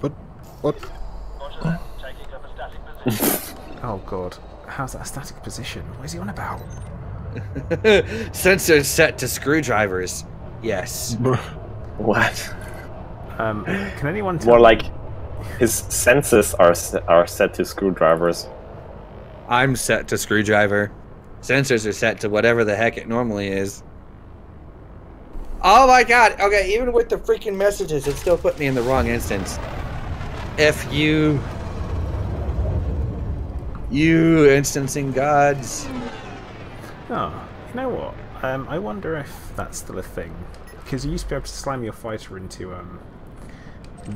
But what? Oh god, how's that a static position? What is he on about? Sensors set to screwdrivers. Yes. What? Can anyone tell More me- like his senses are set to screwdrivers. I'm set to screwdriver. Sensors are set to whatever the heck it normally is. Oh my god. Okay, even with the freaking messages, it still put me in the wrong instance. F you. You instancing gods. Oh, you know what? I wonder if that's still a thing. Because you used to be able to slam your fighter into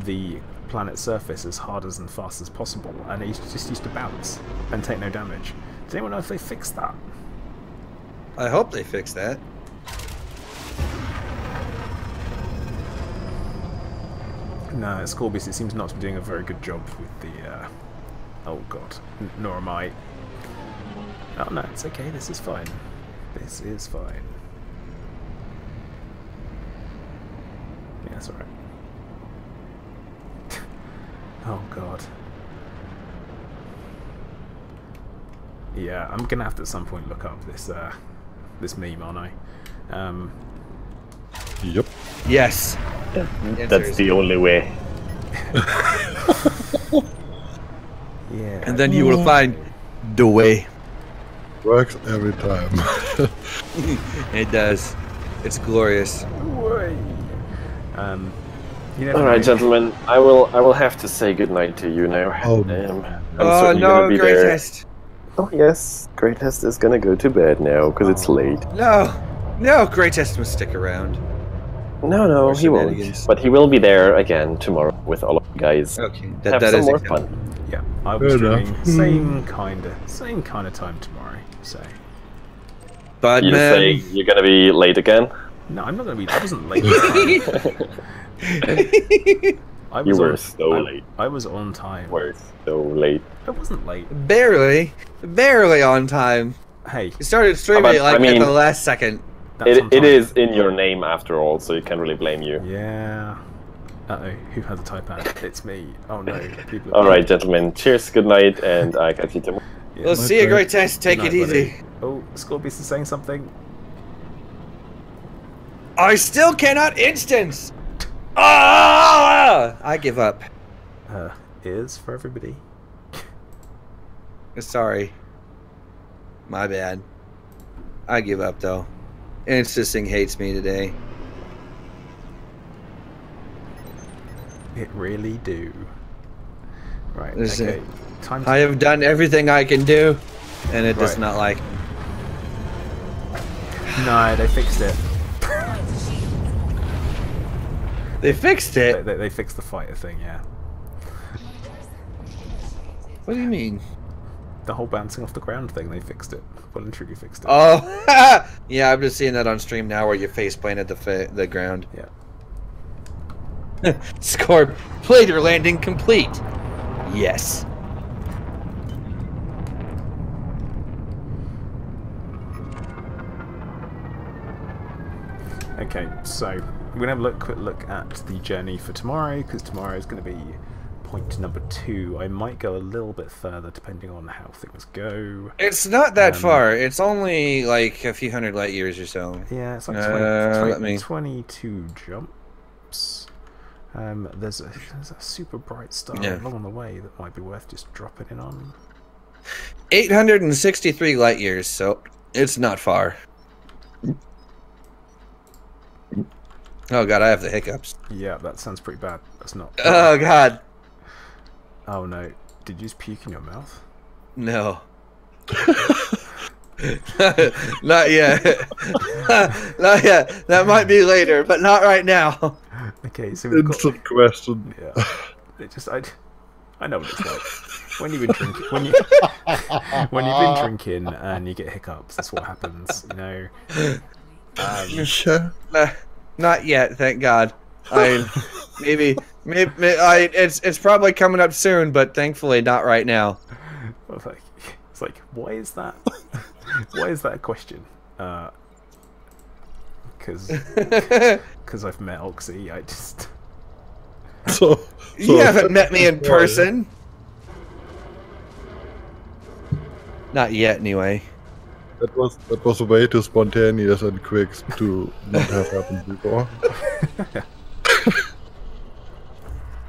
the planet's surface as hard and fast as possible, and it just used to bounce and take no damage. Does anyone know if they fixed that? I hope they fix that. No, Scorpius, it seems not to be doing a very good job with the... Oh god, nor am I. Oh no, it's okay, this is fine. This is fine. Yeah, that's alright. Oh god. Yeah, I'm gonna have to at some point look up this this meme, aren't I? Yep. Yes. That's the only way. Yeah. And then you will find the way. Works every time. It does. It's glorious. You never All right, know. gentlemen. I will have to say goodnight to you now. Oh. I'm Oh certainly no, gonna be there. greatest. Oh yes, Greatest is gonna go to bed now because it's late. No, no, greatest must stick around. No, More he won't. shenanigans. But he will be there again tomorrow with all of you guys. Okay, Have that some is more acceptable. fun. Yeah, I'll be Fair streaming enough. same kind of time tomorrow. So But You man, say you're gonna be late again? no, I'm not gonna be. I wasn't late. This time. I You was were on, so late. I was on time. We're so late. I wasn't late. barely on time. Hey, You started streaming But, it like I mean- at the last second. that's on It time. is in your name after all, so you can't really blame you. Yeah. Uh-oh, who had the type ad? It's me. Oh no. People All right, gentlemen. Cheers, good night, and I catch you tomorrow. Yeah, We'll my see you, bad. greatest. Take Good it night, buddy. easy. Oh, Scorpius is saying something. I still cannot instance. Ah! I give up. Ears for everybody. Sorry. My bad. I give up though. Instancing hates me today. It really do. Right, Listen, okay. Time to... I have done everything I can do, and it does Right. not like. No, they fixed it. They fixed it. They fixed the fighter thing, yeah. What do you mean? The whole bouncing off the ground thing, they fixed it. Well and truly fixed it. Oh, yeah. I'm just seeing that on stream now, where your face planted the ground. Yeah. Score. Plater landing complete. Yes. Okay, so we're gonna have a quick look at the journey for tomorrow, because tomorrow is going to be point number 2. I might go a little bit further depending on how things go. It's not that Um, far. It's only like a few hundred light years or so. Yeah, it's like let me- 22 jumps. There's a super bright star Yeah. along the way that might be worth just dropping in on. 863 light years, so it's not far. Oh god, I have the hiccups. Yeah, that sounds pretty bad. That's not. Oh god, Oh no! Did you just puke in your mouth? no. Not yet. Not yet. That might be later, but not right now. Okay, so we've got. Instant question. Yeah. It just I know what it's like. When you've been drinking, when you've been drinking and you get hiccups, that's what happens. You know. Yeah. Not yet, thank God. Maybe it's probably coming up soon, but thankfully not right now. It's like, why is that? Why is that a question? Because I've met Oxy. I just. So You haven't met me in person. Not yet, anyway. That was way too spontaneous and quick to not have happened before.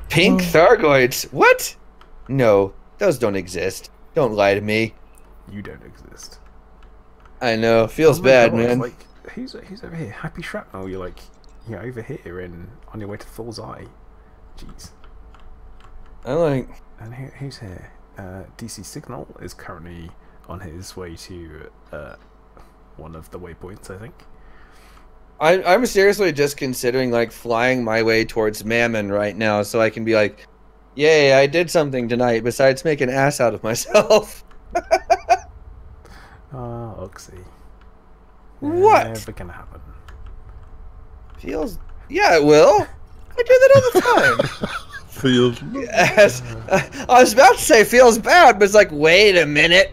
Pink Thargoids? What? No, those don't exist. Don't lie to me. You don't exist. I know. Feels Oh my bad, God, man. Like, who's over here? Happy Shrapnel. You're like, you're over here on your way to Thor's Eye. Jeez. I like. And who's here? DC Signal is currently on his way to one of the waypoints, I think. I'm seriously just considering like flying my way towards Mammon right now, so I can be like, "Yay, I did something tonight besides make an ass out of myself." Oxy. What? Never gonna happen. Feels. Yeah, it will. I do that all the time. Feels. Yes. I was about to say feels bad, but it's like, wait a minute.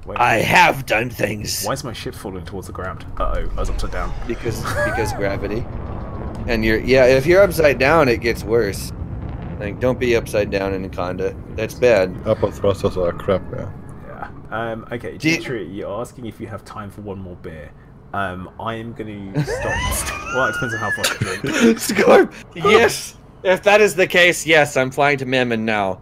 Wait, I have done things why is my ship falling towards the ground? Uh-oh, I was upside down. because gravity. And if you're upside down, it gets worse. Like, don't be upside down in Anaconda. That's bad. Upper thrusters are crap, yeah. Yeah. Okay, Dimitri, you're asking if you have time for one more beer. I am going to stop. Well, it depends on how fast you drink. Scorp! Yes! If that is the case, yes, I'm flying to Mammon now.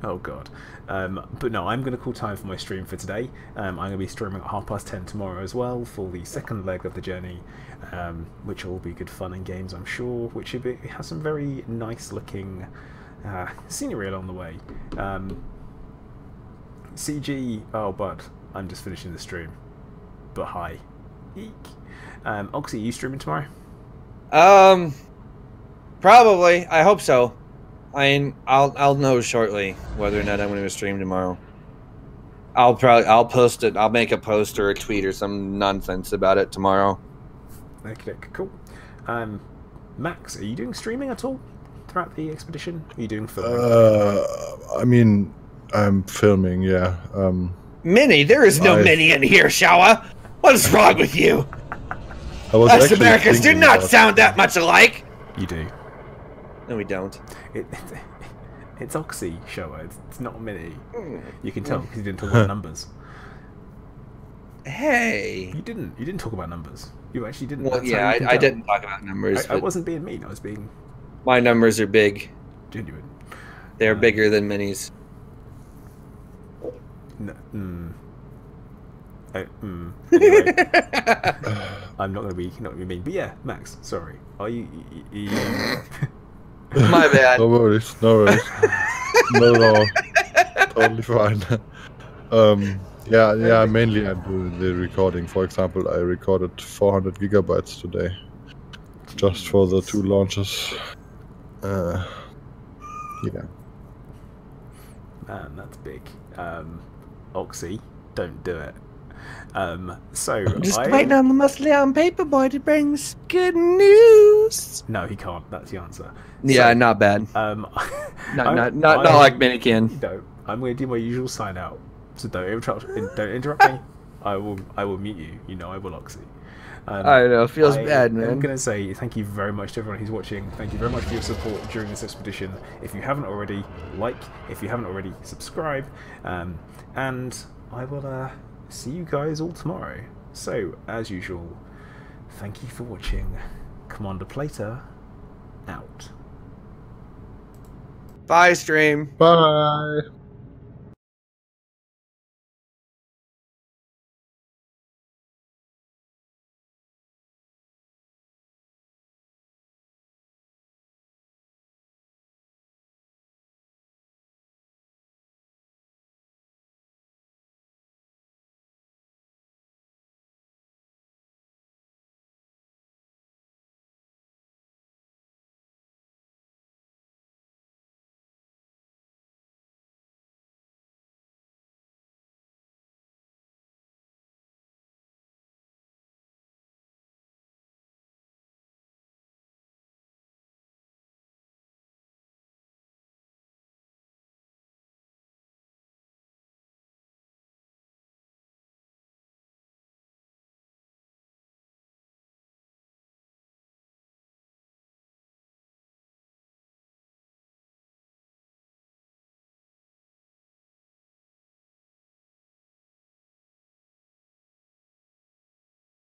Oh, God. But no, I'm going to call time for my stream for today. I'm going to be streaming at 10:30 tomorrow as well for the second leg of the journey, which will be good fun and games, I'm sure, which it has some very nice looking scenery along the way. CG, oh, bud, I'm just finishing the stream. But hi. Eek. Oxy, are you streaming tomorrow? Probably. I hope so. I mean, I'll know shortly whether or not I'm going to stream tomorrow. I'll post it. I'll make a post or a tweet or some nonsense about it tomorrow. Okay, cool. Max, are you doing streaming at all throughout the expedition? Are you doing filming? I mean, I'm filming, yeah. Mini? There is no Mini in here, Shawa. What is wrong with you? Us Americans do not sound that much alike. You do. No, we don't. It's Oxy, Showa. It's not Mini. You can tell because you didn't talk about numbers. Hey. You didn't talk about numbers. You actually didn't. Well, yeah, I didn't talk about numbers. I wasn't being mean. I was being. My numbers are big. Genuine. They're bigger than Mini's. Anyway, I'm not going to be mean, but yeah, Max. Sorry. Are you? My bad. No worries. No worries. Not at all. Totally fine. Yeah. Mainly I do the recording. For example, I recorded 400 gigabytes today, just for the 2 launches. Yeah. Man, that's big. Oxy, don't do it. So just waiting on the muscle-bound paperboy to bring good news. No, he can't. That's the answer. Yeah, so, not bad. Not like Minikin. No, I'm going to do my usual sign out. So don't interrupt me. I will mute you. You know I will, Oxy. I know, feels bad, man. I'm going to say thank you very much to everyone who's watching. Thank you very much for your support during this expedition. If you haven't already, like. If you haven't already, subscribe. And I will see you guys all tomorrow. So, as usual, thank you for watching. Commander Plater, out. Bye, stream. Bye.